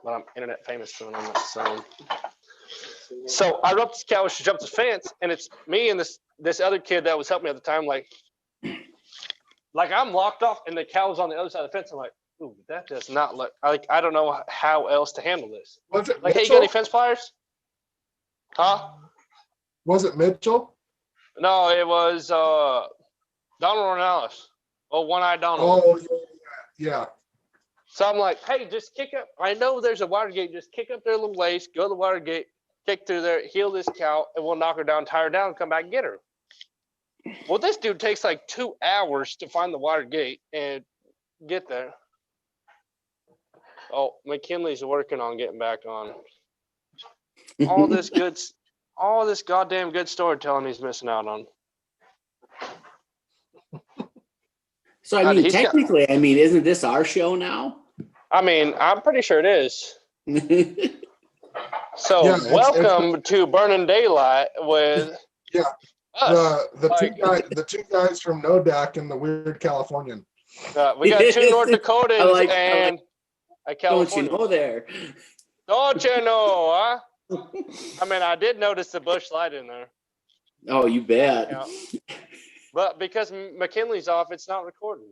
But I'm internet famous, so I'm not so. So I rode this cow. She jumped the fence, and it's me and this other kid that was helping me at the time. Like I'm locked off, and the cow was on the other side of the fence. I'm like, ooh, that does not look like. I don't know how else to handle this. Was it Like, hey, you got Mitchell? any fence pliers? Huh? Was it Mitchell? No, it was Donald Ronaldo. Oh, one-eyed Donald. Oh, yeah. So I'm like, hey, just kick up. I know there's a water gate. Just kick up their little waist, go to the water gate, kick through there, heal this cow, and we'll knock her down, tie her down, and come back and get her. Well, this dude takes like 2 hours to find the water gate and get there. Oh, McKinley's working on getting back on. All this goddamn good storytelling he's missing out on. So I mean, technically, isn't this our show now? I mean, I'm pretty sure it is. So Yeah, welcome to Burning Daylight with us. The two guys from Nodak and the weird Californian. We got 2 North Dakotans and a Californian. Don't you know there? Don't you know, huh? I mean, I did notice the bush light in there. Oh, you bet. Yeah. But because McKinley's off, it's not recording.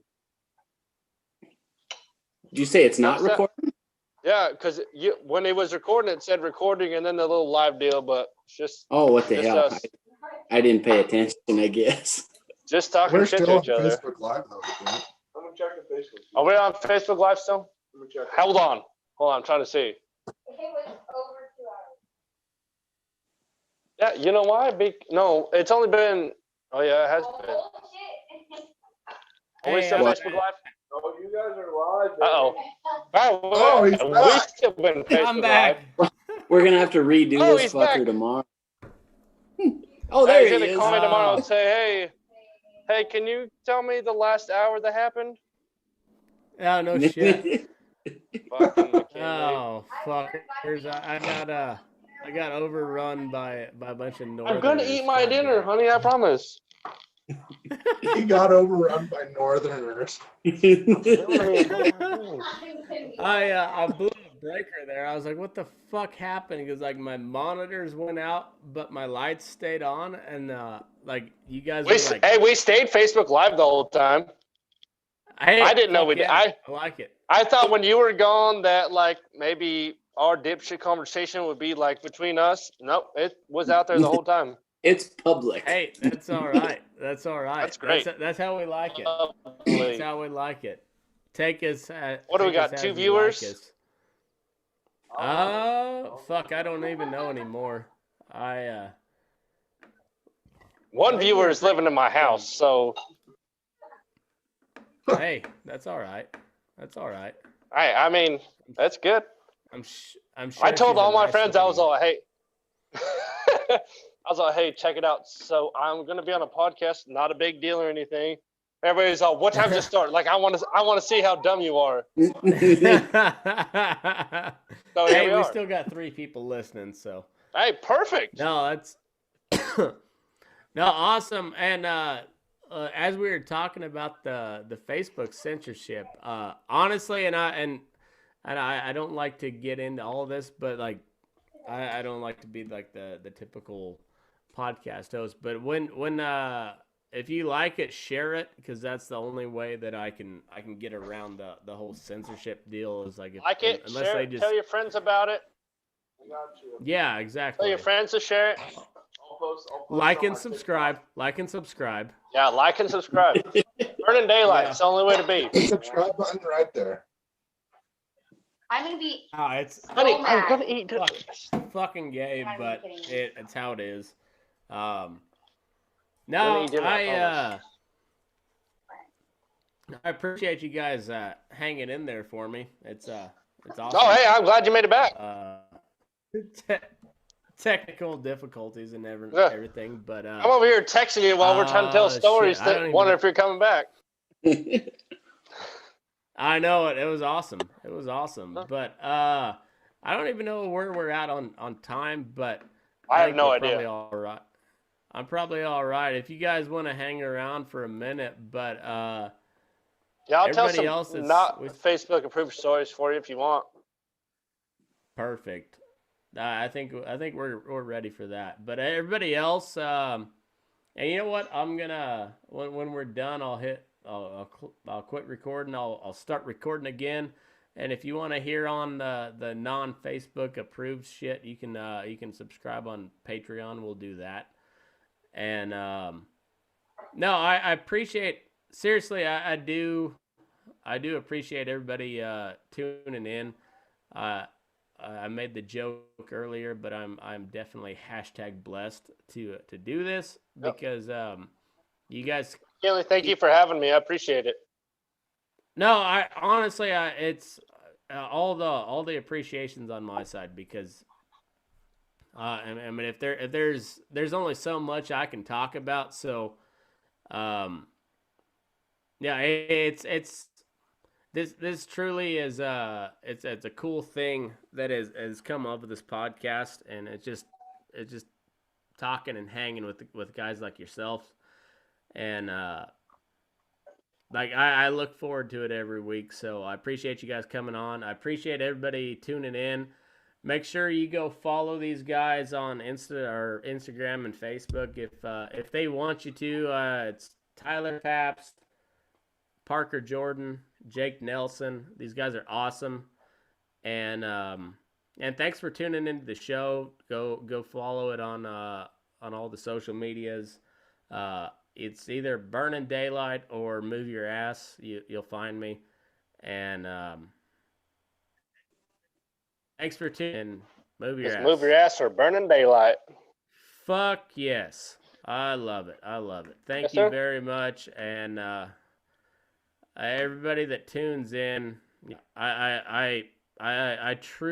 Did you say it's not recording? Yeah, because when it was recording, it said recording and then the little live deal, but it's just. Oh, what the hell? Us. I didn't pay attention, I guess. Just talking We're shit still to each on other. Facebook Live, though. I'm gonna check the Facebook. Are we on Facebook Live still? Let me check. Hold on. I'm trying to see. It was over 2 hours. Yeah, you know why? No, it's only been. Oh yeah, it has been. Oh, shit. Are we Hey, still I'm- Facebook Live? Oh, you guys are live. Uh-oh. Oh, he's we back. still been Facebook I'm back. Live. We're gonna have to redo Oh, this he's fucker back. tomorrow. Oh, there He's he gonna is. call me tomorrow and say, hey, can you tell me the last hour that happened? Oh, no shit. Fucking McKinley. Oh, fuckers. I got overrun by a bunch of Northerners. I'm gonna eat my God dinner, damn. honey. I promise. He got overrun by Northerners. I blew a breaker there. I was like, what the fuck happened? Because like my monitors went out, but my lights stayed on, and like you guys were like, Hey, we stayed Facebook Live the whole time. hey, I didn't know fuck we did. yeah, I like it. I thought when you were gone that like maybe our dipshit conversation would be like between us. Nope, it was out there the whole time. It's public. Hey, that's all right. That's all right. That's great. That's how we like it. Lovely. That's how we like it. Take us. What do we take us got, as 2 you viewers? Like us. Oh, fuck! I don't even know anymore. One viewer is living in my house, so Hey, that's all right. That's all right. I mean that's good. I'm sure. I told she's a all my nice friends, I was lady. all, hey, check it out. So I'm gonna be on a podcast, not a big deal or anything. Everybody's all, what time does it start? Like I want to see how dumb you are. So here Hey, we are. still got 3 people listening, so Hey, perfect. no, that's no awesome. And as we were talking about the Facebook censorship, honestly, and I don't like to get into all this, but like I don't like to be like the typical podcast host. But when if you like it, share it, because that's the only way that I can get around the whole censorship deal. Is like, Like it, unless share they it, just tell your friends about it. I got you. yeah, Tell exactly. your friends to share it. I'll post Like on and my subscribe. Like and subscribe. Yeah, like and subscribe. Burning Daylight. Yeah. It's the only way to be. The subscribe button right there. I'm gonna be Oh, it's Honey, mad. I'm gonna eat. fucking gay, I'm but kidding. it's how it is. Gonna No, eat dinner, I I appreciate you guys hanging in there for me. It's awesome. Oh, hey, I'm glad you made it back. Technical difficulties and Yeah. everything, but I'm over here texting you while we're trying to tell shit, stories. I don't That even wonder know. if you're coming back. I know it. It was awesome. It was awesome. Huh. But I don't even know where we're at on time, but I have think no we're idea. Probably all right. I'm probably all right. If you guys want to hang around for a minute, but Yeah, I'll tell everybody some else is not with- Facebook approved stories for you if you want. perfect. I think we're ready for that. But everybody else, and you know what? I'm gonna when we're done, I'll quit recording. I'll start recording again. And if you want to hear on the non Facebook approved shit, you can subscribe on Patreon. We'll do that. And no, I appreciate seriously. I do appreciate everybody tuning in. Uh, I made the joke earlier, but I'm definitely hashtag blessed to do this Yep. because you guys. Kelly, thank you for having me. I appreciate it. No, I honestly, it's all the appreciations on my side because I mean if there's only so much I can talk about, so yeah, it's this truly is it's a cool thing that has come up with this podcast, and it's just talking and hanging with guys like yourself, and like I look forward to it every week. So I appreciate you guys coming on. I appreciate everybody tuning in. Make sure you go follow these guys on Instagram and Facebook if they want you to. It's Tyler Pabst, Parker Jordan, Jake Nelson. These guys are awesome, and thanks for tuning into the show. Go follow it on all the social medias. It's either Burning Daylight or Move Your Ass. You'll find me, and thanks for tuning in. Move your Just ass. move your ass or burning daylight. Fuck yes. I love it. I love it. Thank Yes, you sir. very much. And everybody that tunes in, I truly